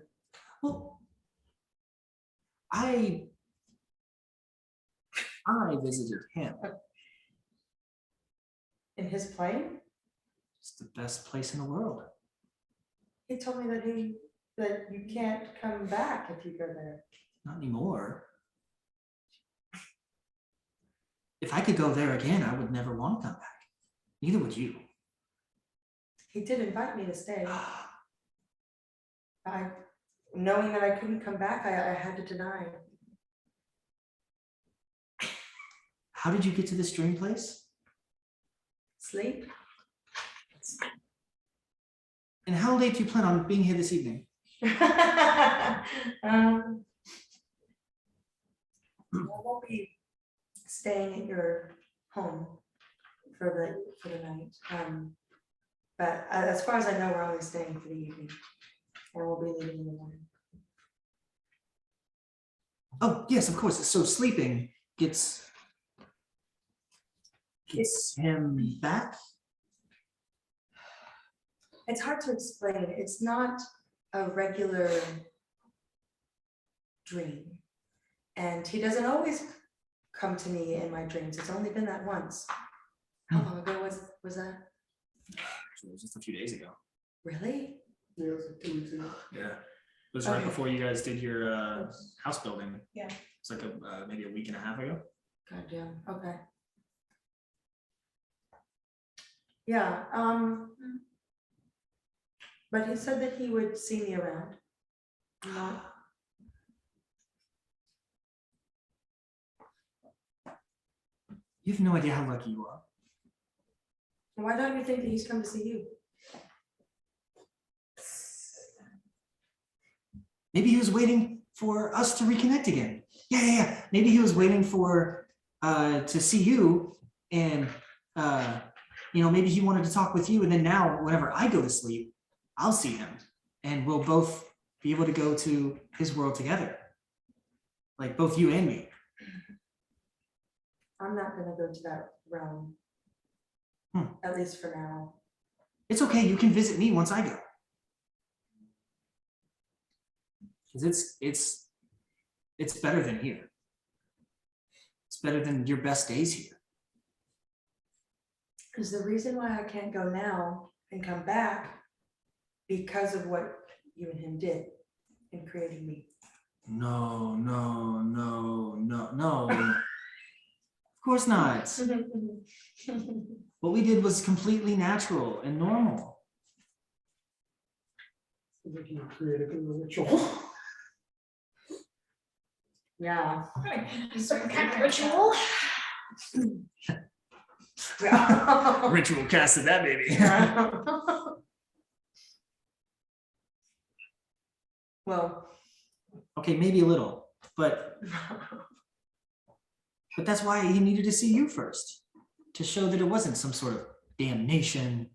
Well, I visited him. In his plane? It's the best place in the world. He told me that you can't come back if you go there. Not anymore. If I could go there again, I would never want to come back. Neither would you. He did invite me to stay. Knowing that I couldn't come back, I had to deny. How did you get to this dream place? Sleep? And how late do you plan on being here this evening? I won't be staying at your home for the night. But as far as I know, we're only staying for the evening. And we'll be leaving in the morning. Oh, yes, of course. So sleeping gets him back. It's hard to explain. It's not a regular dream. And he doesn't always come to me in my dreams. It's only been that once. How long ago was that? Actually, it was just a few days ago. Really? Yeah, it was like 2 weeks ago. Yeah. It was right Okay. before you guys did your house building. Yeah. It's like maybe a week and a half ago. God damn, okay. Yeah, but he said that he would see me around. Not. You have no idea how lucky you are. Why don't you think that he's come to see you? Maybe he was waiting for us to reconnect again. Yeah. Maybe he was waiting for to see you, and maybe he wanted to talk with you, and then now whenever I go to sleep, I'll see him, and we'll both be able to go to his world together. Like both you and me. I'm not gonna go to that realm. At least for now. It's okay, you can visit me once I go. Because it's better than here. It's better than your best days here. Is the reason why I can't go now and come back because of what you and him did in creating me. No. Of course not. What we did was completely natural and normal. Like you created a ritual. Yeah. Some kind of ritual. Yeah. Ritual casted that baby. Well. Okay, maybe a little, but that's why he needed to see you first, to show that it wasn't some sort of damnation.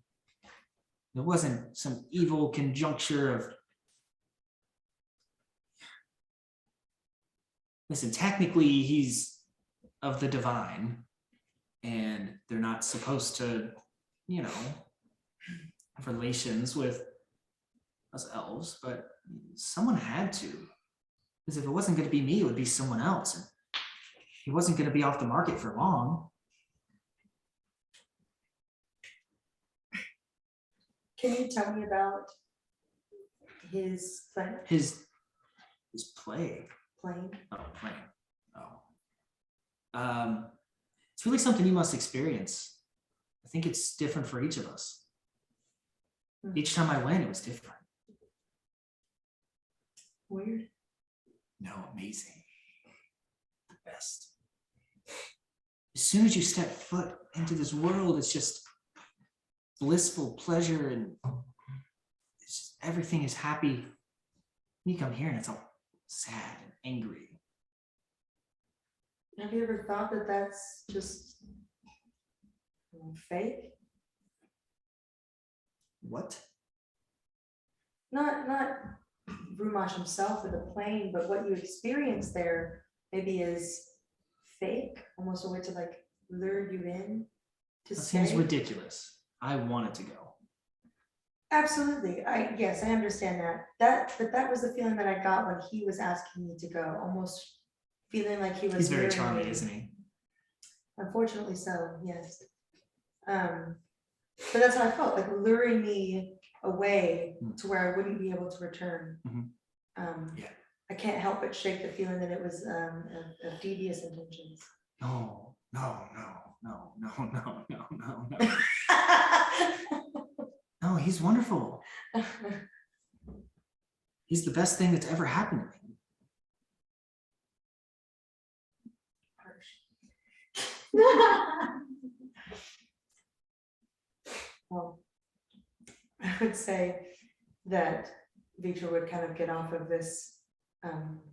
It wasn't some evil conjuncture of. Listen, technically he's of the divine, and they're not supposed to, have relations with us elves, but someone had to. Because if it wasn't going to be me, it would be someone else. And he wasn't going to be off the market for long. Can you tell me about his plane? His plague. Plane? Oh, plane. It's really something you must experience. I think it's different for each of us. Each time I went, it was different. Weird. No, amazing. The best. As soon as you step foot into this world, it's just blissful pleasure, and it's just, everything is happy. You come here and it's all sad and angry. Have you ever thought that that's just fake? What? Not Rumash himself or the plane, but what you experience there maybe is fake, almost a way to like lure you in to That stay. seems ridiculous. I wanted to go. Absolutely. Yes, I understand that. But that was the feeling that I got when he was asking me to go, almost feeling like he was. He's very luring charming, me. isn't he? Unfortunately so, yes. But that's how I felt, like luring me away to where I wouldn't be able to return. Yeah. I can't help but shake the feeling that it was of devious intentions. No. No, he's wonderful. He's the best thing that's ever happened to me. Well, I would say that Vitra would kind of get off of this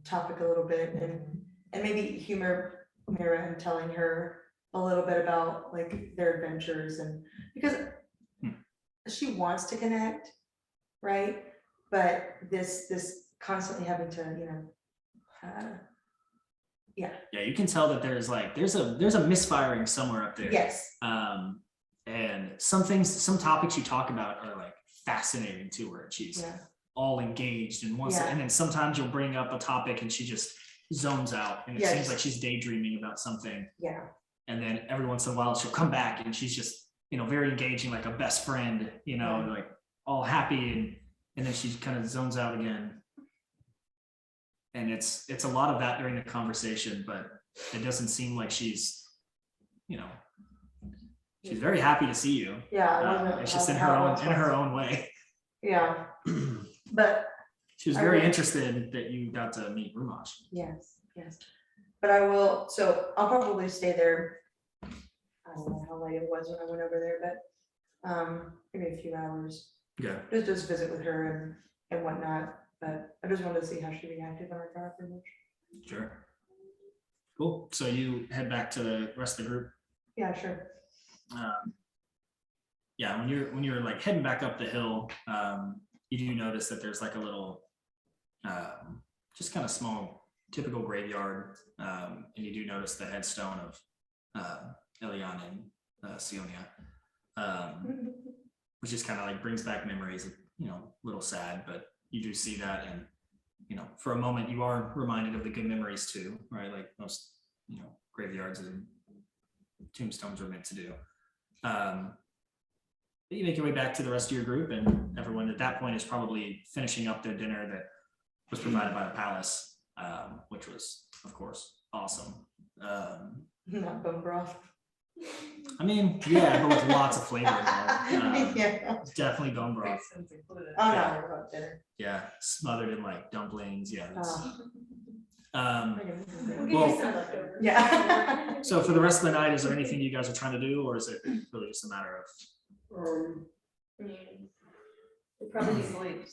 topic a little bit and maybe humor Mira and telling her a little bit about like their adventures and because she wants to connect, right? But this constantly having to, Yeah, you can tell that there's a misfiring somewhere up there. yes, And some topics you talk about are like fascinating to her. She's yeah, all engaged and wants to, Yeah. and then sometimes you'll bring up a topic and she just zones out and it Yes. seems like she's daydreaming about something. yeah, And then every once in a while she'll come back and she's just, very engaging, like a best friend, Right. like all happy and then she kind of zones out again. And it's a lot of that during the conversation, but it doesn't seem like she's very happy to see you. yeah. I wasn't- It's just in how it was. her own way. Yeah, but She was I very will- interested that you got to meet Rumash. yes, but I will, so I'll probably stay there. I don't know how late it was when I went over there, but maybe a few hours, Yeah. just visit with her and whatnot, but I just wanted to see how she reacted on our car pretty much. Sure. Cool. So you head back to the rest of the group. Yeah, sure. Yeah, when you're like heading back up the hill, you do notice that there's like a little, just kind of small, typical graveyard, and you do notice the headstone of Eliana and Sionia, which just kind of like brings back memories of, little sad, but you do see that, and for a moment you are reminded of the good memories too, right? Like most, graveyards and tombstones are meant to do. But you make your way back to the rest of your group, and everyone at that point is probably finishing up their dinner that was provided by the palace, which was, of course, awesome. Not bone broth. I mean, yeah, but with lots of flavor involved. Yeah. It's definitely bone broth. Basins included. Oh, no, we're about dinner. Yeah, smothered in like dumplings. Yeah. Oh. We'll give Well, you some leftovers. Yeah. So for the rest of the night, is there anything you guys are trying to do, or is it really just a matter of? We probably Sleep.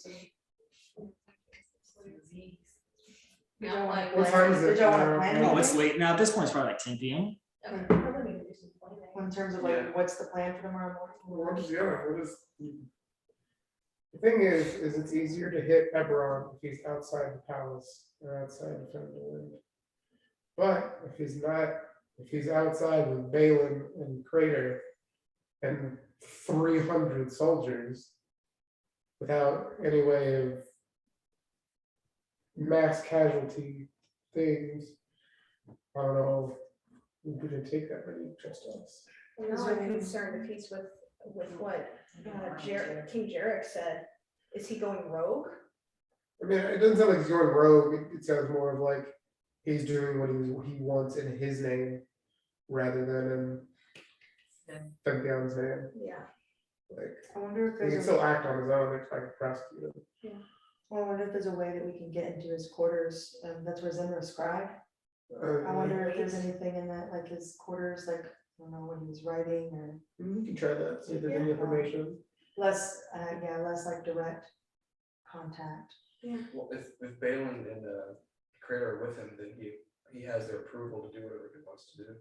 Did y'all wanna- What time is it? Did y'all wanna plan Oh, it's anything? late now. At this point, it's probably like 10 p.m. probably need to do some planning. In terms of Yeah. like, what's the plan for tomorrow morning? The thing is it's easier to hit Eberron if he's outside the palace or outside the Fenderland. But if he's outside with Balin and Crater and 300 soldiers without any way of mass casualty things, I don't know, we couldn't take that many just us. Well, now I'm concerned if he's with what King Jarek said, is he going rogue? I mean, it doesn't sound like he's going rogue. It sounds more of like he's doing what he wants in his name rather than in Fentheon's name. Yeah. Like I wonder if he can there's still a, act on his own if I can prosecute him. I wonder if there's a way that we can get into his quarters, that's where Zimmer scribed. I wonder if there's anything in that, like his quarters, like, I don't know, when he was writing or We can try that, see if there's any Yeah. information. less, less like direct contact. Well, if Balin and Crater are with him, then he has their approval to do whatever he wants to do.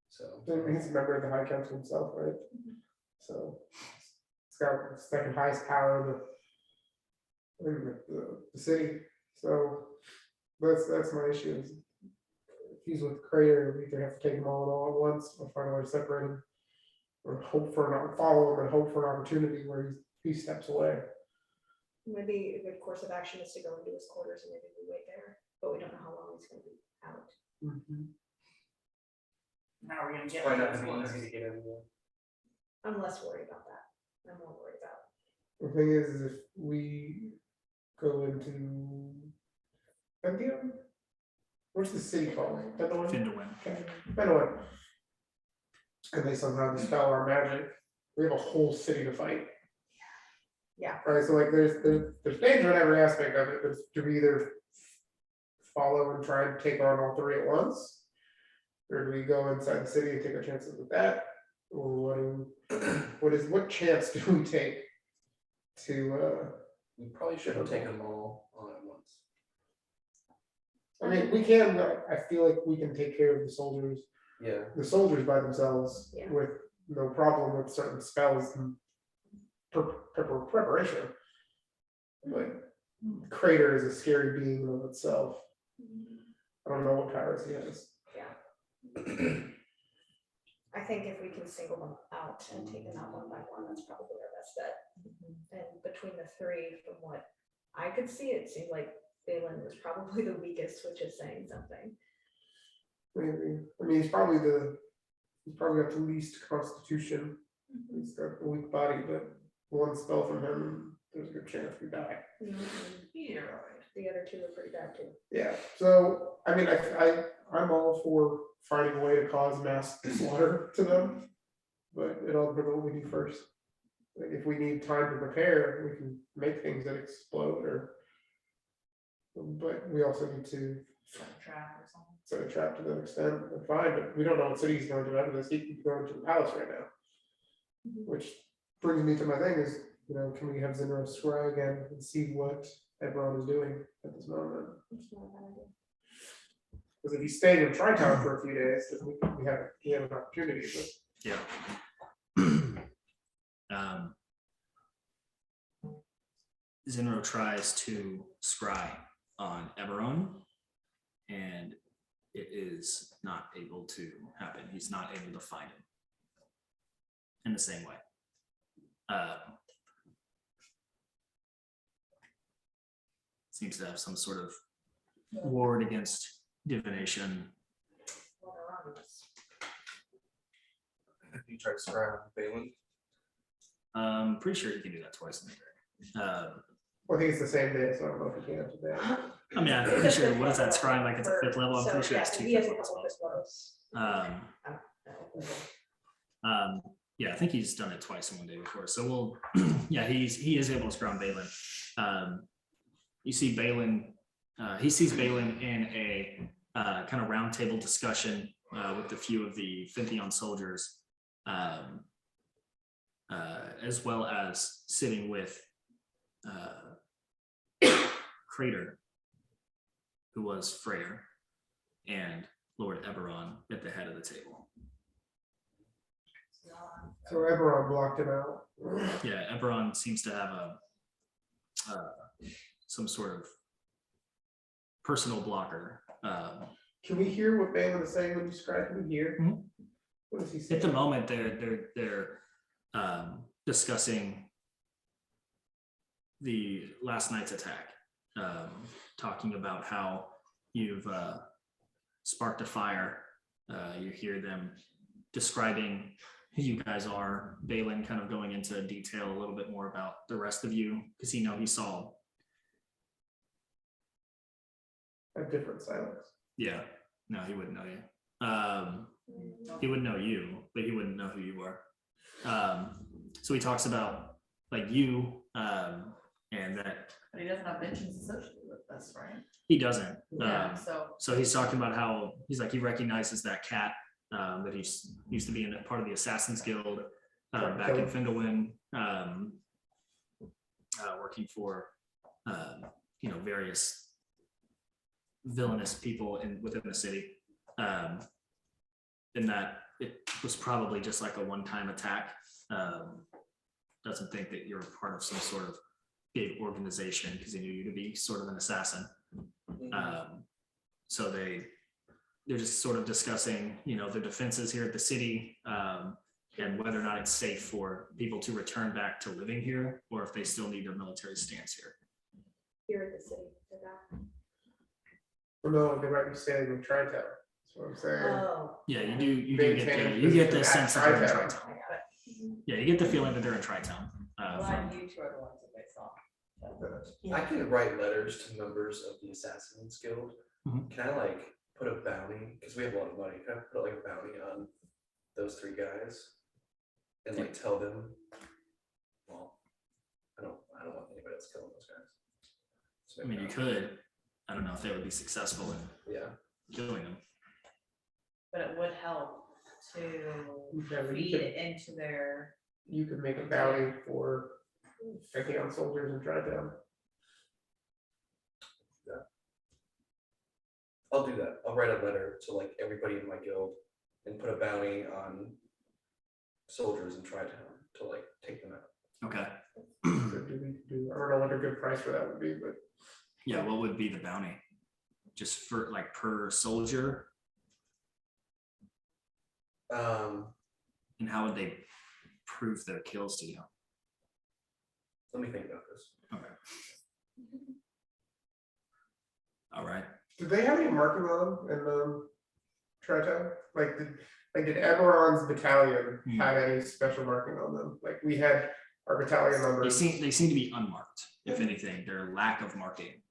So. He's a member of the High Council himself, right? So it's got the second highest power in the city. So that's my issue. Is if he's with Crater, we either have to take them all at once or find a way to separate him, or follow him and hope for an opportunity where he steps away. Maybe a good course of action is to go into his quarters and maybe we wait there, but we don't know how long he's gonna be out. Now we're gonna get. Probably not those gonna be ones. easy to get in. I'm less worried about that. I'm more worried about. The thing is if we go into Fentheon, what's the city called? Fendelin? Finderwin. Okay, Fendelin. And they somehow dispel our magic, we have a whole city to fight. Yeah. Right, so like there's danger in every aspect of it, but do we either follow and try and take on all three at once? Or do we go inside the city and take our chances with that? Or what chance do we take to we probably shouldn't take them all on at once. I mean, we can, I feel like we can take care of the soldiers by themselves Yeah. with no problem with certain spells and preparation. But Crater is a scary being in and of itself. I don't know what powers he has. I think if we can single them out and take them out one by one, that's probably our best bet. And between the three, from what I could see, it seemed like Balin was probably the weakest, which is saying something. Maybe. I mean, he's probably got the least constitution. He's got a weak body, but one spell from him, there's a good chance we die. You're right. The other two are pretty bad too. Yeah, so, I mean, I'm all for finding a way to cause mass slaughter to them, but it all depends on what we do first. Like, if we need time to prepare, we can make things that explode, but we also need to Set a trap or something. set a trap to that extent, and fine, but we don't know what city he's going to out of this, he can go into the palace right now. Which brings me to my thing is, can we have Zinro scry again and see what everyone is doing at this moment? It's not a bad idea. Because if he's staying in Tri-Town for a few days, then we have an opportunity, but Yeah. Zinro tries to scry on Eberron, and it is not able to happen. He's not able to find him in the same way. Seems to have some sort of ward against divination. Well, they're on this. You try to scry on Balin. Pretty sure you can do that twice in a day. I think it's the same day, so I don't know if we can today. I mean, I'm pretty sure, what is that scrying like? It's a fifth level. I'm So, pretty sure yeah, it's two he has fifth a couple levels. fifth levels. Yeah, I think he's done it twice in one day before. So we'll, yeah, he is able to scry on Balin. You see Balin, he sees Balin in a kind of roundtable discussion with a few of the Fintheon soldiers, as well as sitting with Crater, who was Freyr, and Lord Eberron at the head of the table. So Eberron blocked him out. Yeah, Eberron seems to have some sort of personal blocker. Can we hear what Balin is saying when you describe him here? Mhm. What does he say? At the moment, they're discussing the last night's attack, talking about how you've sparked a fire. You hear them describing who you guys are. Balin kind of going into detail a little bit more about the rest of you, because he saw. A different silence. Yeah, no, he wouldn't know you. He would know you, but he wouldn't know who you were. So he talks about like you, and that But he doesn't have mentions associated with this, right? he doesn't. Yeah, So he's talking about how he's like he recognizes that cat that he used to be in a part of the Assassin's Guild back in Findlewin, working for various villainous people within the city, and that it was probably just like a one-time attack. Doesn't think that you're part of some sort of big organization because he knew you to be sort of an assassin. So they're just sort of discussing, the defenses here at the city, and whether or not it's safe for people to return back to living here, or if they still need a military stance here. Here at the city, for that. Well, no, they might be staying in Tri-Town. That's what I'm saying. Oh. Yeah, you do get the sense that they're in Tri-Town. I got it. Yeah, you get the feeling that they're in Tri-Town. Glad you two are the ones that they saw. I can write letters to members of the Assassin's Guild. Mhm. Can I put a bounty, because we have a lot of money, can I put a bounty on those three guys? And tell them, well, I don't want anybody else killing those guys. So I mean, you could. I don't know if they would be successful in Yeah. killing them. But it would help to Yeah, but feed into their, you could make a bounty for Fintheon soldiers in Tri-Town. write a letter to like everybody in my guild and put a bounty on soldiers and try to like take them out. Okay. So I don't know what a good price for that would be, but Yeah, what would be the bounty? Just for like per soldier? And how would they prove their kills to you? Let me think about this. Okay. All right. did they have any marking on them in Tri-Town? Did Eberron's battalion have any special marking on them? Like we had our battalion They numbers. seem to be unmarked, if anything, their lack of marking.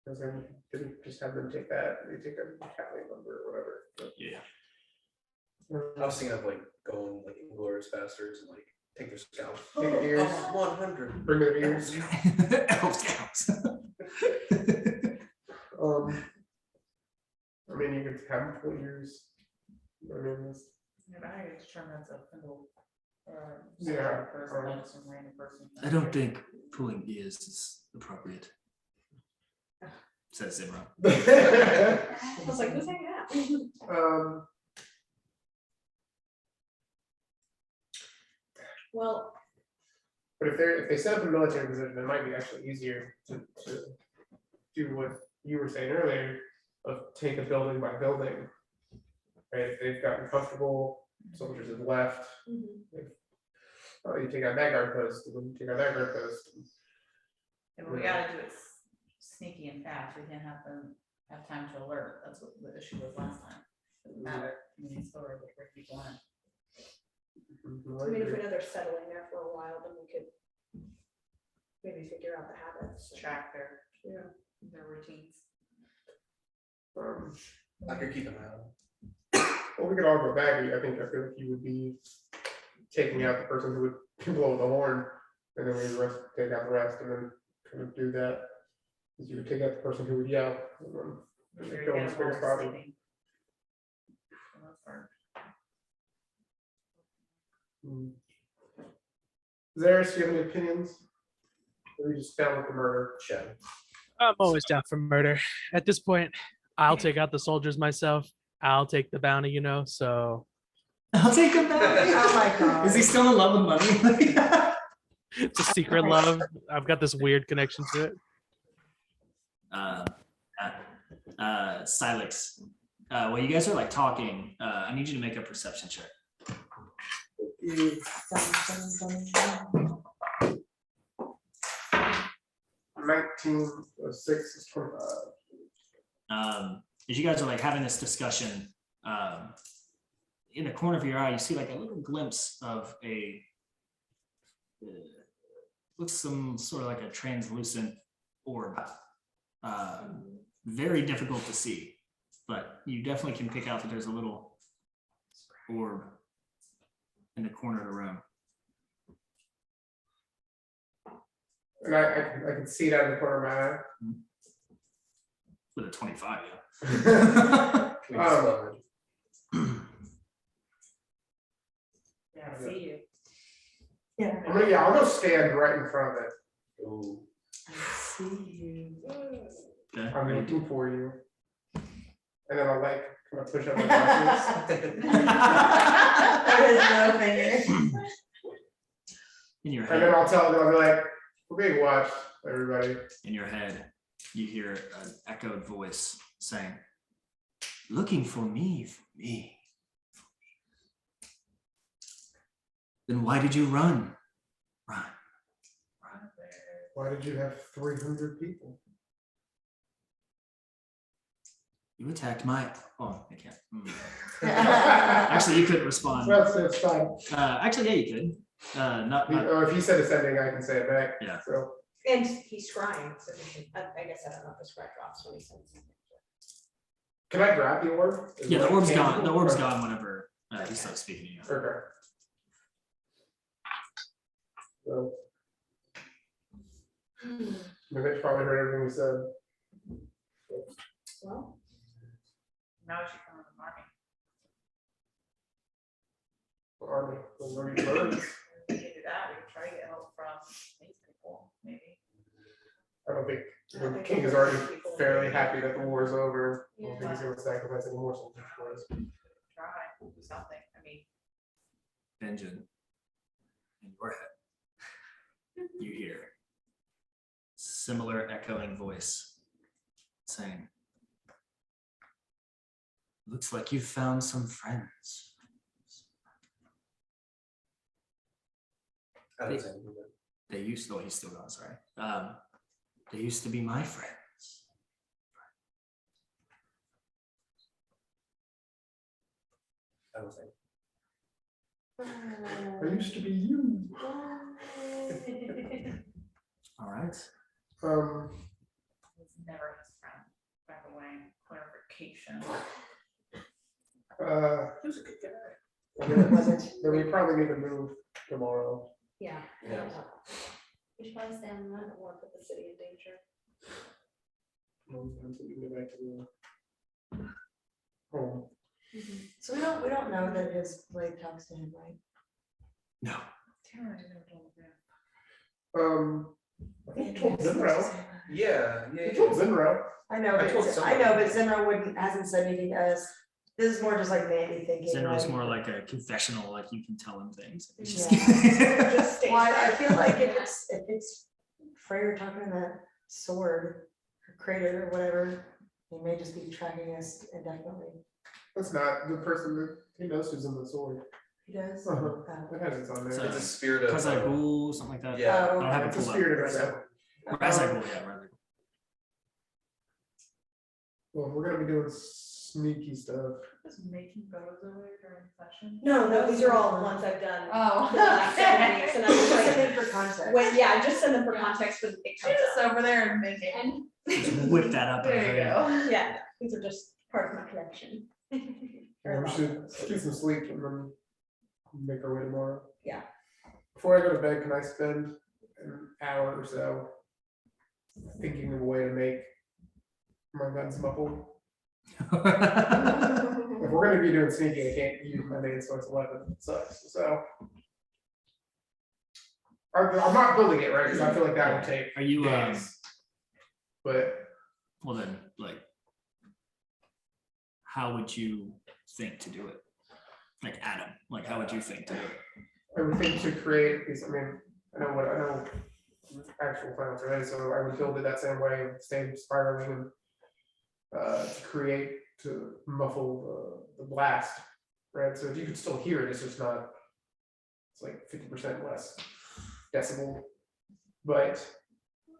Because then didn't just have them take that, they take a battalion number or whatever. But, Yeah. I was thinking of like going like Inglourious Bastards and like take their scalps. Take their ears. 100. Bring their ears. Elf Scouts. I mean, you could have them full ears. I mean, Yeah, but I determine that's a single. Yeah, Person, not some random person. I don't think pulling ears is appropriate. Says Zimra. I was like, who's hanging out? Well, But if they set up a military position, it might be actually easier to do what you were saying earlier, of take a building by building. Right, if they've gotten comfortable, soldiers have left, you take out that guard post, and then you take out that guard post. And we gotta do it sneaky and fast, we can't have them have time to alert, that's what the issue was last time. Doesn't matter, I mean, it's still like where people in. I mean, if we know they're settling there for a while, then we could maybe figure out the habits. Track their Yeah. routines. I could keep an eye on them. Well, we could all go back, I feel like you would be taking out the person who would blow the horn, and then we take out the rest, and then kind of do that. Is you would take out the person who would yell, and then Sure, kill get the them biggest all problem. sleeping. For the most part. Zaris, do you have any opinions? Or you just down with the murder? Shadow. I'm always down for murder. At this point, I'll take out the soldiers myself. I'll take the bounty, so I'll take him back. Oh my God. Is he still in love with money? it's a secret love. I've got this weird connection to it. Silex. While you guys are like talking, I need you to make a perception check. 19, 6 is 25. As you guys are like having this discussion, in the corner of your eye, you see like a little glimpse of a looks some sort of like a translucent orb. Very difficult to see, but you definitely can pick out that there's a little orb in the corner of the room. And I can see it out of the corner of my eye. With a 25, yeah. We just love it. Yeah, I see you. Yeah. I'll go stand right in front of it. Ooh. See you. Okay. I'm looking for you. And then I'll like kind of push up my glasses. There is no finger. In your And then head, I'll be like, we're being watched, everybody. in your head, you hear an echoed voice saying, "Looking for me, for me. Then why did you run? Run. Why did you have 300 people? You attacked my." Oh, I can't. Yeah. Actually, you couldn't respond. It's fine. Actually, yeah, you could. Not. If he said ascending, I can say it back. Yeah. So, And he's scrying, so I guess I don't know if the scry drops when he sends it. can I grab the orb? Is Yeah, the it orb's tangible? gone. The orb's Okay. gone whenever he starts speaking to you. Okay. So, Mitch probably heard everything we said. Well, Now she comes with an army. Army, we'll read birds. We can do that, we can try to get help from these people, maybe. don't think, I don't the think king is we'll already hurt people. fairly happy that the war is over. I don't Yeah. think he's gonna sacrifice any more soldiers for us. Try, do something, I mean, Benjamin, in your head, you hear similar echoing voice saying, "Looks like you found some friends." I don't say anything, but They used, oh, he's still gone, sorry. They used to be my friends. I don't say anything. I used to be you. All right. was never his friend, by the way, clarification. He was a good guy. It wasn't. Then we probably need to move tomorrow. Yeah. Yeah. We should probably stay on the I run. don't want to put the city in danger. Until we can go back to the home. So we don't know that his blade talks to him, right? No. Taylor never told me. I think he told Zinro. Yeah, He told Zinro. I know, I but told Zimmer wouldn't, hasn't said anything to us. This is more just like Mandy thinking. Zenro's like- more like a confessional, like you can tell him things. It's just- Just stay Well, I there. feel like if it's Freyr talking to that sword, or crater or whatever, they may just be tracking us indefinitely. That's not the person that he knows who's in the sword. He does? Uh-huh. Oh. It has its on there. So- it's a spirit of. Khazagul, something like that. Yeah. I don't have it It's a pulled up. spirit of Razak. Razagul, yeah, Razagul. Well, we're gonna be doing sneaky stuff. Just making photos of it during session. No, these are all ones I've done. Oh. For the last 7 weeks, and I'm just Just like, send it for context. when, yeah, just send them for context when it She's comes just up. over there and making. And, Just whip that up. There you go. yeah, these are just part of my collection. Well, we should get some sleep and then make our way tomorrow. Yeah. Before I go to bed, can I spend an hour or so thinking of a way to make my guns muffled? If we're gonna be doing sneaking, I can't use my main source weapon, it sucks, so. I'm not building it, right, because I feel like that would take Are you, days. But well then, like, how would you think to do it? Like Adam, like how would you think to do it? I would think to create these, I mean, I know actual plans, right, so I would build it that same way, same spiraling and to create, to muffle the blast, right, so you could still hear it, it's just not, it's like 50% less decibel. But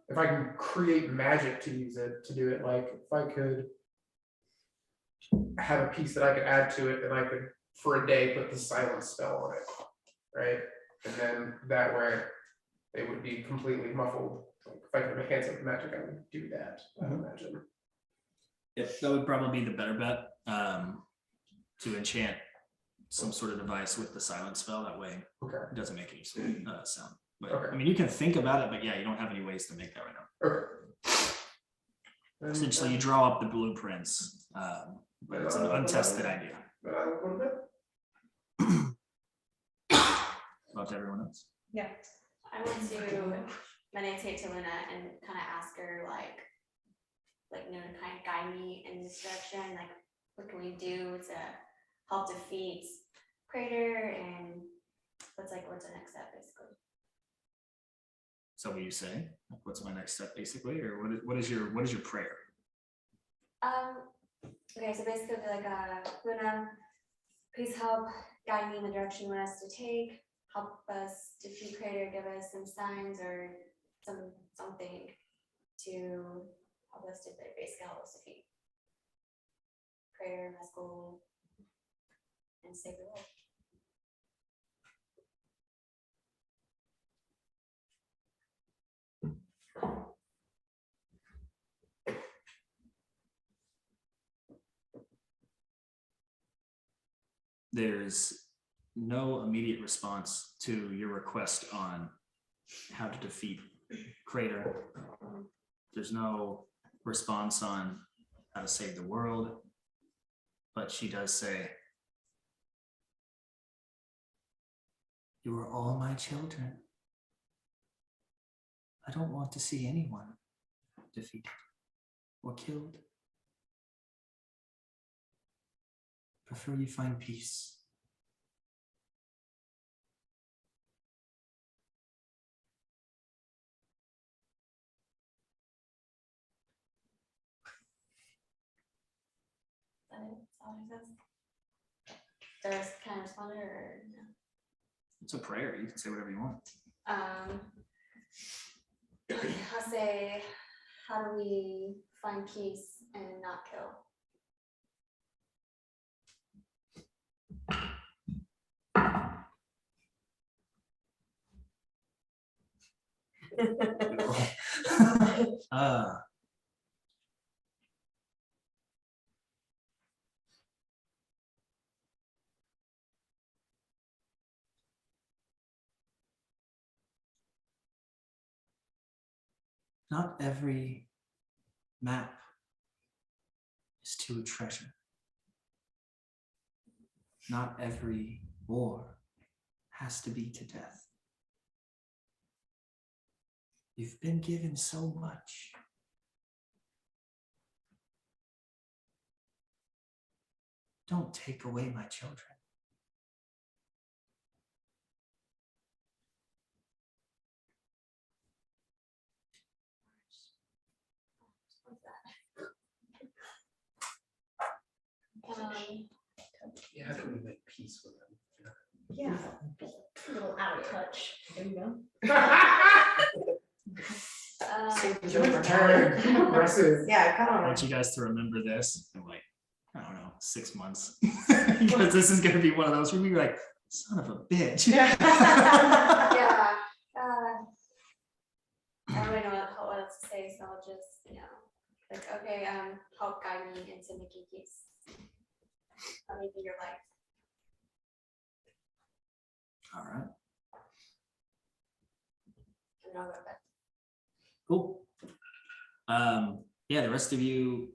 if I can create magic to use it, to do it, like if I could have a piece that I could add to it, then I could, for a day, put the silence spell on it, right? And then that way, they would be completely muffled. Like, if I could enhance it with magic, I would do that, I imagine. Yep, that would probably be the better bet, to enchant some sort of device with the silent spell, that way Okay, it doesn't make any sound. But, Okay. I mean, you can think about it, but yeah, you don't have any ways to make that right now. okay. Then, Essentially, you draw up the blueprints, but it's an untested idea. Then I will go to bed. About everyone else. Yeah. I want to meditate to Luna and kind of ask her you know, to kind of guide me in this direction, like what can we do to help defeat Crater and what's the next step basically? So what do you say? Like, what's my next step, basically, or what is your prayer? Okay, so basically it'd be like, Luna, please help guide me in the direction you want us to take, help us defeat Crater, give us some signs or something to help us to basically help us defeat Crater, Mescal, and save the world. There's no immediate response to your request on how to defeat Crater. There's no response on how to save the world, but she does say, "You are all my children. I don't want to see anyone defeated or killed. Prefer you find peace. That's all he says. Does kind of respond or no? It's a prayer. You can say whatever you want. I'll say, how do we find peace and not kill? Not every map is to a treasure. Not every war has to be to death. You've been given so much. Don't take away my children. Yeah, how can we make peace with them? Yeah, a little out of touch. There you go. Aggressive. Yeah, I I kind want of. you guys to remember this in like, I don't know, 6 months. Because this is gonna be one of those where you're like, son of a bitch. Yeah. I don't really know what else to say, so I'll just, like, okay, help guide me into making peace. Maybe your life. All right, And I'll go to bed. cool. Yeah, the rest of you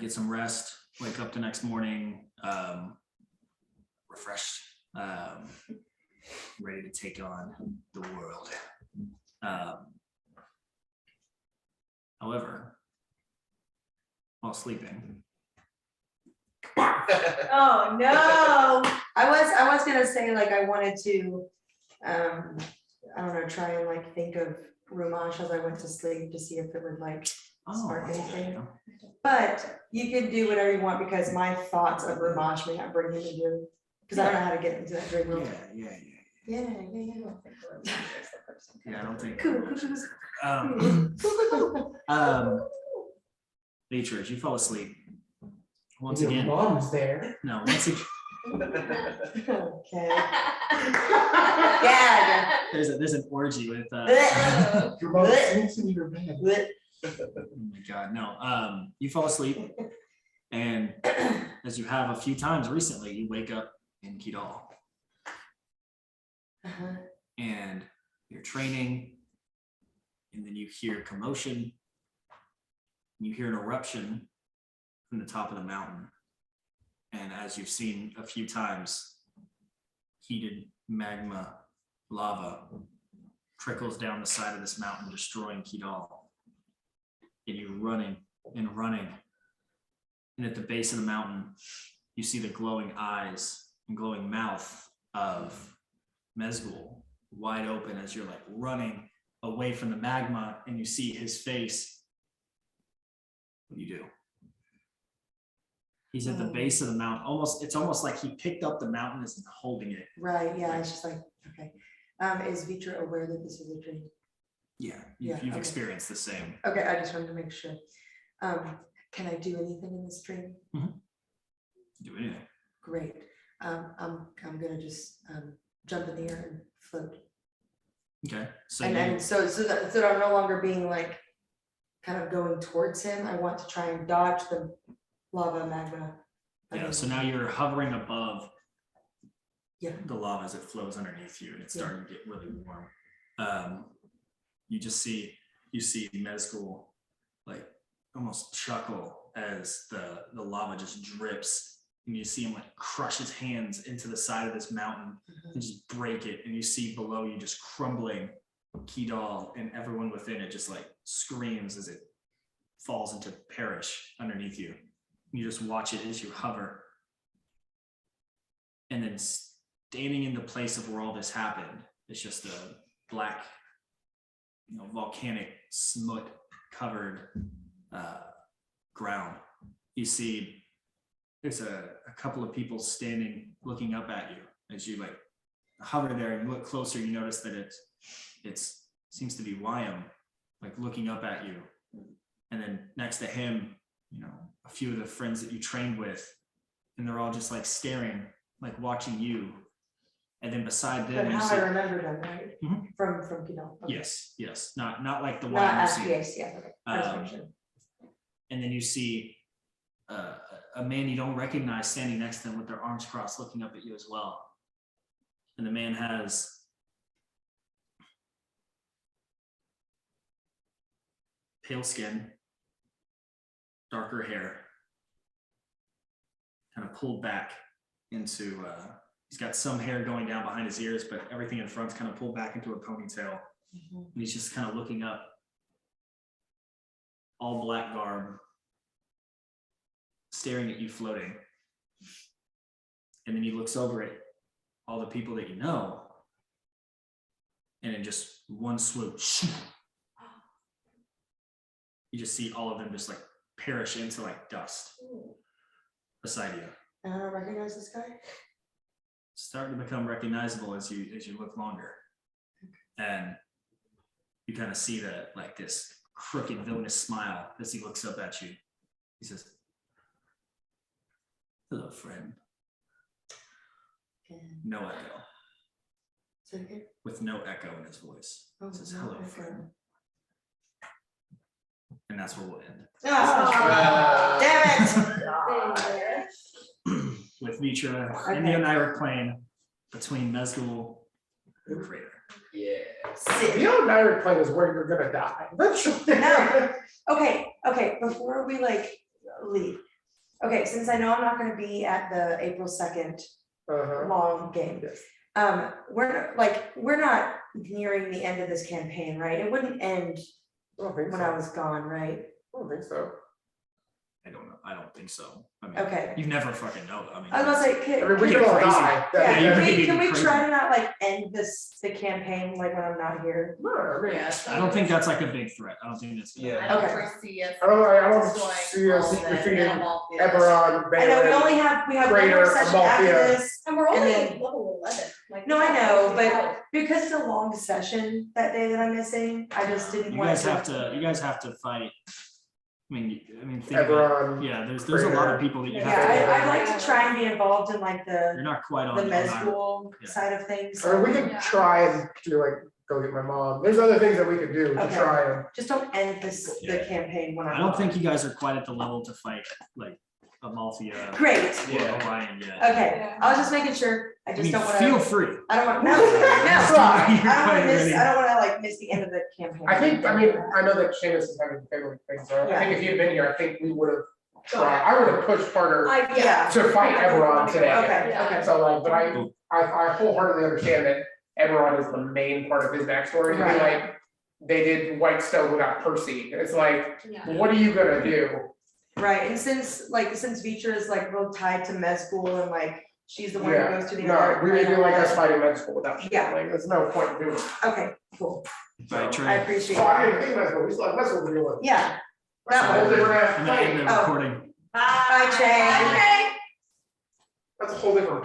get some rest, wake up the next morning, refreshed, ready to take on the world. However, while sleeping, Oh, no. I was gonna say, like, I wanted to, I don't know, try and like think of Rumash as I went to sleep to see if it would like spark that's a good anything. idea. But you can do whatever you want because my thoughts of Rumash may not bring him into, because I don't know how to get into that dream world. Yeah. Yeah. Yeah, I don't think. Cool. Nature, as you fall asleep, once Your again, mom's there. no, once again, Okay. Yeah. there's an orgy with, Your mom sleeps in your bed. oh my God, no, you fall asleep, and as you have a few times recently, you wake up in Kidal, and you're training, and then you hear commotion, you hear an eruption from the top of the mountain. And as you've seen a few times, heated magma lava trickles down the side of this mountain, destroying Kidal. And you're running and running. And at the base of the mountain, you see the glowing eyes and glowing mouth of Mezgul wide open as you're like running away from the magma, and you see his face. What do you do? He's at the base of the mountain. It's almost like he picked up the mountain and is holding it. Right, yeah, it's just like, okay. Is Vitra aware that this is a dream? Yeah, Yeah, you've okay. experienced the same. Okay, I just wanted to make sure. Can I do anything in this dream? Do anything. Great. I'm gonna just jump in the air and float. Okay, so And then so that I'm no longer being like kind of going towards him. I want to try and dodge the lava magma. yeah, so now you're hovering above Yeah. the lava as it flows underneath you, and it's Yeah. starting to get really warm. You see Mezgul like almost chuckle as the lava just drips, and you see him like crush his hands into the side of this mountain and just break it, and you see below you just crumbling Kedal and everyone within it just like screams as it falls into perish underneath you. You just watch it as you hover. And then standing in the place of where all this happened, it's just a black, volcanic smut covered ground. You see there's a couple of people standing looking up at you as you like hover there and look closer. You notice that it seems to be Wyam, like looking up at you. And then next to him, a few of the friends that you trained with, and they're all just like staring, like watching you. And then beside them, But you how see, I remember them, right? Mhm. From Kino. Okay. yes, not like the Not Wyam you see. yes, yeah. Okay. I just make sure. And then you see a man you don't recognize standing next to them with their arms crossed, looking up at you as well. And the man has pale skin, darker hair, kind of pulled back into, he's got some hair going down behind his ears, but everything in front's kind of pulled back into a ponytail. Mhm. And he's just kind of looking up, all black garb, staring at you floating. And then he looks over at all the people that you know, and in just one swoop, you just see all of them just like perish into like dust beside you. And I don't recognize this guy. Starting to become recognizable as you look longer. And you kind of see that like this crooked villainous smile as he looks up at you. He says, "Hello, friend." And No echo. say it again. With no echo in his voice. Oh, He says, no "Hello, echo. friend." And that's where we'll end. Oh, damn it. With Mitra Okay. in the Oniric plane between Mezgul and Crater. Yes. The Oniric plane is where you're gonna die. No. Okay, before we like leave. Okay, since I know I'm not gonna be at the April 2nd Uh-huh. long game. Yes. We're not nearing the end of this campaign, right? It wouldn't end I don't think when so. I was gone, right? I don't think so. I don't know. I don't think so. I mean, Okay. you never fucking know. I mean, I was gonna say, I mean, we You're could all crazy. die. yeah, you can could we, be can we crazy. try to not like end the campaign like when I'm not here? No, I mean, I don't think that's like a big threat. I don't think that's. Yeah. I don't Okay. foresee us. I don't destroying see us all the defeating animal- Eberron, I know, we Balin. only have one Crater, more session after Amalthea. this, And we're And only then- at level 11. Like, No, I yeah, know, we but- have- because it's a long session that day that I'm missing, I just didn't You want guys have to. You guys have to fight. I mean, think about Eberron. it. Yeah, there's a lot of people that you yeah, have to. I'd like to try and be involved in like You're the not quite on the on med Iron- school Yeah. side of things. I mean, we could Yeah. try and do like, go get my mom. There's other things that we could do to Okay. try and. Just don't end the Yeah. campaign when I'm. I don't gone. think you guys are quite at the level to fight like Amalthea Great, or Yeah. Orion yet. okay, I was just making sure, I I just mean, don't wanna. feel free. I don't want, no, no, You're I don't quite wanna miss, ready. I don't wanna like miss the end of the campaign. I think, I mean, I know that Seamus is having family things, so I Yeah. think if he had been here, I think we would have tried. I would have pushed harder Yeah, to fight Eberron today. okay, okay. So like, but I wholeheartedly understand that Eberron is the main part of his backstory. I mean, Right. like, they did Whitestone without Percy. It's like, Yeah. what are you gonna do? Right, and since Vitra is like real tied to med school and like, she's the one who Yeah, goes to the. no, American we would Plan do like and us all fighting med school without shit. Yeah. Like, there's no point in doing it. that. Okay, cool, All right, I Trey. appreciate Well, I it. didn't think med school, we still have med school to deal with. Yeah, That's a that whole one. different I'm gonna end the Oh. recording. Bye, Trey. That's a whole different